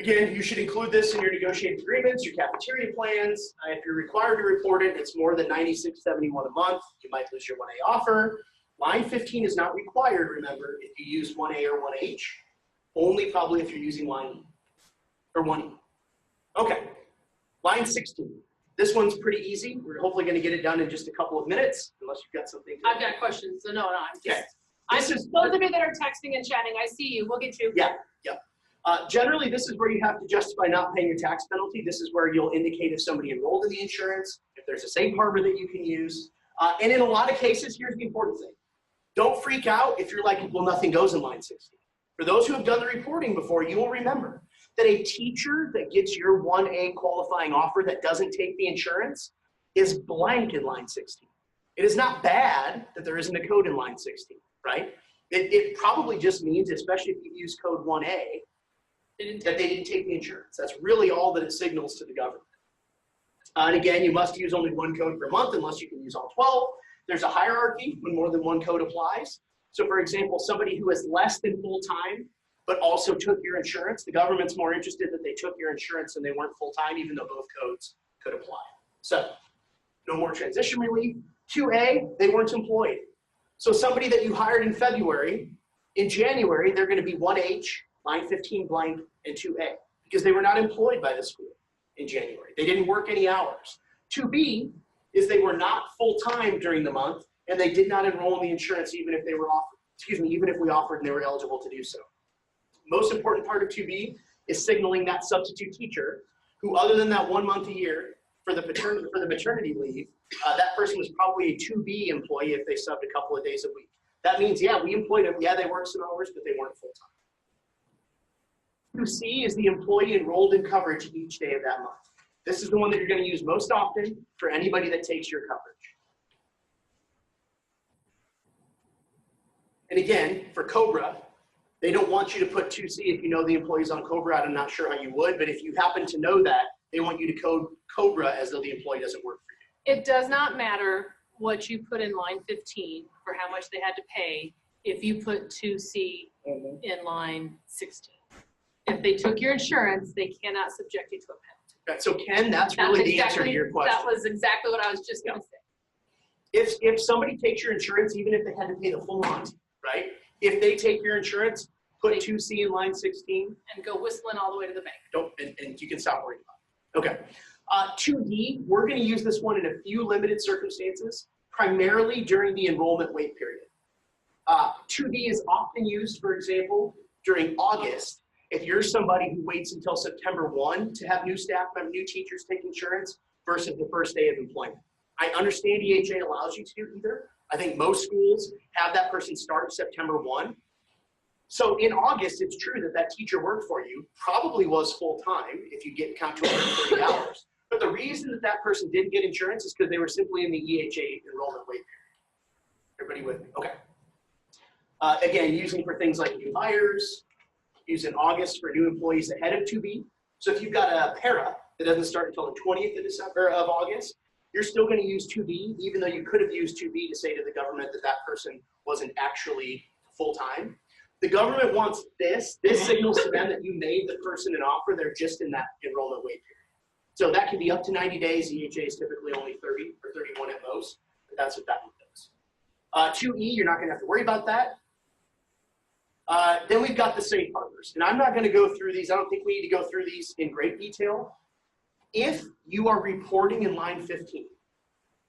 Again, you should include this in your negotiated agreements, your cafeteria plans. If you're required to report it, it's more than $96.71 a month. You might lose your 1A offer. Line 15 is not required, remember, if you use 1A or 1H. Only probably if you're using line E or 1E. Okay, line 16. This one's pretty easy. We're hopefully going to get it done in just a couple of minutes, unless you've got something. I've got questions, so no, I'm just. Okay. Those of you that are texting and chatting, I see you. We'll get you. Yeah. Generally, this is where you have to justify not paying your tax penalty. This is where you'll indicate if somebody enrolled in the insurance, if there's a safe harbor that you can use. And in a lot of cases, here's the important thing. Don't freak out if you're like, well, nothing goes in line 16. For those who have done the reporting before, you will remember that a teacher that gets your 1A qualifying offer that doesn't take the insurance is blank in line 16. It is not bad that there isn't a code in line 16, right? It probably just means, especially if you use code 1A, that they didn't take the insurance. That's really all that it signals to the government. And again, you must use only one code per month unless you can use all 12. There's a hierarchy when more than one code applies. So for example, somebody who is less than full-time, but also took your insurance, the government's more interested that they took your insurance and they weren't full-time, even though both codes could apply. So no more transition relief. 2A, they weren't employed. So somebody that you hired in February, in January, they're going to be 1H, line 15 blank, and 2A, because they were not employed by the school in January. They didn't work any hours. 2B is they were not full-time during the month, and they did not enroll in the insurance even if they were offered, even if we offered and they were eligible to do so. Most important part of 2B is signaling that substitute teacher who, other than that 1 month a year for the maternity leave, that person was probably a 2B employee if they subbed a couple of days a week. That means, yeah, we employed them. Yeah, they worked some hours, but they weren't full-time. 2C is the employee enrolled in coverage each day of that month. This is the one that you're going to use most often for anybody that takes your coverage. And again, for COBRA, they don't want you to put 2C if you know the employee's on COBRA. I'm not sure how you would, but if you happen to know that, they want you to code COBRA as though the employee doesn't work for you. It does not matter what you put in line 15 for how much they had to pay if you put 2C in line 16. If they took your insurance, they cannot subject you to a penalty. Right, so Ken, that's really the answer to your question. That was exactly what I was just going to say. If somebody takes your insurance, even if they had to pay the full month, right? If they take your insurance, put 2C in line 16. And go whistling all the way to the bank. Don't, and you can stop worrying about it. Okay. 2D, we're going to use this one in a few limited circumstances, primarily during the enrollment wait period. 2D is often used, for example, during August. If you're somebody who waits until September 1 to have new teachers take insurance versus the first day of employment. I understand EHA allows you to do either. I think most schools have that person start September 1. So in August, it's true that that teacher worked for you, probably was full-time if you get count 230 hours. But the reason that that person didn't get insurance is because they were simply in the EHA enrollment wait period. Everybody with me? Okay. Again, using for things like new hires, use in August for new employees ahead of 2B. So if you've got a para that doesn't start until the 20th of August, you're still going to use 2B, even though you could have used 2B to say to the government that that person wasn't actually full-time. The government wants this signals to them that you made the person an offer, they're just in that enrollment wait period. So that can be up to 90 days. EHA is typically only 30 or 31 at most, but that's what that one does. 2E, you're not going to have to worry about that. Then we've got the safe harbors. And I'm not going to go through these. I don't think we need to go through these in great detail. If you are reporting in line 15,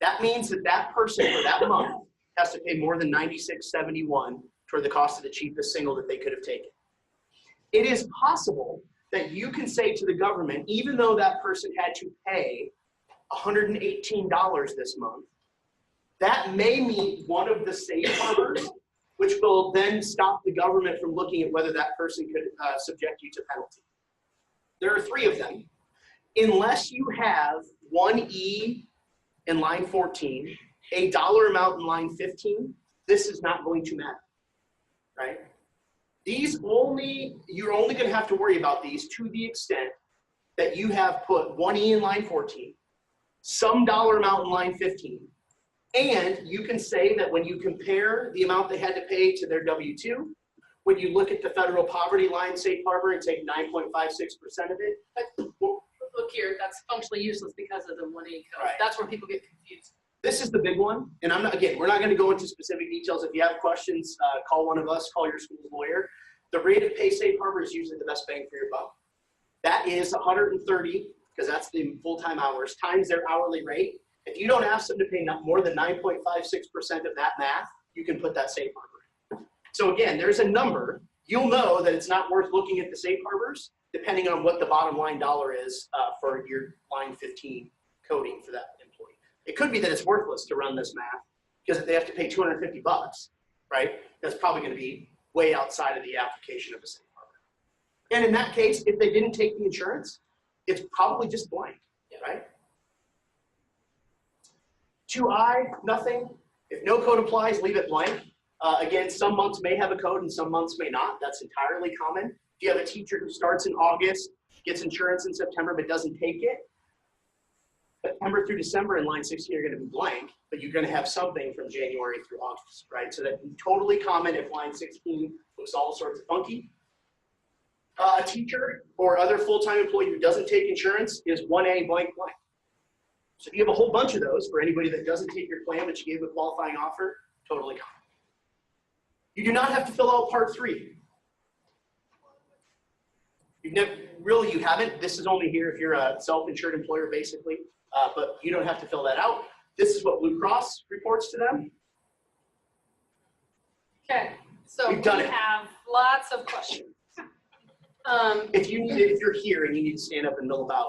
that means that that person for that month has to pay more than $96.71 toward the cost of the cheapest single that they could have taken. It is possible that you can say to the government, even though that person had to pay $118 this month, that may meet one of the safe harbors, which will then stop the government from looking at whether that person could subject you to penalty. There are 3 of them. Unless you have 1E in line 14, a dollar amount in line 15, this is not going to matter, right? You're only going to have to worry about these to the extent that you have put 1E in line 14, some dollar amount in line 15, and you can say that when you compare the amount they had to pay to their W-2, when you look at the federal poverty line safe harbor and take 9.56% of it, Look here, that's functionally useless because of the 1A code. Right. That's where people get confused. this is the big one. And we're not going to go into specific details. If you have questions, call one of us, call your school's lawyer. The rate of pay safe harbor is usually the best bang for your buck. That is 130, because that's the full-time hours, times their hourly rate. If you don't ask them to pay more than 9.56% of that math, you can put that safe harbor in. So again, there's a number. You'll know that it's not worth looking at the safe harbors, depending on what the bottom line dollar is for your line 15 coding for that employee. It could be that it's worthless to run this math, because if they have to pay $250, right, that's probably going to be way outside of the application of a safe harbor. And in that case, if they didn't take the insurance, it's probably just blank, right? 2I, nothing. If no code applies, leave it blank. Again, some months may have a code and some months may not. That's entirely common. If you have a teacher who starts in August, gets insurance in September, but doesn't take it, September through December in line 16 are going to be blank, but you're going to have something from January through August, right? So that's totally common if line 16 looks all sorts of funky. A teacher or other full-time employee who doesn't take insurance is 1A blank blank. So if you have a whole bunch of those for anybody that doesn't take your plan but you gave a qualifying offer, totally common. You do not have to fill out part 3. You've never, really you haven't. This is only here if you're a self-insured employer basically, but you don't have to fill that out. This is what Blue Cross reports to them. Okay, so we We've done it. have lots of questions. If you're here and you need to stand up and mill about,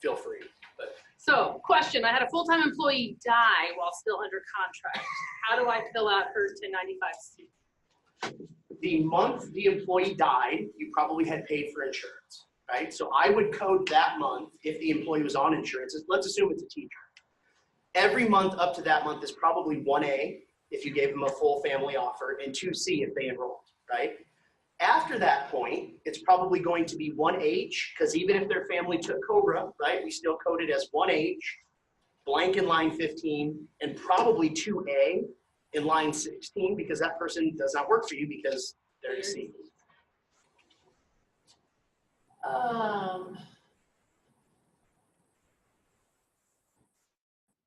feel free. But So, question, I had a full-time employee die while still under contract. How do I fill out her 1095C? the month the employee died, you probably had paid for insurance, right? So I would code that month if the employee was on insurance. Let's assume it's a teacher. Every month up to that month is probably 1A if you gave them a full family offer, and 2C if they enrolled, right? After that point, it's probably going to be 1H, because even if their family took COBRA, right, we still code it as 1H, blank in line 15, and probably 2A in line 16, because that person does not work for you because they're deceased.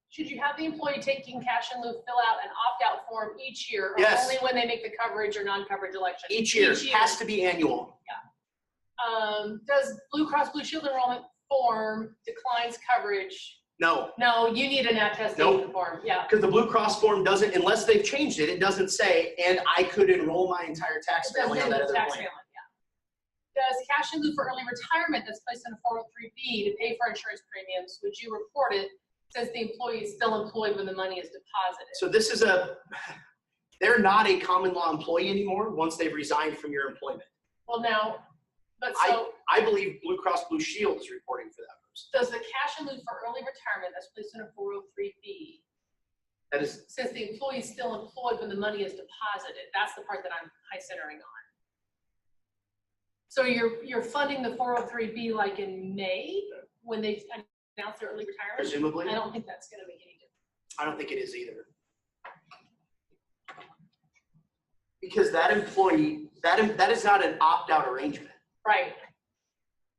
Should you have the employee taking cash in lieu fill out an opt-out form each year, or Yes. only when they make the coverage or non-coverage election? Each year, has to be annual. Does Blue Cross Blue Shield enrollment form declines coverage? No, No, you need an attestation Nope. form, yeah. because the Blue Cross form doesn't, unless they've changed it, it doesn't say, and I could enroll my entire tax It doesn't family on say that the other tax plan. family, yeah. Does cash in lieu for early retirement that's placed in a 403B to pay for insurance premiums, would you report it since the employee is still employed when the money is deposited? So this is they're not a common law employee anymore once they've resigned from your employment. Well, now, but so, I believe Blue Cross Blue Shield is reporting for that person. does the cash in lieu for early retirement that's placed in a 403B, That is, since the employee is still employed when the money is deposited, that's the part that I'm high centering on. So you're funding the 403B like in May when they announce their early retirement? presumably, I don't think that's gonna make any difference. I don't think it is either. Because that employee, that is not an opt-out arrangement. Right.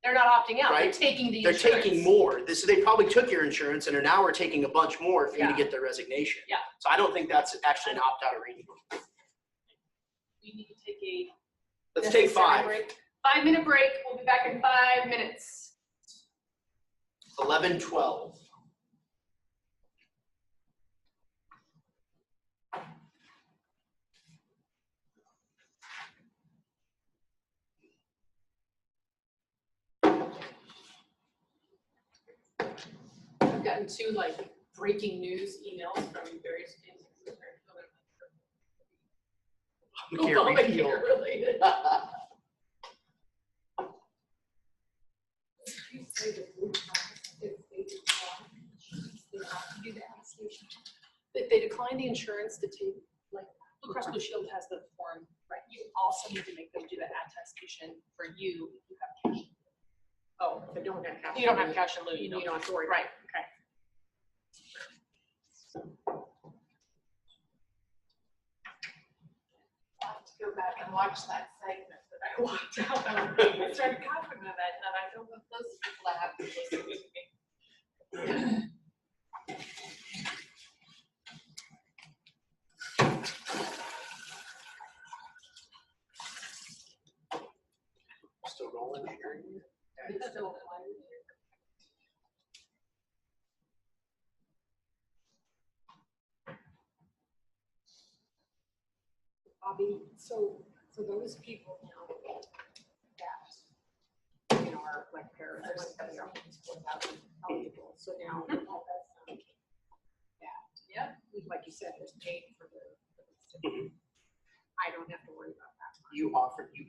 They're not opting out, they're Right. taking the They're insurance. taking more. So they probably took your insurance and are now are taking a bunch more for you to Yeah. get their resignation. Yeah. So I don't think that's actually an opt-out arrangement. We need to take a Let's take necessary 5. break. 5-minute break, we'll be back in 5 minutes. 11:12. I've gotten 2 like breaking news emails from various agencies. Obamacare related. If they decline the insurance to take, like, Blue Cross Blue Shield has the form, right? You also need to make them do that attestation for you if you have cash. Oh, if they don't have cash. You don't have cash in lieu, You you don't. don't have to worry. Right, okay. I'll have to go back and watch that segment that I walked out on. I started coughing on that, and I don't want those people to have to listen to me. Still rolling here. It's still alive. Bobby, so for those people now that, you know, are like parents, are like, are eligible, so now all that's done. Yep. Like you said, there's paid for the Mhm. I don't have to worry about that. You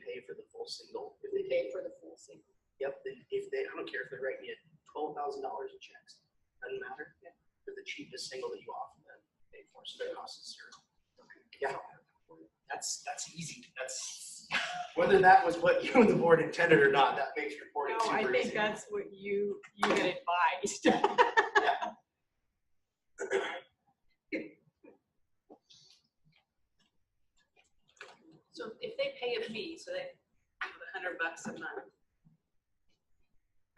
pay for the full single. If We they pay for the full single. Yep, if they, I don't care if they're writing you $12,000 in checks, doesn't matter. They're the cheapest single that you offer them, pay for, so their cost is 0. Yeah, that's easy. That's, whether that was what you and the board intended or not, that makes reporting No, I super think easy. that's what you had advised. pay a fee, so they have $100 a month.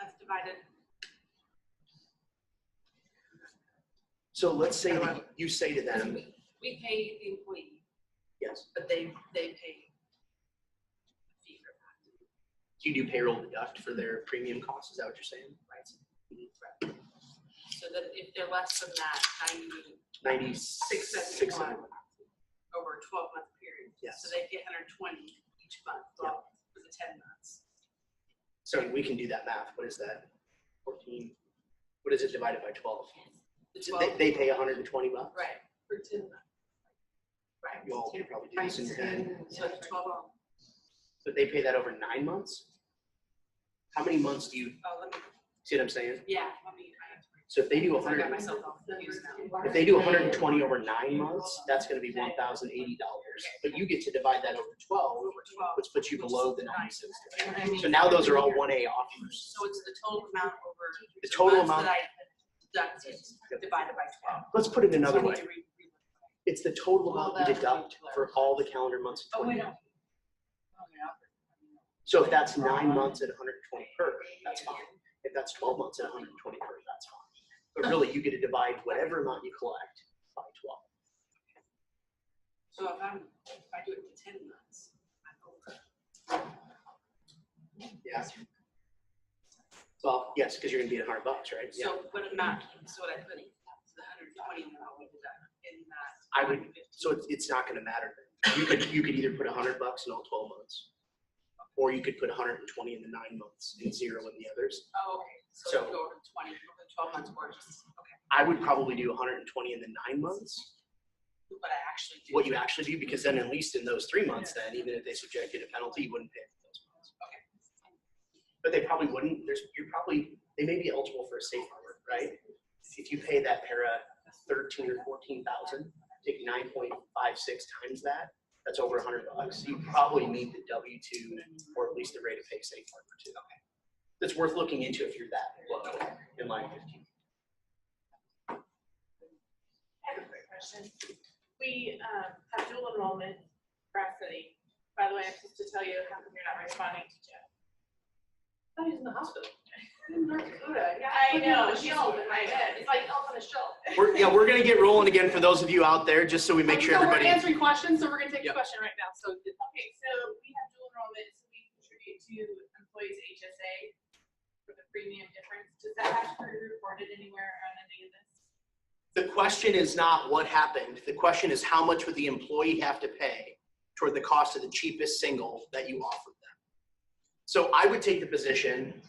That's divided. So let's say that you say to them, We pay the employee, yes, but they pay a fee for that. do you do payroll deduct for their premium costs? Is that what you're saying? Right. So that if they're less than that, 96 $671 over a 12-month period. Yes. So they get 120 each month, well, for the 10 months. So we can do that math. What is that? 14. What is it divided by 12? The So 12 they pay $120. Right, for 10 months. Right. You all can probably do this in your head. So it's 12. But they pay that over 9 months? How many months do you Oh, let me, see what I'm saying? yeah, let me. So if they do I got 100, myself all confused now. if they do 120 over 9 months, that's going to be $1,080. But you get to divide that over 12, Over 12. which puts you below the 96. I mean, So now those are all 1A offers. So it's the total amount over. The total months amount- That I deducted divided by 12. Let's put it another So I way. need to It's the total amount you deduct for all the calendar months of Oh, we 20. don't. So if that's 9 months at 120 per, that's fine. If that's 12 months at 120 per, that's fine. But really, you get to divide whatever amount you collect by 12. So if I do it for 10 months, I'm over. Yeah. Well, yes, because you're going to be at $100, right? Yeah. So what amount, so what I put in, the 120 and all of that in that. I would, so it's not going to matter. You could either put $100 in all 12 months, or you could put 120 in the 9 months and 0 in the others. Oh, okay, so So- go over 20, over 12 months or just, okay. I would probably do 120 in the 9 months. What I actually do. What you actually do, because then at least in those 3 months, then even if they subject you to penalty, you wouldn't pay for those months. Okay. But they probably wouldn't. They may be eligible for a safe harbor, right? If you pay that para 13 or 14,000, take 9.56 times that, that's over $100. You probably meet the W-2 or at least the rate of pay safe harbor too. Okay. That's worth looking into if you're that low in line 15. I have a quick question. We have dual enrollment for our city. By the way, I'm supposed to tell you how come you're not responding to Jeff. Oh, he's in the hospital. In North Dakota. Yeah, I know, The shelf in my head. It's like elf on a shelf. We're going to get rolling again for those of you out there, just so we make sure So everybody. we're answering questions, so we're gonna take a Yep. question right now. So Okay, so we have dual enrollment, so we contribute to employees' HSA for the premium difference. Does that have to be reported anywhere on any of this? The question is not what happened. The question is how much would the employee have to pay toward the cost of the cheapest single that you offered them. So I would take the position,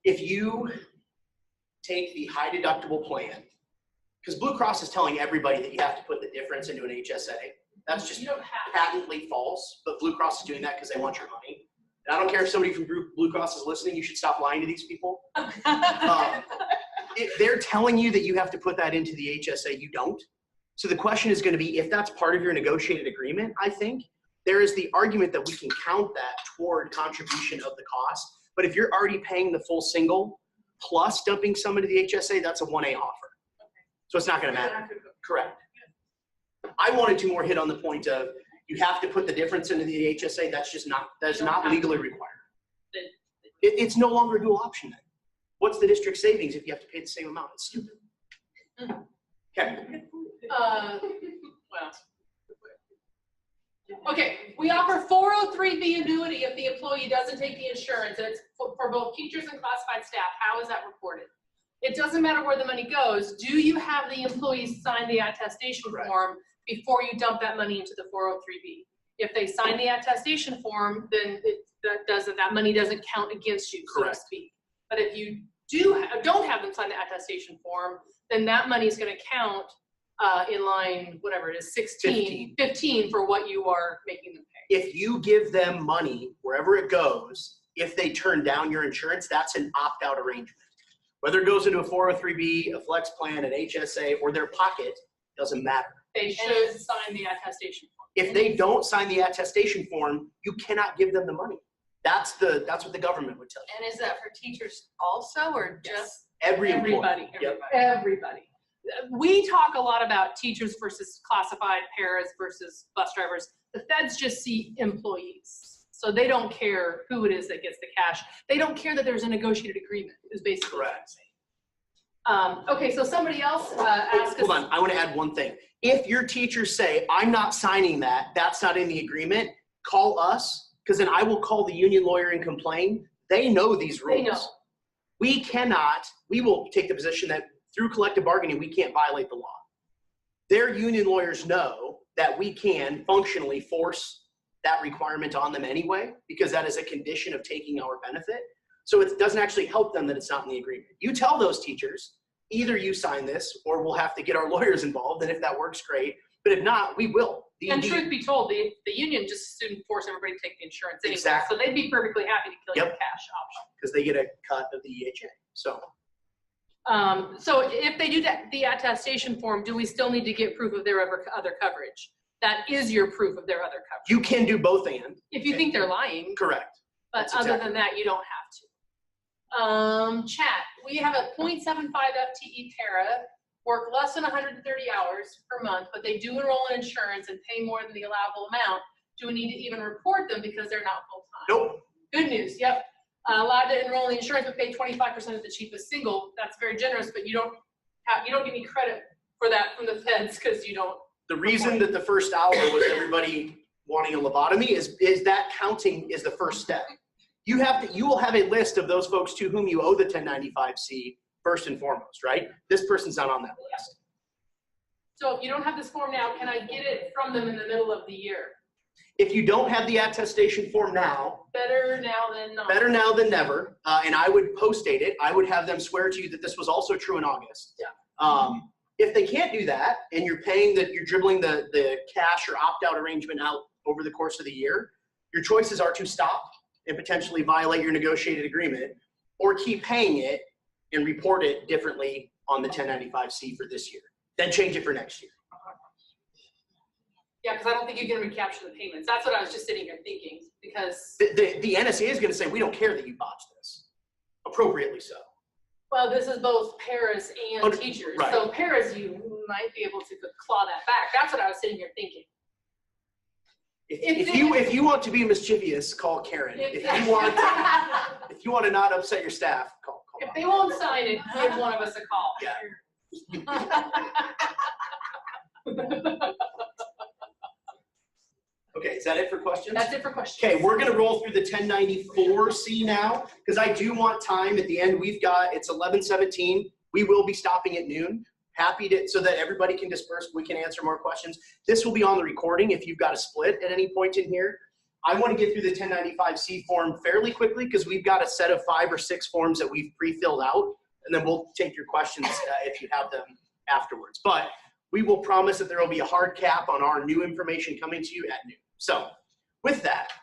if you take the high deductible plan, because Blue Cross is telling everybody that you have to put the difference into an HSA. That's just you don't have. patently false, but Blue Cross is doing that because they want your money. And I don't care if somebody from Blue Cross is listening, you should stop lying to these people. If they're telling you that you have to put that into the HSA, you don't. So the question is going to be, if that's part of your negotiated agreement, I think, there is the argument that we can count that toward contribution of the cost. But if you're already paying the full single plus dumping some into the HSA, that's a 1A offer. So it's not going to matter. Correct. I wanted to more hit on the point of you have to put the difference into the HSA. That's not legally required. It's no longer a dual option then. What's the district savings if you have to pay the same amount? It's stupid. Okay. Well. Okay, we offer 403B annuity if the employee doesn't take the insurance. It's for both teachers and classified staff. How is that reported? It doesn't matter where the money goes. Do you have the employees sign the attestation Right. form before you dump that money into the 403B? If they sign the attestation form, then that money doesn't count against you, so to Correct. speak. But if you don't have them sign the attestation form, then that money is going to count in line, whatever it is, 15 for what you are making them pay. If you give them money wherever it goes, if they turn down your insurance, that's an opt-out arrangement. Whether it goes into a 403B, a flex plan, an HSA, or their pocket, doesn't matter. They should sign the attestation form. If they don't sign the attestation form, you cannot give them the money. That's what the government would tell you. And is that for teachers also, or just? Every employee. Everybody, Yep. everybody. We talk a lot about teachers versus classified paras versus bus drivers. The feds just see employees. So they don't care who it is that gets the cash. They don't care that there's a negotiated agreement, is basically what I'm saying. Okay, so somebody else asked us. Hold on, I want to add one thing. If your teachers say, I'm not signing that, that's not in the agreement, call us, because then I will call the union lawyer and complain. They know these rules. They know. We will take the position that through collective bargaining, we can't violate the law. Their union lawyers know that we can functionally force that requirement on them anyway, because that is a condition of taking our benefit. So it doesn't actually help them that it's not in the agreement. You tell those teachers, either you sign this or we'll have to get our lawyers involved, and if that works, great. But if not, we will. And truth be told, the union just shouldn't force everybody to take the insurance anyway. Exactly. So they'd be perfectly happy to kill your Yep. cash option. Because they get a cut of the EHA. So So if they do the attestation form, do we still need to get proof of their other coverage? That is your proof of their other coverage. you can do both and. If you think they're lying, Correct. but That's other exactly than that, you don't have to. Chat, we have a 0.75 FTE para, work less than 130 hours per month, but they do enroll in insurance and pay more than the allowable amount. Do we need to even report them because they're not full-time? Nope. Good news, yep. Allowed to enroll in insurance but pay 25% of the cheapest single. That's very generous, but you don't get any credit for that from the feds because you don't. The reason that the first hour was everybody wanting a lobotomy is that counting is the first step. You will have a list of those folks to whom you owe the 1095C first and foremost, right? This person's not on that list. So if you don't have this form now, can I get it from them in the middle of the year? If you don't have the attestation form now, Better now than not. better now than never, and I would post-date it. I would have them swear to you that this was also true in August. Yeah. If they can't do that, and you're dribbling the cash or opt-out arrangement out over the course of the year, your choices are to stop and potentially violate your negotiated agreement, or keep paying it and report it differently on the 1095C for this year. Then change it for next year. Yeah, because I don't think you can recapture the payments. That's what I was just sitting here thinking, because, The NSA is going to say, we don't care that you botched this. Appropriately so. well, this is both paras and Oh, teachers. right. So paras, you might be able to claw that back. That's what I was sitting here thinking. If you want to be mischievous, call Karen. If you want to not upset your staff, call If Bob. they won't sign it, give one of us a call. Yeah. Okay, is that it for questions? That's it for questions. Okay, we're gonna roll through the 1094C now, because I do want time at the end. It's 11:17. We will be stopping at noon. Happy to, so that everybody can disperse, we can answer more questions. This will be on the recording if you've got a split at any point in here. I want to get through the 1095C form fairly quickly because we've got a set of 5 or 6 forms that we've pre-filled out, and then we'll take your questions if you have them afterwards. But we will promise that there will be a hard cap on our new information coming to you at noon. So with that,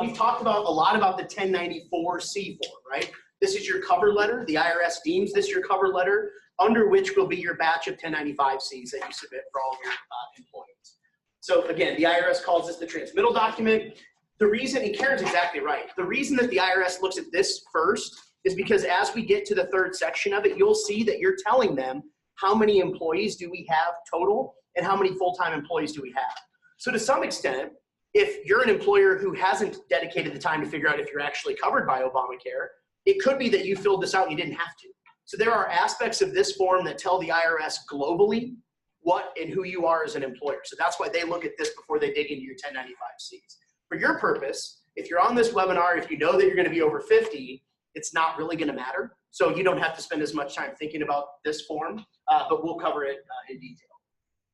we've talked a lot about the 1094C form, right? This is your cover letter. The IRS deems this your cover letter, under which will be your batch of 1095Cs that you submit for all of your employees. So again, the IRS calls this the transmittal document. The reason, and Karen's exactly right, the reason that the IRS looks at this first is because as we get to the third section of it, you'll see that you're telling them how many employees do we have total and how many full-time employees do we have. So to some extent, if you're an employer who hasn't dedicated the time to figure out if you're actually covered by Obamacare, it could be that you filled this out and you didn't have to. So there are aspects of this form that tell the IRS globally what and who you are as an employer. So that's why they look at this before they dig into your 1095Cs. For your purpose, if you're on this webinar, if you know that you're going to be over 50, it's not really going to matter. So you don't have to spend as much time thinking about this form, but we'll cover it in detail.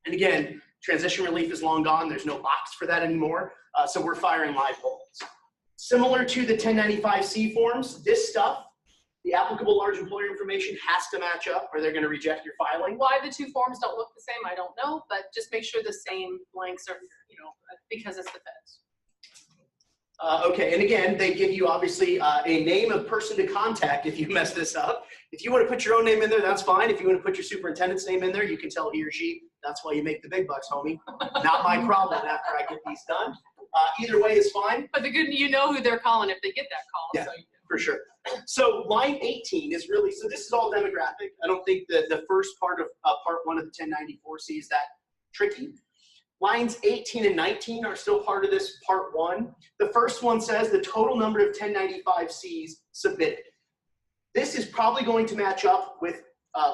And again, transition relief is long gone. There's no box for that anymore. So we're firing live bullets. Similar to the 1095C forms, this stuff, the applicable large employer information has to match up or they're going to reject your filing. Why the two forms don't look the same, I don't know, but just make sure the same blanks are, because it's the feds. Okay, and again, they give you obviously a name of person to contact if you mess this up. If you want to put your own name in there, that's fine. If you want to put your superintendent's name in there, you can tell he or she, that's why you make the big bucks, homie. Not my problem after I get these done. Either way is fine. But you know who they're calling if they get that call. Yeah. So For sure. So line 18 is really, so this is all demographic. I don't think the first part of part 1 of the 1094C is that tricky. Lines 18 and 19 are still part of this part 1. The first one says the total number of 1095Cs submitted. This is probably going to match up with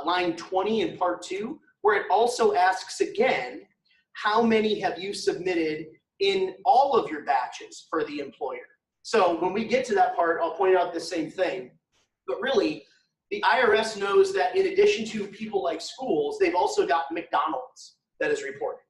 line 20 in part 2, where it also asks again, how many have you submitted in all of your batches for the employer? So when we get to that part, I'll point out the same thing. But really, the IRS knows that in addition to people like schools, they've also got McDonald's that is reporting.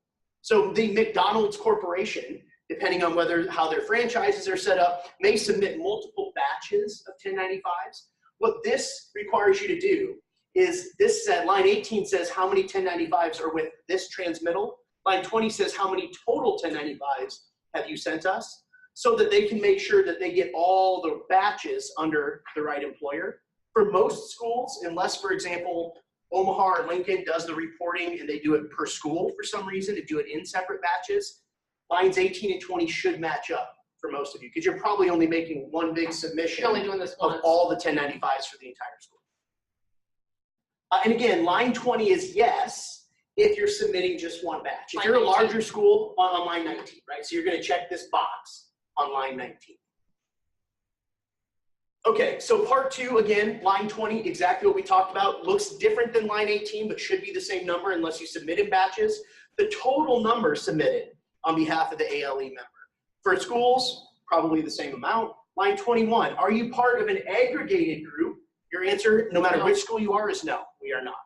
So the McDonald's Corporation, depending on how their franchises are set up, may submit multiple batches of 1095s. What this requires you to do is this said, line 18 says how many 1095s are with this transmittal. Line 20 says how many total 1095s have you sent us, so that they can make sure that they get all the batches under the right employer. For most schools, unless, for example, Omaha or Lincoln does the reporting and they do it per school for some reason, to do it in separate batches, lines 18 and 20 should match up for most of you, because you're probably only making one big submission You're only doing this of once. all the 1095s for the entire school. And again, line 20 is yes, if you're submitting just one batch. If Line you're a 19. larger school, on line 19, right? So you're gonna check this box on line 19. Okay, so part 2, again, line 20, exactly what we talked about. Looks different than line 18, but should be the same number unless you submit in batches. The total number submitted on behalf of the ALE member. For schools, probably the same amount. Line 21, are you part of an aggregated group? Your answer, no matter No. which school you are, is no, we are not.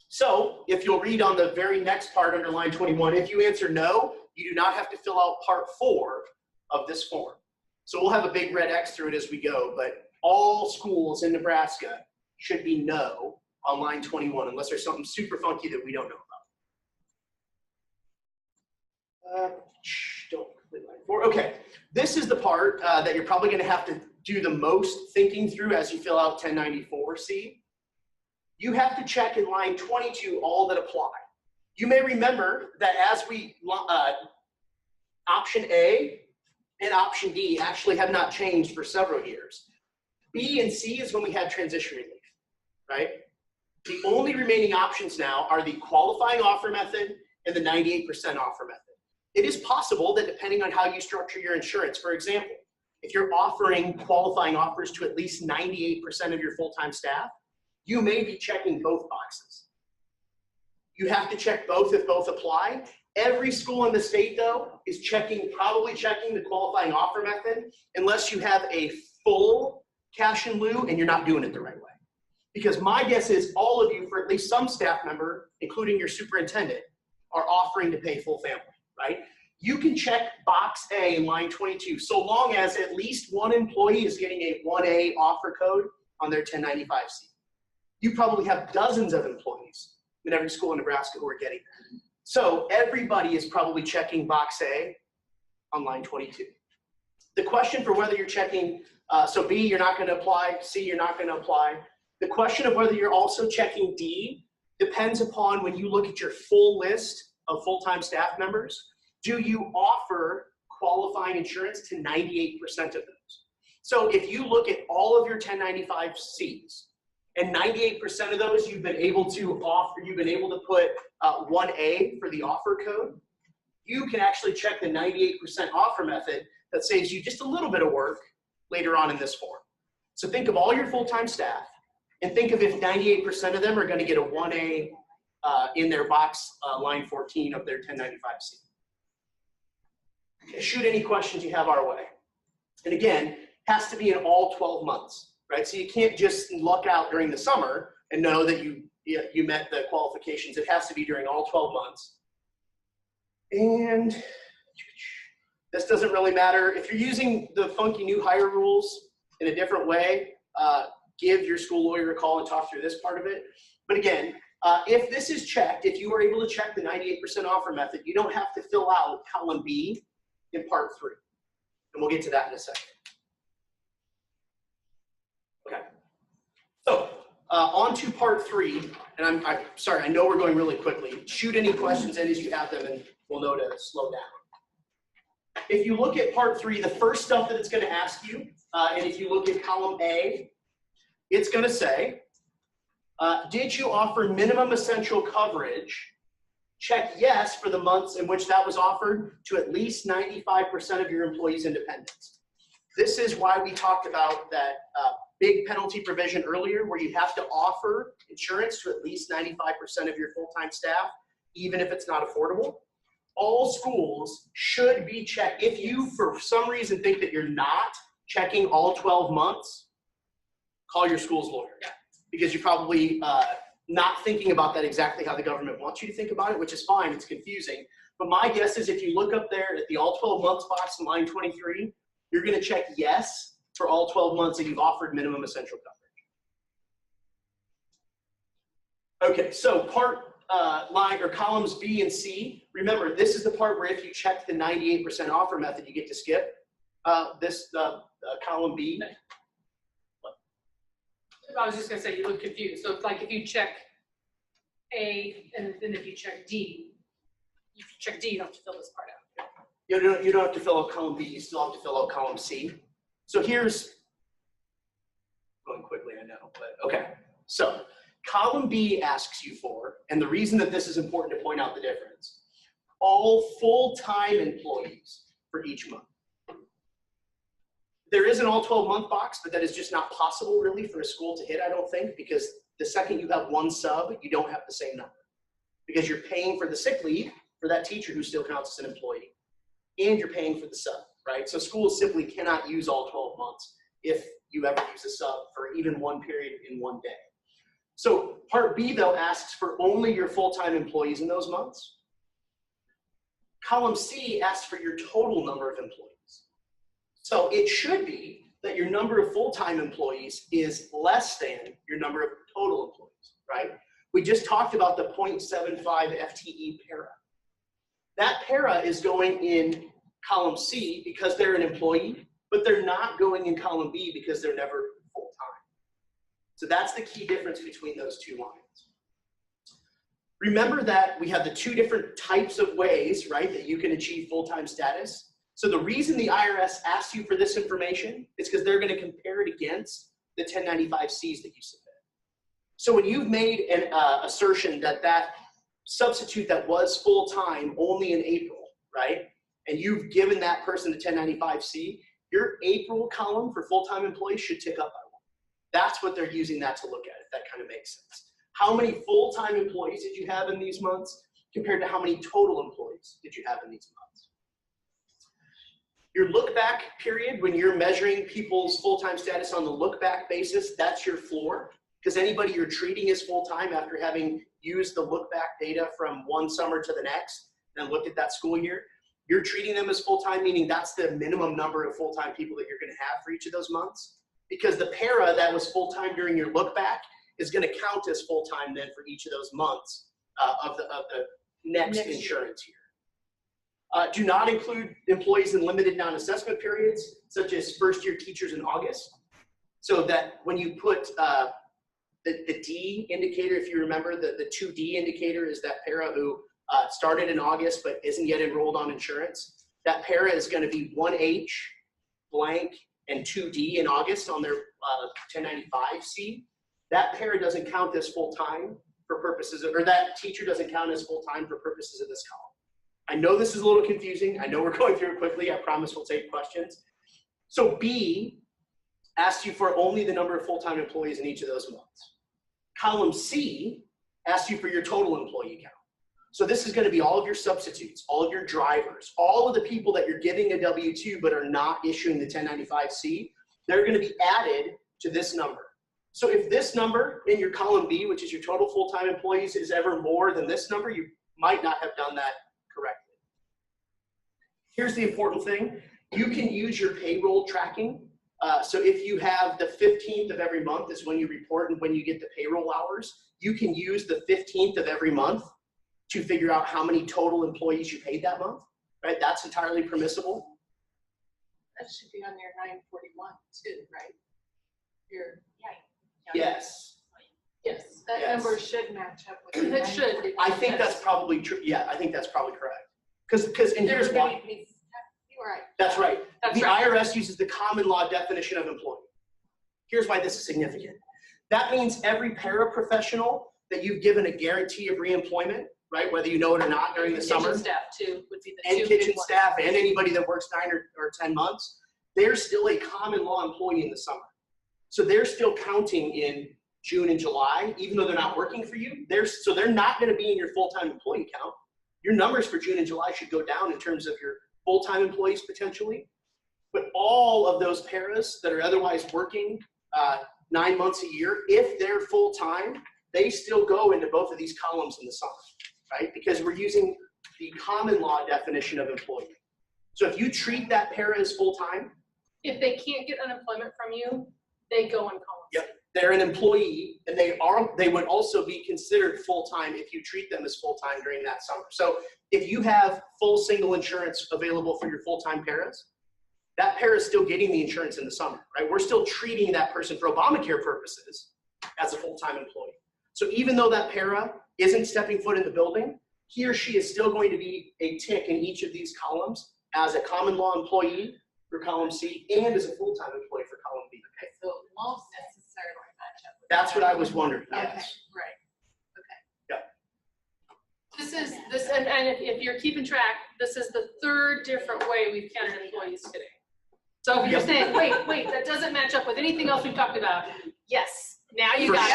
So if you'll read on the very next part under line 21, if you answer no, you do not have to fill out part 4 of this form. So we'll have a big red X through it as we go, but all schools in Nebraska should be no on line 21, unless there's something super funky that we don't know about. Don't complete line 4. Okay, this is the part that you're probably gonna have to do the most thinking through as you fill out 1094C. You have to check in line 22 all that apply. You may remember that as we, option A and option D actually have not changed for several years. B and C is when we had transition relief, right? The only remaining options now are the qualifying offer method and the 98% offer method. It is possible that depending on how you structure your insurance, for example, if you're offering qualifying offers to at least 98% of your full-time staff, you may be checking both boxes. You have to check both if both apply. Every school in the state, though, is probably checking the qualifying offer method, unless you have a full cash in lieu and you're not doing it the right way. Because my guess is all of you, for at least some staff member, including your superintendent, are offering to pay full family, right? You can check box A in line 22, so long as at least one employee is getting a 1A offer code on their 1095C. You probably have dozens of employees in every school in Nebraska who are getting that. So everybody is probably checking box A on line 22. The question for whether you're checking, so B, you're not gonna apply, C, you're not gonna apply. The question of whether you're also checking D depends upon when you look at your full list of full-time staff members, do you offer qualifying insurance to 98% of those? So if you look at all of your 1095Cs, and 98% of those you've been able to put 1A for the offer code, you can actually check the 98% offer method that saves you just a little bit of work later on in this form. So think of all your full-time staff and think of if 98% of them are gonna get a 1A in their box, line 14 of their 1095C. Shoot any questions you have our way. And again, has to be in all 12 months. Right? So you can't just luck out during the summer and know that you met the qualifications. It has to be during all 12 months. And this doesn't really matter. If you're using the funky new hire rules in a different way, give your school lawyer a call and talk through this part of it. But again, if this is checked, if you are able to check the 98% offer method, you don't have to fill out column B in part 3. And we'll get to that in a second. Okay, so on to part 3, and I'm sorry, I know we're going really quickly. Shoot any questions in as you have them, and we'll know to slow down. If you look at part 3, the first stuff that it's going to ask you, and if you look at column A, it's going to say, did you offer minimum essential coverage check yes for the months in which that was offered to at least 95% of your employees' independence. This is why we talked about that big penalty provision earlier, where you have to offer insurance to at least 95% of your full-time staff, even if it's not affordable. All schools should be checked. If you, for some reason, think that you're not checking all 12 months, call your school's lawyer. Because you're probably not thinking about that exactly how the government wants you to think about it, which is fine, it's confusing. But my guess is if you look up there at the all 12 months box in line 23, you're gonna check yes for all 12 months that you've offered minimum essential coverage. Okay, so line or columns B and C, remember this is the part where if you check the 98% offer method, you get to skip column B. I was just gonna say, you look confused. So it's like if you check A and then if you check D, if you check D, you don't have to fill this part out. You don't have to fill out column B, you still have to fill out column C. So here's, going quickly I know, but okay. So column B asks you for, and the reason that this is important to point out the difference, all full-time employees for each month. There is an all 12-month box, but that is just not possible really for a school to hit, I don't think, because the second you have one sub, you don't have the same number. Because you're paying for the sick leave for that teacher who still counts as an employee, and you're paying for the sub, right? So schools simply cannot use all 12 months if you ever use a sub for even one period in one day. So part B though asks for only your full-time employees in those months. Column C asks for your total number of employees. So it should be that your number of full-time employees is less than your number of total employees, right? We just talked about the 0.75 FTE para. That para is going in column C because they're an employee, but they're not going in column B because they're never full-time. So that's the key difference between those two lines. Remember that we have the two different types of ways, right, that you can achieve full-time status. So the reason the IRS asks you for this information is because they're going to compare it against the 1095-Cs that you submit. So when you've made an assertion that that substitute that was full-time only in April, right, and you've given that person the 1095-C, your April column for full-time employees should tick up by one. That's what they're using that to look at, if that kind of makes sense. How many full-time employees did you have in these months compared to how many total employees did you have in these months? Your look-back period, when you're measuring people's full-time status on the look-back basis, that's your floor. Because anybody you're treating as full-time after having used the look-back data from one summer to the next and looked at that school year, you're treating them as full-time, meaning that's the minimum number of full-time people that you're going to have for each of those months. Because the para that was full-time during your look-back is going to count as full-time then for each of those months of the next insurance year. Do not include employees in limited non-assessment periods, such as first-year teachers in August. So that when you put the D indicator, if you remember, the 2D indicator is that para who started in August but isn't yet enrolled on insurance. That para is going to be 1H, blank, and 2D in August on their 1095-C. That para doesn't count as full-time for purposes of, or that teacher doesn't count as full-time for purposes of this column. I know this is a little confusing. I know we're going through it quickly. I promise we'll take questions. So B asks you for only the number of full-time employees in each of those months. Column C asks you for your total employee count. So this is going to be all of your substitutes, all of your drivers, all of the people that you're giving a W-2 but are not issuing the 1095-C. They're going to be added to this number. So if this number in your column B, which is your total full-time employees, is ever more than this number, you might not have done that correctly. Here's the important thing. You can use your payroll tracking. So if you have the 15th of every month is when you report and when you get the payroll hours, you can use the 15th of every month to figure out how many total employees you paid that month, right? That's entirely permissible. That should be on your 941 too, right? Your, Yes. Yes, that Yes. number should match up with. the It should. 940. I think that's probably true. Yeah, I think that's probably correct. Because and here's why. you're right. That's right. That's The right. IRS uses the common law definition of employee. Here's why this is significant. That means every paraprofessional that you've given a guarantee of reemployment, right? Whether you know it or not during the Kitchen summer. staff too would be the And two big kitchen ones. staff and anybody that works 9 or 10 months, they're still a common law employee in the summer. So they're still counting in June and July, even though they're not working for you. So they're not going to be in your full-time employee count. Your numbers for June and July should go down in terms of your full-time employees potentially. But all of those paras that are otherwise working 9 months a year, if they're full-time, they still go into both of these columns in the summer, right? Because we're using the common law definition of employee. So if you treat that para as full-time, If they can't get unemployment from you, they go in column C. Yep. they're an employee, and they would also be considered full-time if you treat them as full-time during that summer. So if you have full single insurance available for your full-time paras, that para is still getting the insurance in the summer, right? We're still treating that person for Obamacare purposes as a full-time employee. So even though that para isn't stepping foot in the building, he or she is still going to be a tick in each of these columns as a common law employee for column C and as a full-time employee for column B. Okay, so it won't necessarily match up with. That's what I was wondering, Okay, yes. right. And if you're keeping track, this is the third different way we've counted employees today. So if you're Yep. saying, wait, that doesn't match up with anything else we've talked about, yes, now you For got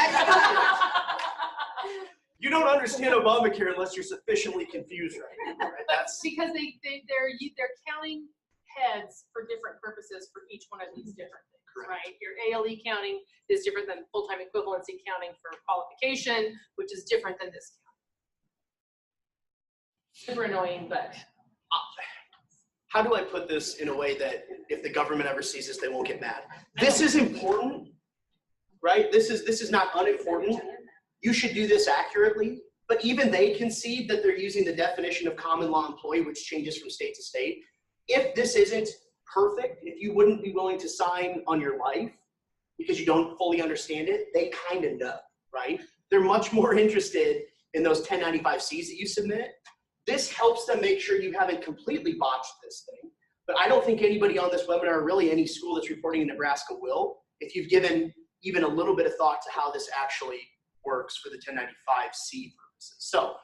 it. You don't understand Obamacare unless you're sufficiently confused right now, right? That's, Because they're counting heads for different purposes for each one of these different things, Correct. right? Your ALE counting is different than full-time equivalency counting for qualification, which is different than this count. Super annoying, but how do I put this in a way that if the government ever sees this, they won't get mad? This is important, right? This is not unimportant. You should do this accurately, but even they concede that they're using the definition of common law employee, which changes from state to state. If this isn't perfect, if you wouldn't be willing to sign on your life because you don't fully understand it, they kind of know, right? They're much more interested in those 1095Cs that you submit. This helps them make sure you haven't completely botched this thing. But I don't think anybody on this webinar, or really any school that's reporting in Nebraska will, if you've given even a little bit of thought to how this actually works for the 1095C purposes. So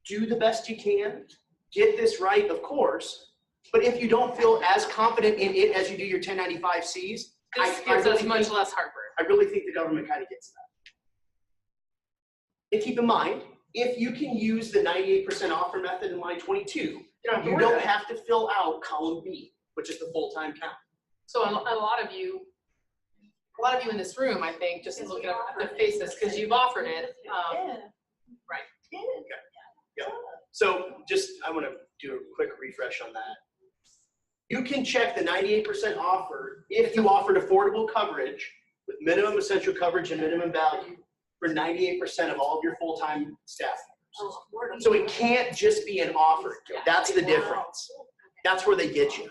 do the best you can, get this right, of course, but if you don't feel as confident in it as you do your 1095Cs, this gives us much less heartburn. I really think the government kind of gets that. And keep in mind, if you can use the 98% offer method in line 22, you don't have to fill out column B, which is the full-time count. So a lot of you in this room, I think, just looking up at their faces, because you've offered it. Right. Yeah. So just, I want to do a quick refresh on that. You can check the 98% offer if you offered affordable coverage with minimum essential coverage and minimum value for 98% of all of your full-time staff members. So it can't just be an offer. That's the difference. That's where they get you.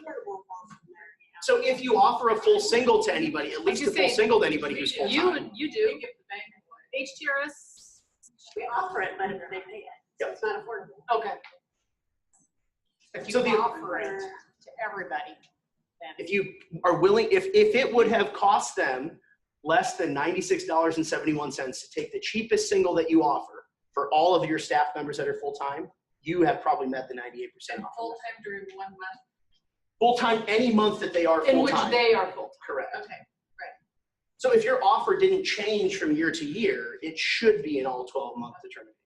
So if you offer a full single to anybody, at least a full single to anybody who's full-time. You do. HTRS. We offer it, but they pay it. So it's not affordable. Okay. If So you the- offer it to everybody, then. If you are willing, if it would have cost them less than $96.71 to take the cheapest single that you offer for all of your staff members that are full-time, you have probably met the 98% offer. Full-time during 1 month? Full-time any month that they are In which full-time. they are full-time. Correct. Okay. So if your offer didn't change from year to year, it should be an all 12-month determination.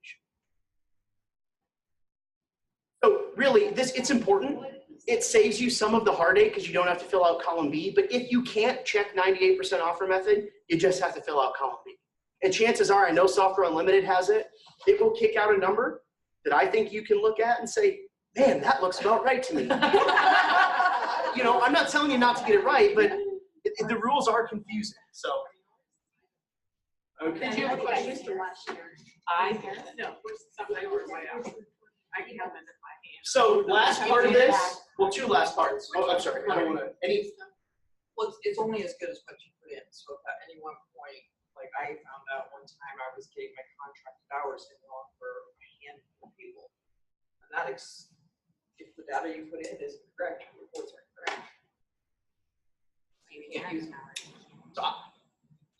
So really, it's important. It saves you some of the heartache because you don't have to fill out column B. But if you can't check 98% offer method, you just have to fill out column B. And chances are, I know Software Unlimited has it. It will kick out a number that I think you can look at and say, man, that looks about right to me. You know, I'm not telling you not to get it right, but the rules are confusing. So, okay. Did you have a question? No, somebody was way out. I can have it in my hand. So last part of this, well, two last parts. Oh, I'm sorry. I don't want to, Well, it's only as good as what you put in, so if at any one point, like I found out one time I was getting my contracted hours in wrong for a handful of people. And that if the data you put in is correct, your reports are correct. You can't use so,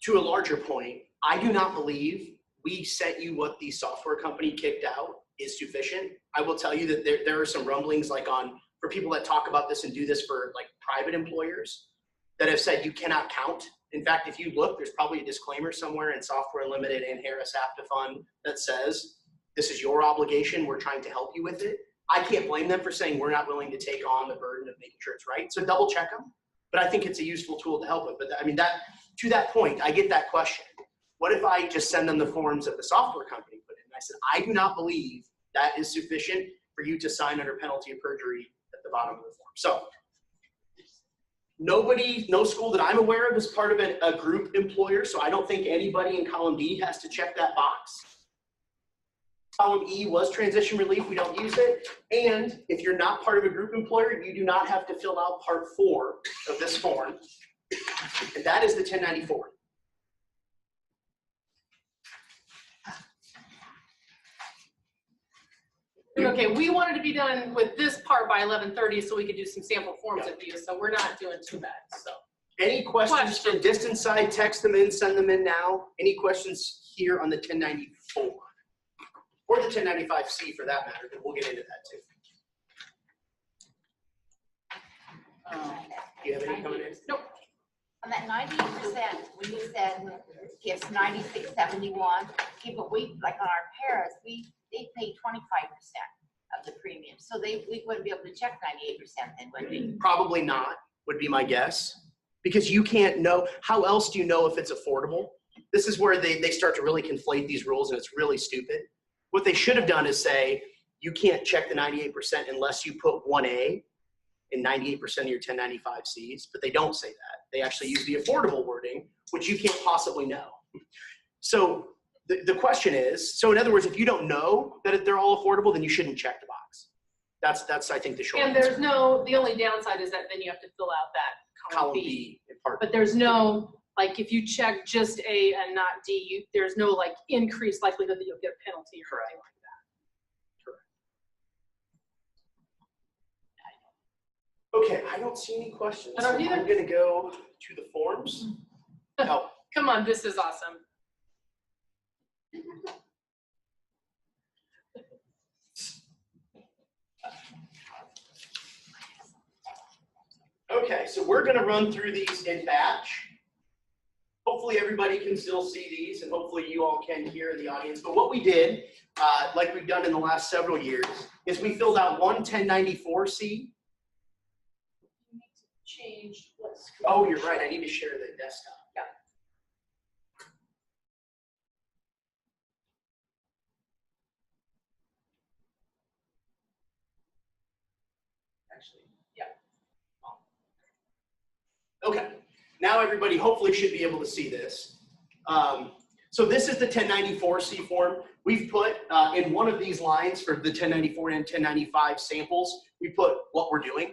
to a larger point, I do not believe we sent you what the software company kicked out is sufficient. I will tell you that there are some rumblings for people that talk about this and do this for like private employers that have said you cannot count. In fact, if you look, there's probably a disclaimer somewhere in Software Unlimited and Harris APTA Fund that says, this is your obligation, we're trying to help you with it. I can't blame them for saying we're not willing to take on the burden of making sure it's right. So double check them, but I think it's a useful tool to help with. But I mean, to that point, I get that question. What if I just send them the forms that the software company put in? And I said, I do not believe that is sufficient for you to sign under penalty of perjury at the bottom of the form. So no school that I'm aware of is part of a group employer, so I don't think anybody in column D has to check that box. Column E was transition relief, we don't use it. And if you're not part of a group employer, you do not have to fill out part 4 of this form. And that is the 1094. Okay, we wanted to be done with this part by 11:30 so we could do some sample forms with you, so we're not doing too bad, so. Any questions from distance side, text them in, send them in now. Any questions here on the 1094? Or the 1095C for that matter, but we'll get into that too. Do you have any coming in? Nope. On that 98%, when you said it's 96.71, okay, but we, like on our paras, they pay 25% of the premium. So we wouldn't be able to check 98% then, would we? Probably not, would be my guess. Because you can't know, how else do you know if it's affordable? This is where they start to really conflate these rules and it's really stupid. What they should have done is say, you can't check the 98% unless you put 1A in 98% of your 1095Cs, but they don't say that. They actually use the affordable wording, which you can't possibly know. So the question is, so in other words, if you don't know that they're all affordable, then you shouldn't check the box. That's I think the short And answer. there's the only downside is that then you have to fill out that column B. in part. But there's no, like if you check just A and not D, there's no like increased likelihood that you'll get a penalty or anything like that. Okay, I don't see any questions. I don't either. I'm gonna go to the forms. Oh, Come on, this is awesome. okay, so we're gonna run through these in batch. Hopefully everybody can still see these and hopefully you all can here in the audience. But what we did, like we've done in the last several years, is we filled out one 1094C. Change what screen. Oh, you're right, I need to share the desktop. Yeah. Actually, yeah. Okay, now everybody hopefully should be able to see this. So this is the 1094C form. We've put in one of these lines for the 1094 and 1095 samples, we put what we're doing.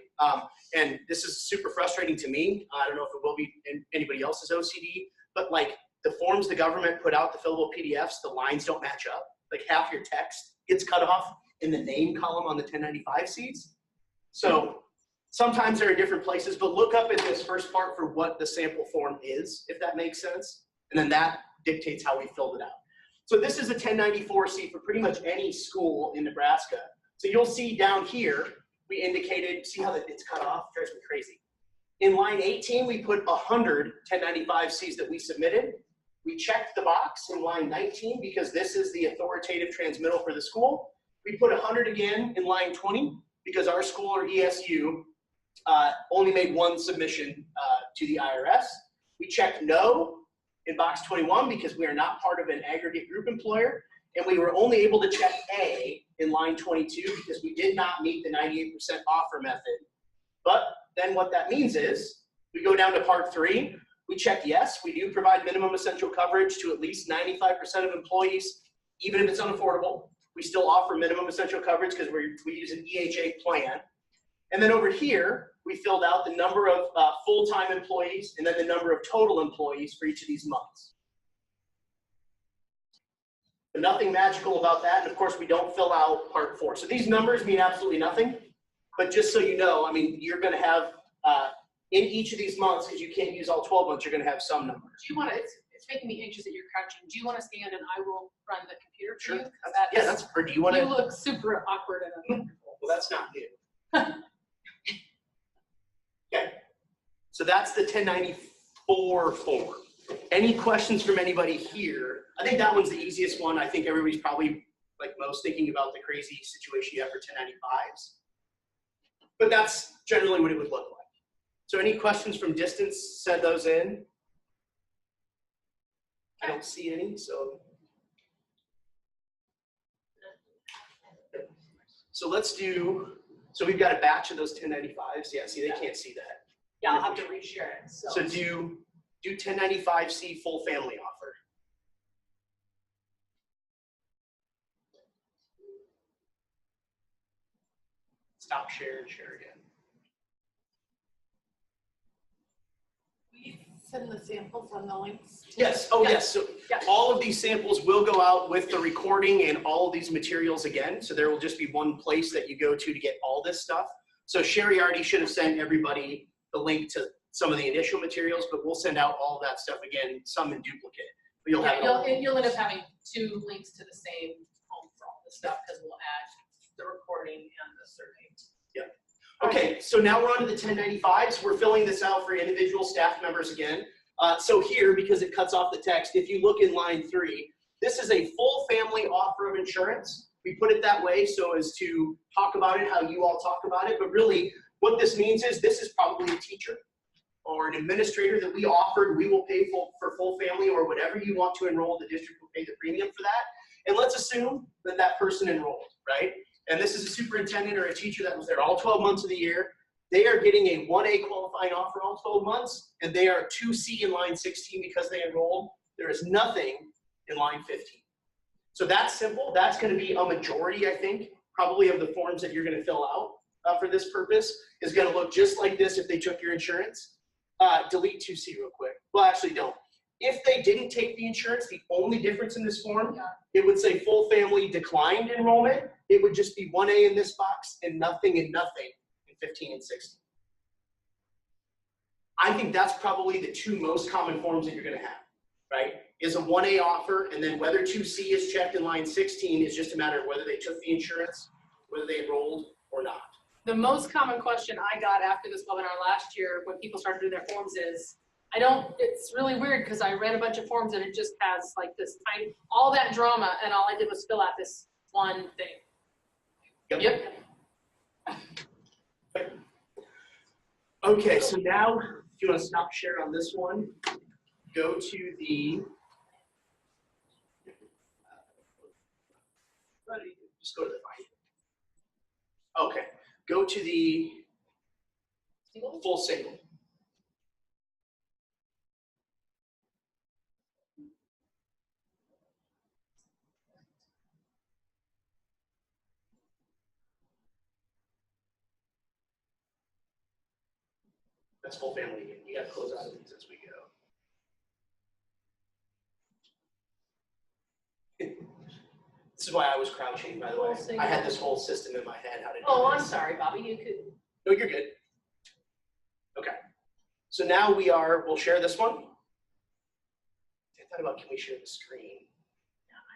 And this is super frustrating to me. I don't know if it will be in anybody else's OCD, but like the forms the government put out, the fillable PDFs, the lines don't match up. Like half your text gets cut off in the name column on the 1095 seats. So sometimes they're in different places, but look up in this first part for what the sample form is, if that makes sense. And then that dictates how we filled it out. So this is a 1094C for pretty much any school in Nebraska. So you'll see down here, we indicated, see how it's cut off? Drives me crazy. In line 18, we put 100 1095Cs that we submitted. We checked the box in line 19 because this is the authoritative transmittal for the school. We put 100 again in line 20 because our school or ESU only made one submission to the IRS. We checked no in box 21 because we are not part of an aggregate group employer. And we were only able to check A in line 22 because we did not meet the 98% offer method. But then what that means is we go down to part 3. We check yes, we do provide minimum essential coverage to at least 95% of employees, even if it's unaffordable. We still offer minimum essential coverage because we use an EHA plan. And then over here, we filled out the number of full-time employees and then the number of total employees for each of these months. But nothing magical about that. And of course, we don't fill out part 4. So these numbers mean absolutely nothing. But just so you know, I mean, you're going to have in each of these months, because you can't use all 12 months, you're going to have some numbers. Do you want to, it's making me anxious that you're crouching. Do you want to stand and I will run the computer for Sure. you? 'Cause Yeah, that's, or do you want You to? look super awkward and uncomfortable. Well, that's not new. Okay, so that's the 1094 form. Any questions from anybody here? I think that one's the easiest one. I think everybody's probably, like most, thinking about the crazy situation you have for 1095s. But that's generally what it would look like. So any questions from distance, send those in. I don't see any, so. So let's do, so we've got a batch of those 1095s. Yeah, see, they can't see that. Yeah, I'll have to reshare it, so. So do 1095C full family offer. Stop share and share again. We send the samples on the links. Yes, oh yes, so Yeah. all of these samples will go out with the recording and all of these materials again. So there will just be one place that you go to get all this stuff. So Sherry already should have sent everybody the link to some of the initial materials, but we'll send out all of that stuff again, some in duplicate. But you'll have it all. You'll end up having 2 links to the same home for all this stuff because we'll add the recording and the survey. Okay, so now we're on to the 1095s. We're filling this out for individual staff members again. So here, because it cuts off the text, if you look in line 3, this is a full family offer of insurance. We put it that way so as to talk about it how you all talk about it, but really what this means is this is probably a teacher or an administrator that we offered. We will pay for full family or whatever you want to enroll. The district will pay the premium for that. And let's assume that that person enrolled, right? And this is a superintendent or a teacher that was there all 12 months of the year. They are getting a 1A qualifying offer all 12 months, and they are 2C in line 16 because they enrolled. There is nothing in line 15. So that's simple. That's going to be a majority, I think, probably of the forms that you're going to fill out for this purpose is going to look just like this if they took your insurance. Delete 2C real quick. Well, actually don't. If they didn't take the insurance, the only difference in this form, it would say full family declined enrollment. It would just be 1A in this box and nothing in 15 and 16. I think that's probably the 2 most common forms that you're going to have, right? Is a 1A offer, and then whether 2C is checked in line 16 is just a matter of whether they took the insurance, whether they enrolled or not. The most common question I got after this webinar last year when people started doing their forms is, it's really weird because I read a bunch of forms and it just has like this tiny, all that drama, and all I did was fill out this one thing. Yep. Okay, so now if you want to stop share on this one, go to the, just go to the find. Okay, go to the full single. That's full family again. You got to close out of these as we go. This is why I was crouching, by the way. I had this whole system in my head how to do Oh, I'm this. sorry, Bobby, you could. No, you're good. Okay. So now we'll share this one. I thought about, can we share the screen?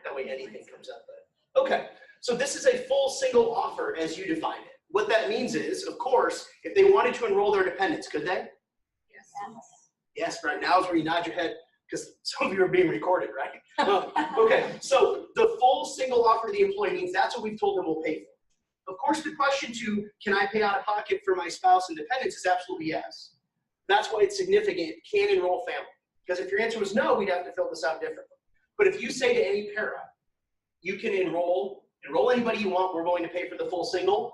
That way anything comes up. But okay. So this is a full single offer as you define it. What that means is, of course, if they wanted to enroll their dependents, could they? Yes. Yes, right now is where you nod your head because some of you are being recorded, right? Okay, so the full single offer to the employee means that's what we've told them we'll pay for. Of course, the question to, can I pay out of pocket for my spouse and dependents is absolutely yes. That's why it's significant, can enroll family. Because if your answer was no, we'd have to fill this out differently. But if you say to any para, you can enroll anybody you want, we're willing to pay for the full single,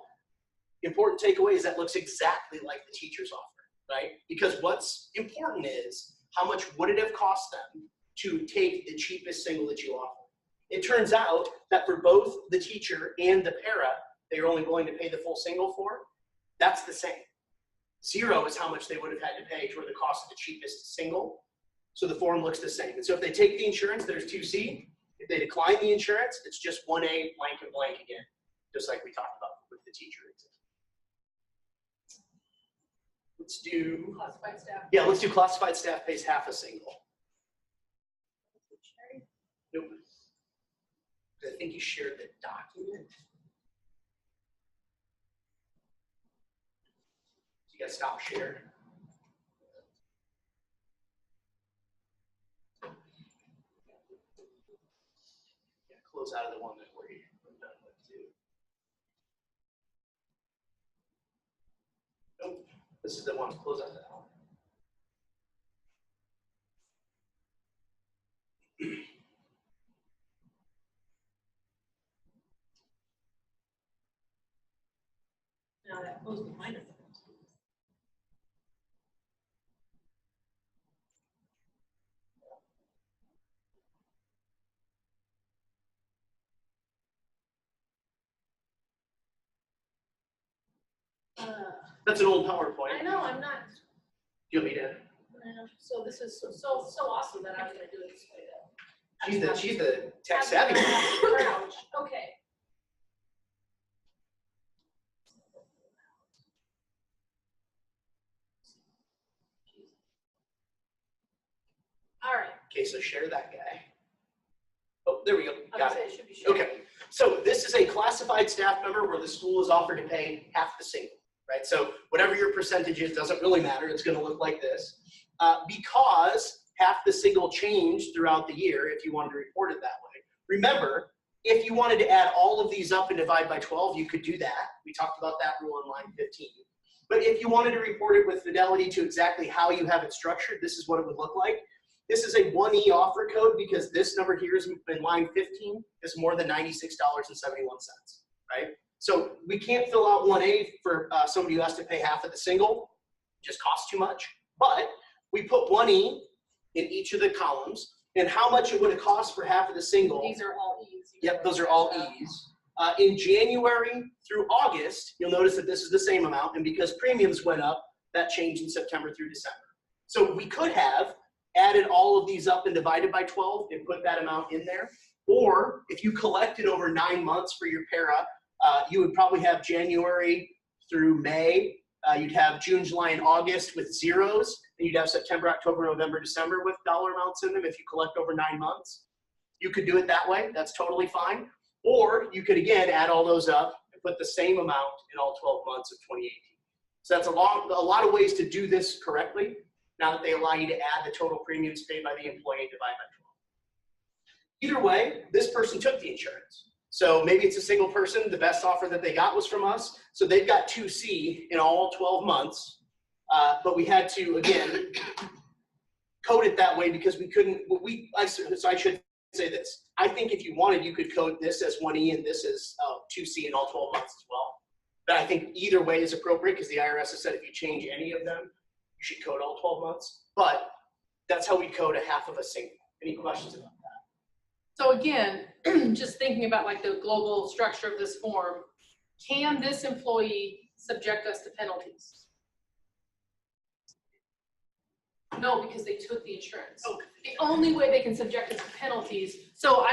important takeaway is that looks exactly like the teacher's offer, right? Because what's important is how much would it have cost them to take the cheapest single that you offer. It turns out that for both the teacher and the para, they're only willing to pay the full single for. That's the same. 0 is how much they would have had to pay toward the cost of the cheapest single. So the form looks the same. And so if they take the insurance, there's 2C. If they decline the insurance, it's just 1A blank and blank again, just like we talked about with the teacher exam. Let's do Classified staff. Yeah, let's do classified staff pays half a single. Nope. I think you shared the document. You gotta stop share. Yeah, close out of the one that we're done with too. Nope, this is the one, close out that one. Now that closed behind it. That's an old PowerPoint. I know, I'm not, Do you want me to? so this is so awesome that I'm gonna do it this way though. She's the tech savvy. Ouch. Okay. All right. Okay, so share that guy. Oh, there we go. I Got would it. say it should be shared. Okay, so this is a classified staff member where the school is offered to pay half the single, right? So whatever your percentage is, doesn't really matter. It's gonna look like this. Because half the single changed throughout the year if you wanted to report it that way. Remember, if you wanted to add all of these up and divide by 12, you could do that. We talked about that rule in line 15. But if you wanted to report it with fidelity to exactly how you have it structured, this is what it would look like. This is a 1E offer code because this number here is in line 15 is more than $96.71, right? So we can't fill out 1A for somebody who has to pay half of the single, it just costs too much. But we put 1E in each of the columns and how much it would have cost for half of the single. These are all E's. Yep, those are all E's. In January through August, you'll notice that this is the same amount, and because premiums went up, that changed in September through December. So we could have added all of these up and divided by 12 and put that amount in there. Or if you collected over 9 months for your para, you would probably have January through May. You'd have June, July, and August with zeros, and you'd have September, October, November, December with dollar amounts in them if you collect over 9 months. You could do it that way. That's totally fine. Or you could, again, add all those up and put the same amount in all 12 months of 2018. So that's a lot of ways to do this correctly, now that they allow you to add the total premiums paid by the employee and divide by 12. Either way, this person took the insurance. So maybe it's a single person. The best offer that they got was from us. So they've got 2C in all 12 months. But we had to, again, code it that way because we couldn't, so I should say this. I think if you wanted, you could code this as 1E and this as 2C in all 12 months as well. But I think either way is appropriate because the IRS has said if you change any of them, you should code all 12 months. But that's how we code a half of a single. Any questions about that? So again, just thinking about like the global structure of this form, can this employee subject us to penalties? No, because they took the insurance. Okay. The only way they can subject us to penalties, so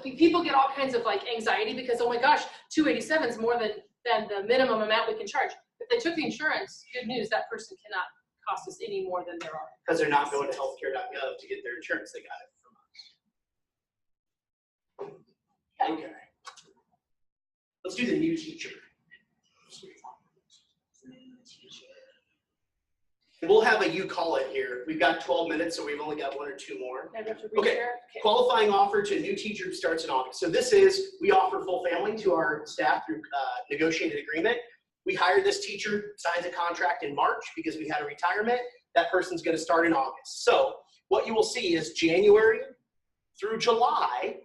people get all kinds of like anxiety because, oh my gosh, 287 is more than the minimum amount we can charge. If they took the insurance, good news, that person cannot cost us any more than there are. Because they're not going to healthcare.gov to get their insurance. They got it from us. Okay. Let's do the new teacher. We'll have a you call it here. We've got 12 minutes, so we've only got 1 or 2 more. I have to Okay. reshare? Qualifying offer to a new teacher who starts in August. So this is, we offer full family to our staff through negotiated agreement. We hired this teacher, signs a contract in March because we had a retirement. That person's going to start in August. So what you will see is January through July,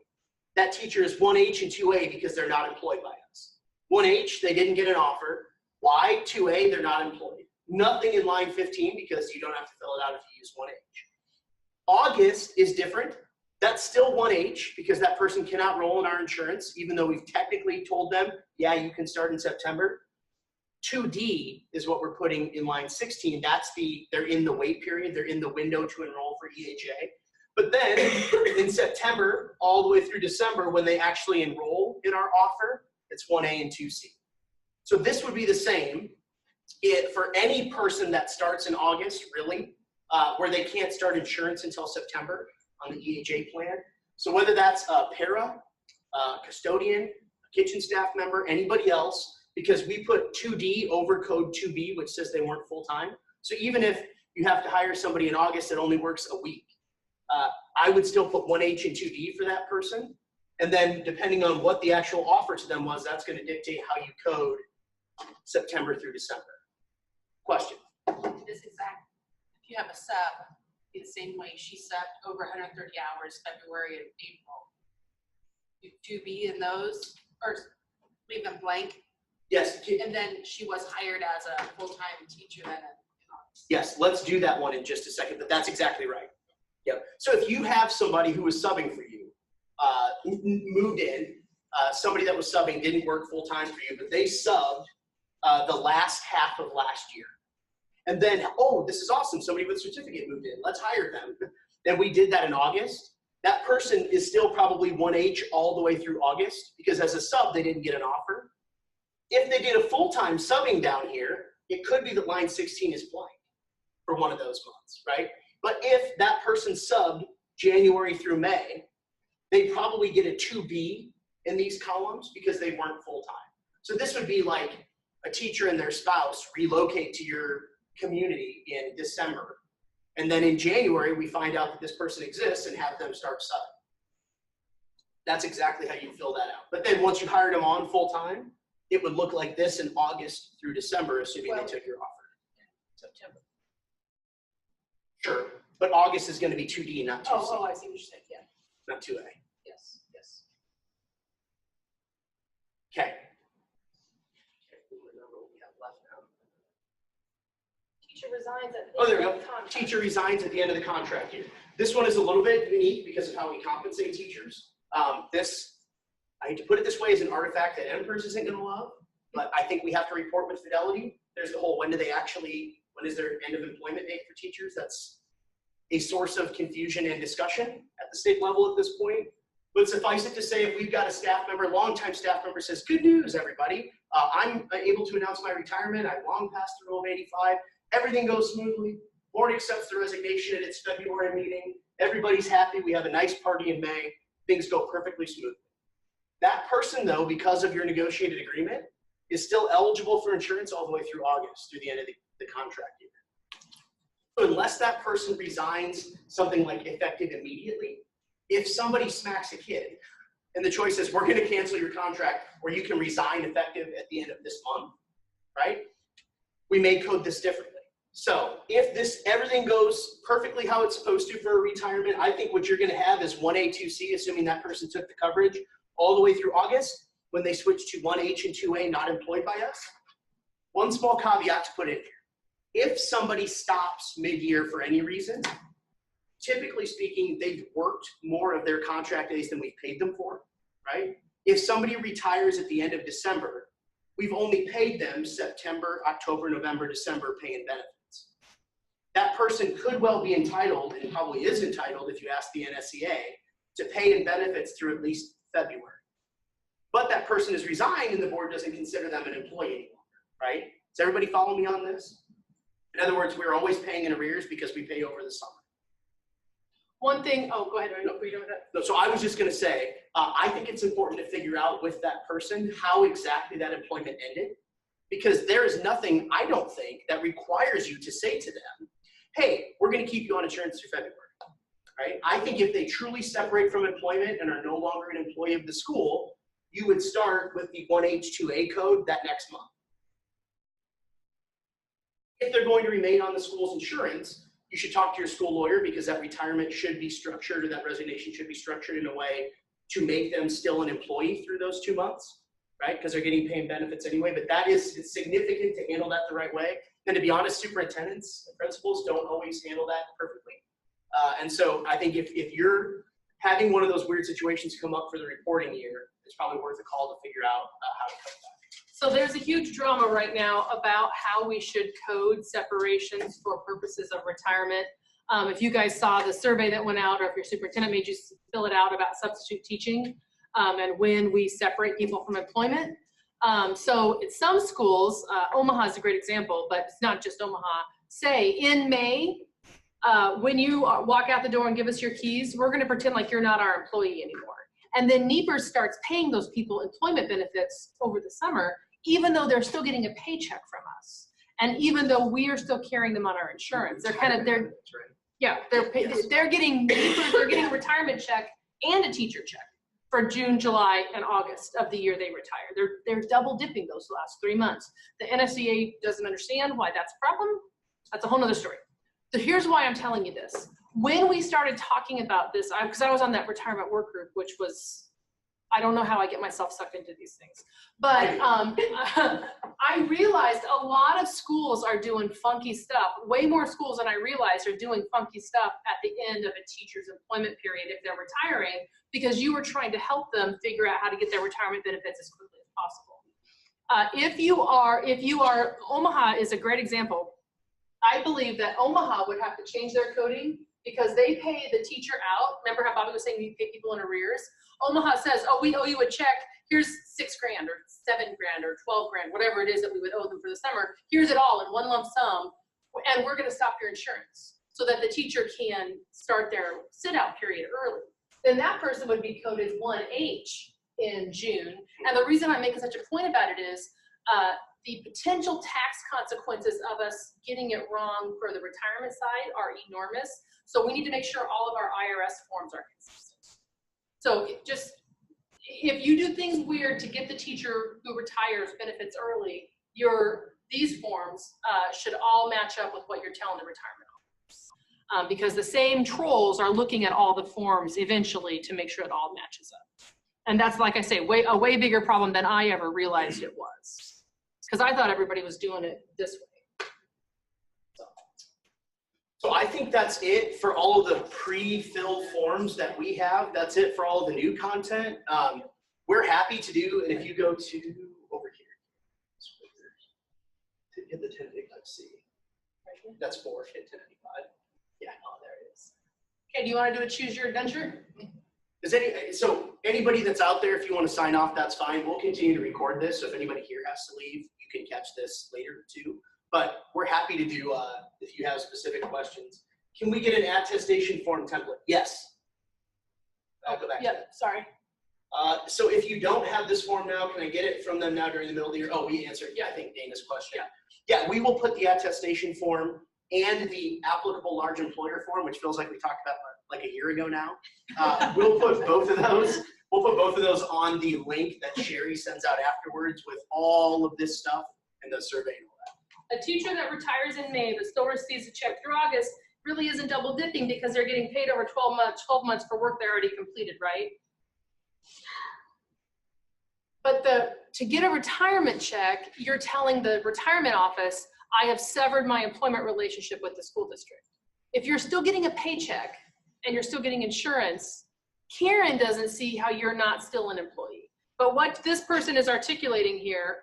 that teacher is 1H and 2A because they're not employed by us. 1H, they didn't get an offer. Why? 2A, they're not employed. Nothing in line 15 because you don't have to fill it out if you use 1H. August is different. That's still 1H because that person cannot roll in our insurance, even though we've technically told them, yeah, you can start in September. 2D is what we're putting in line 16. They're in the wait period. They're in the window to enroll for EHA. But then in September, all the way through December, when they actually enroll in our offer, it's 1A and 2C. So this would be the same for any person that starts in August, really, where they can't start insurance until September. on the EHA plan. So whether that's a para, custodian, a kitchen staff member, anybody else, because we put 2D over code 2B, which says they weren't full-time. So even if you have to hire somebody in August that only works a week, I would still put 1H and 2D for that person. And then depending on what the actual offer to them was, that's going to dictate how you code September through December. Question? This exact, if you have a sub, the same way she subbed over 130 hours February and April. You 2B in those, or leave them blank, Yes. and then she was hired as a full-time teacher then in August. Yes, let's do that one in just a second, but that's exactly right. Yep. So if you have somebody who was subbing for you, moved in, somebody that was subbing didn't work full-time for you, but they subbed the last half of last year. And then, oh, this is awesome, somebody with a certificate moved in, let's hire them. And we did that in August. That person is still probably 1H all the way through August, because as a sub, they didn't get an offer. If they did a full-time subbing down here, it could be that line 16 is blank for one of those months, right? But if that person subbed January through May, they probably get a 2B in these columns because they weren't full-time. So this would be like a teacher and their spouse relocate to your community in December. And then in January, we find out that this person exists and have them start subbing. That's exactly how you fill that out. But then once you hired them on full-time, it would look like this in August through December, assuming they took your offer. September. Sure, but August is going to be 2D, not 2C, Oh, I see what you're saying, yeah, not 2A. yes, yes. Okay. Teacher resigns at. Oh, there we go. Teacher resigns at the end of the contract year. This one is a little bit unique because of how we compensate teachers. I hate to put it this way, is an artifact that Empress isn't going to love, but I think we have to report with fidelity. There's the whole when is their end of employment date for teachers? That's a source of confusion and discussion at the state level at this point. But suffice it to say, if we've got a staff member, longtime staff member says, good news, everybody. I'm able to announce my retirement. I've long passed the rule of 85. Everything goes smoothly. Board accepts the resignation at its February meeting. Everybody's happy. We have a nice party in May. Things go perfectly smoothly. That person, though, because of your negotiated agreement, is still eligible for insurance all the way through August, through the end of the contract year. So unless that person resigns something like effective immediately, if somebody smacks a kid, and the choice is we're going to cancel your contract or you can resign effective at the end of this month, right? We may code this differently. So if everything goes perfectly how it's supposed to for a retirement, I think what you're going to have is 1A, 2C, assuming that person took the coverage all the way through August when they switch to 1H and 2A not employed by us. One small caveat to put in here. If somebody stops mid-year for any reason, typically speaking, they've worked more of their contract days than we've paid them for, right? If somebody retires at the end of December, we've only paid them September, October, November, December pay and benefits. That person could well be entitled, and probably is entitled if you ask the NSEA, to pay and benefits through at least February. But that person is resigned and the board doesn't consider them an employee any longer, right? Does everybody follow me on this? In other words, we're always paying in arrears because we pay over the summer. One thing, oh, go ahead. No, so I was just going to say, I think it's important to figure out with that person how exactly that employment ended, because there is nothing, I don't think, that requires you to say to them, hey, we're going to keep you on insurance through February, right? I think if they truly separate from employment and are no longer an employee of the school, you would start with the 1H2A code that next month. If they're going to remain on the school's insurance, you should talk to your school lawyer because that retirement should be structured, or that resignation should be structured in a way to make them still an employee through those 2 months, right? Because they're getting paid benefits anyway, but it's significant to handle that the right way. And to be honest, superintendents and principals don't always handle that perfectly. And so I think if you're having one of those weird situations come up for the reporting year, it's probably worth a call to figure out how to cut that. So there's a huge drama right now about how we should code separations for purposes of retirement. If you guys saw the survey that went out, or if your superintendent made you fill it out about substitute teaching and when we separate people from employment. So in some schools, Omaha is a great example, but it's not just Omaha, say in May, when you walk out the door and give us your keys, we're gonna pretend like you're not our employee anymore. And then NEPERS starts paying those people employment benefits over the summer, even though they're still getting a paycheck from us. And even though we are still carrying them on our insurance, they're yeah, they're getting NEPERS, they're getting a retirement check and a teacher check for June, July, and August of the year they retire. They're double dipping those last 3 months. The NFCA doesn't understand why that's a problem. That's a whole nother story. So here's why I'm telling you this. When we started talking about this, because I was on that retirement work group, which was, I don't know how I get myself sucked into these things, but I realized a lot of schools are doing funky stuff. Way more schools than I realized are doing funky stuff at the end of a teacher's employment period if they're retiring, because you were trying to help them figure out how to get their retirement benefits as quickly as possible. If you are, Omaha is a great example. I believe that Omaha would have to change their coding because they pay the teacher out. Remember how Bobby was saying you pay people in arrears? Omaha says, oh, we owe you a check. Here's $6 grand or $7 grand or 12 grand, whatever it is that we would owe them for the summer. Here's it all in one lump sum, and we're going to stop your insurance so that the teacher can start their sit-out period early. Then that person would be coded 1H in June. And the reason I'm making such a point about it is the potential tax consequences of us getting it wrong for the retirement side are enormous. So we need to make sure all of our IRS forms are consistent. So if you do things weird to get the teacher who retires benefits early, these forms should all match up with what you're telling the retirement office. Because the same trolls are looking at all the forms eventually to make sure it all matches up. And that's, like I say, a way bigger problem than I ever realized it was. Because I thought everybody was doing it this way. So I think that's it for all of the pre-filled forms that we have. That's it for all of the new content. We're happy to do, and if you go to over here, to get the 1095, let's see. That's 4, hit 1095. Yeah, oh, there it is. Okay, do you want to do a choose your adventure? So anybody that's out there, if you want to sign off, that's fine. We'll continue to record this. So if anybody here has to leave, you can catch this later too. But we're happy to do, if you have specific questions. Can we get an attestation form template? Yes. I'll go back to that. Yep, sorry. So if you don't have this form now, can I get it from them now during the middle of the year? Oh, we answered, yeah, I think Dana's question. Yeah, we will put the attestation form and the applicable large employer form, which feels like we talked about like a year ago now. We'll put both of those. We'll put both of those on the link that Sherry sends out afterwards with all of this stuff and the survey and all that. A teacher that retires in May but still receives a check through August really isn't double dipping because they're getting paid over 12 months for work they already completed, right? But to get a retirement check, you're telling the retirement office, I have severed my employment relationship with the school district. If you're still getting a paycheck and you're still getting insurance, Karen doesn't see how you're not still an employee. But what this person is articulating here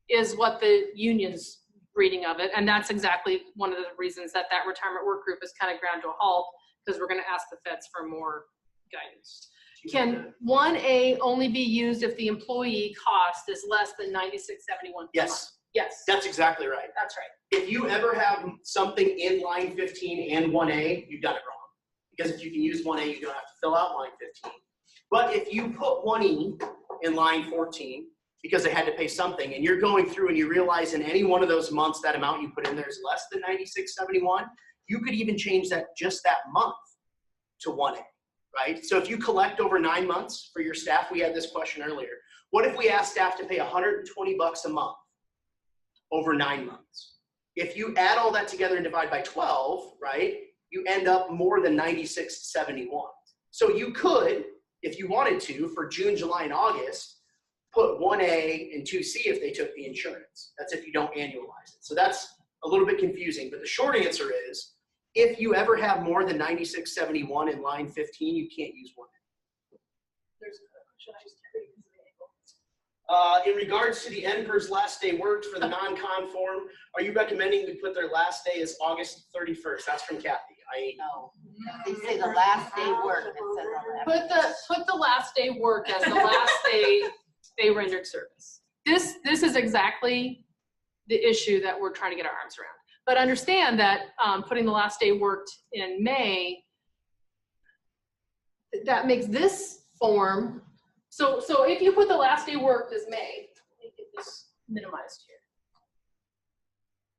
is what the union's reading of it. And that's exactly one of the reasons that retirement work group is kind of ground to a halt, because we're going to ask the feds for more guidance. Can 1A only be used if the employee cost is less than $96.71? Yes. Yes. That's exactly right. That's right. If you ever have something in line 15 and 1A, you've done it wrong. Because if you can use 1A, you don't have to fill out line 15. But if you put 1E in line 14, because they had to pay something, and you're going through and you realize in any one of those months that amount you put in there is less than $96.71, you could even change that just that month to 1A, right? So if you collect over 9 months for your staff, we had this question earlier. What if we asked staff to pay $120 a month over 9 months? If you add all that together and divide by 12, right, you end up more than $96.71. So you could, if you wanted to, for June, July, and August, put 1A and 2C if they took the insurance. That's if you don't annualize it. So that's a little bit confusing, but the short answer is, if you ever have more than 96.71 in line 15, you can't use 1A. There's a question I just can't read because of the angle. In regards to the NPERS last day worked for the non-con form, are you recommending we put their last day as August 31st? That's from Kathy. No, they say the last day work. It says on that. Put the last day work as the last day they rendered service. This is exactly the issue that we're trying to get our arms around. But understand that putting the last day worked in May, that makes this form, so if you put the last day worked as May, let me get this minimized here.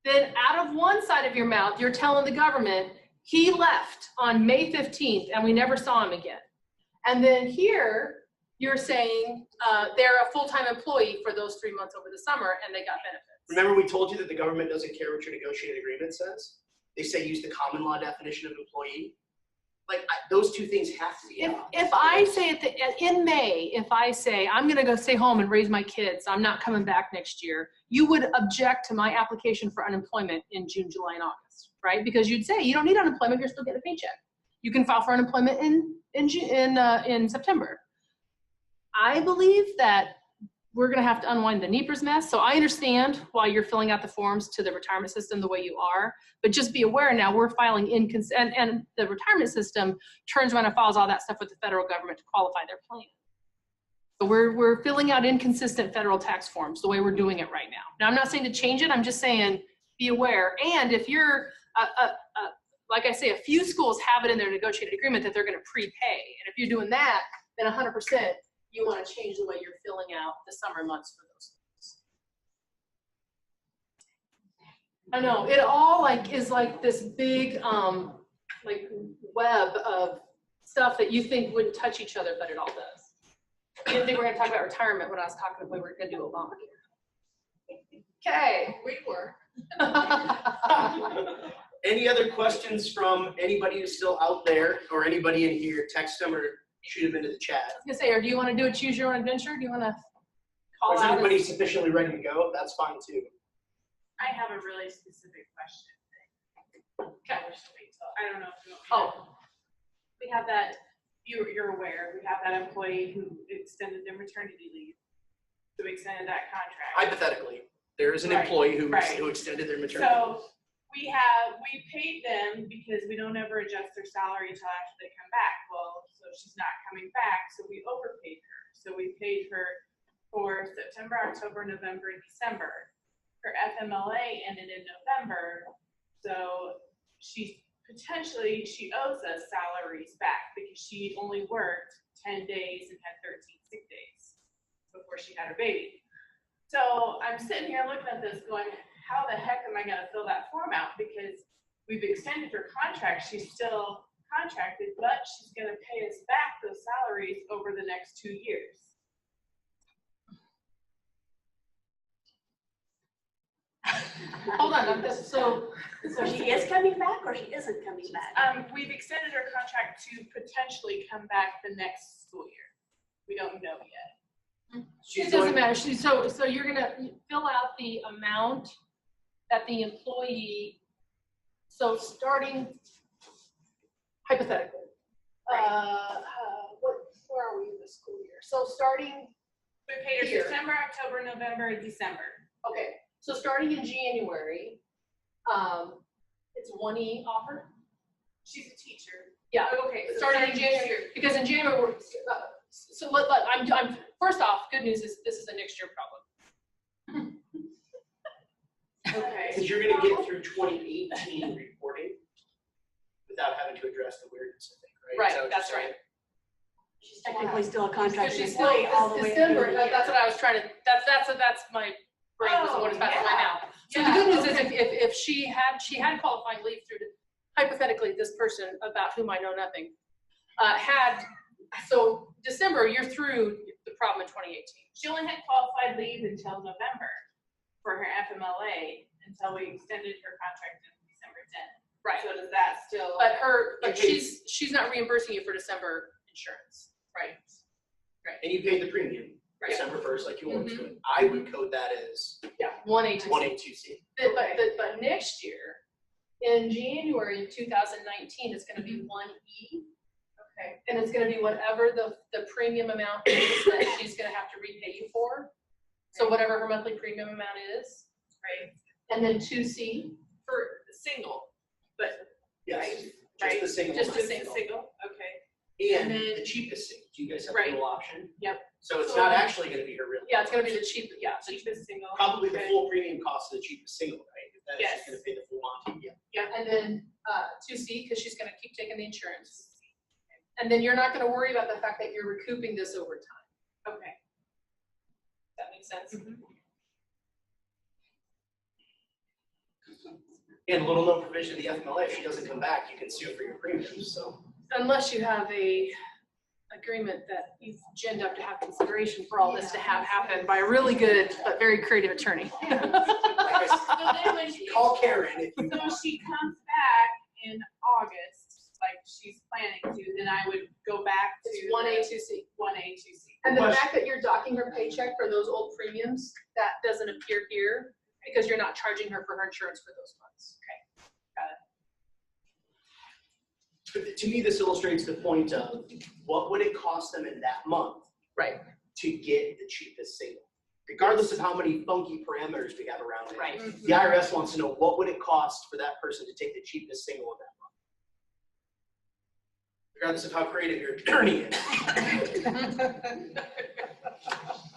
Then out of one side of your mouth, you're telling the government, he left on May 15th and we never saw him again. And then here, you're saying they're a full-time employee for those 3 months over the summer and they got benefits. Remember we told you that the government doesn't care what your negotiated agreement says? They say use the common law definition of employee. Like, those two things have to be. If I say in May, if I say, I'm gonna go stay home and raise my kids, I'm not coming back next year, you would object to my application for unemployment in June, July, and August, right? Because you'd say, you don't need unemployment, you're still getting a paycheck. You can file for unemployment in September. I believe that we're gonna have to unwind the NEPR's mess. So I understand why you're filling out the forms to the retirement system the way you are, but just be aware now we're filing and the retirement system turns around and files all that stuff with the federal government to qualify their plan. So we're filling out inconsistent federal tax forms the way we're doing it right now. Now, I'm not saying to change it, I'm just saying be aware. And if you're, like I say, a few schools have it in their negotiated agreement that they're gonna prepay. And if you're doing that, then 100%, you want to change the way you're filling out the summer months for those things. I know, it all like is like this big like web of stuff that you think wouldn't touch each other, but it all does. I didn't think we were gonna talk about retirement when I was talking about we were gonna do Obamacare. Okay. We were. Any other questions from anybody who's still out there or anybody in here? Text them or shoot them into the chat. I was gonna say, or do you want to do a choose your own adventure? Do you want to call Or is out? everybody sufficiently ready to go? That's fine too. I have a really specific question. Okay. I don't know if you want me to- Oh, We have that, you're aware, we have that employee who extended their maternity leave. Who extended that contract. Hypothetically, there is an Right, employee who right. extended their maternity. So we paid them because we don't ever adjust their salary until after they come back. Well, so she's not coming back, so we overpaid her. So we paid her for September, October, November, and December. Her FMLA ended in November, so she owes us salaries back because she only worked 10 days and had 13 sick days before she had her baby. So I'm sitting here looking at this going, how the heck am I gonna fill that form out? Because we've extended her contract, she's still contracted, but she's gonna pay us back those salaries over the next 2 years. hold on, so She is coming back or she isn't coming back? We've extended her contract to potentially come back the next school year. We don't know yet. She's it doesn't going- matter. So you're gonna fill out the amount that the employee, so starting hypothetically, where are we in the school year? So starting, We paid her Here. September, October, November, and December. okay, so starting in January, it's 1E offer? She's a teacher. Yeah, Okay. so starting in January, because in January, we're, I'm first off, good news is this is a next year problem. Okay. Because you're gonna get through 2018 reporting without having to address the weirdness, I think, right? Is that Right, what that's you're right. saying? She's technically still a So contracted she's still, employee all the way through December, the year. that's what I was trying to, that's my brain was what it's about to find out. So the good news is if she had qualifying leave through, hypothetically, this person about whom I know nothing, so December, you're through the problem in 2018. She only had qualified leave until November for her FMLA until we extended her contract in December 10th. Right. So does that still? But she's not reimbursing you for December insurance. Right. And you paid the premium Right. December 1st, like you wanted to. I would code that as 1A2C. 1A2C. But next year, in January of 2019, it's gonna be 1E. Okay. And it's gonna be whatever the premium amount is that she's gonna have to repay you for. So whatever her monthly premium amount is. Right. And then 2C, For single, but Yes, Right. just the single. Just one. a single. single, okay. And then- the cheapest single. Do you guys have a Right. little option? Yep. So it's So- not actually gonna be her real. Yeah, it's gonna be the cheap, yeah, the Cheapest single. Probably the Okay. full premium cost of the cheapest single, right? If that is Yes. gonna pay the full Monty, yeah. And then 2C, because she's gonna keep taking the insurance. And then you're not gonna worry about the fact that you're recouping this over time. Okay. Does that make sense? And a little known provision of the FMLA, if she doesn't come back, you can sue for your premiums, so. Unless you have a agreement that you've ginned up to have consideration for all this to have happen by a really good but very creative attorney. Like I So then when said, she, call Karen if you so want. she comes back in August, like she's planning to, then I would go back to. It's 1A, 2C. 1A, 2C. And the Question. fact that you're docking her paycheck for those old premiums, that doesn't appear here because you're not charging her for her insurance for those months. But to me, this illustrates the point of what would it cost them in that month Right. to get the cheapest single? Regardless of how many funky parameters we have around it. Right. The IRS wants to know what would it cost for that person to take the cheapest single in that month? Regardless of how creative your attorney is.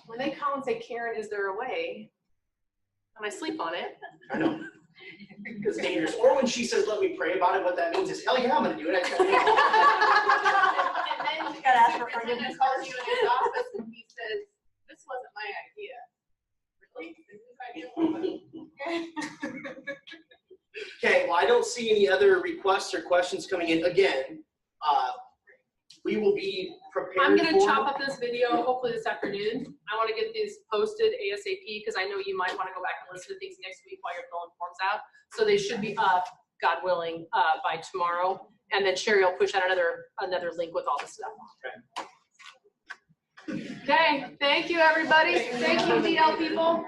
When they call and say, Karen, is there a way? And I sleep on it. I know. It's dangerous. Or when she says, let me pray about it, what that means is, hell yeah, I'm gonna do it. And then You gotta ask for superintendent forgiveness calls you in his office and he says, this wasn't my idea. Really? This is idea? Okay, well, I don't see any other requests or questions coming in. Again, we will be prepared I'm gonna for- chop up this video hopefully this afternoon. I wanna get these posted ASAP because I know you might wanna go back and listen to things next week while you're filling forms out. So they should be up, God willing, by tomorrow. And then Sherry will push out another link with all the stuff. Okay, thank you, everybody. Thank you, DL people.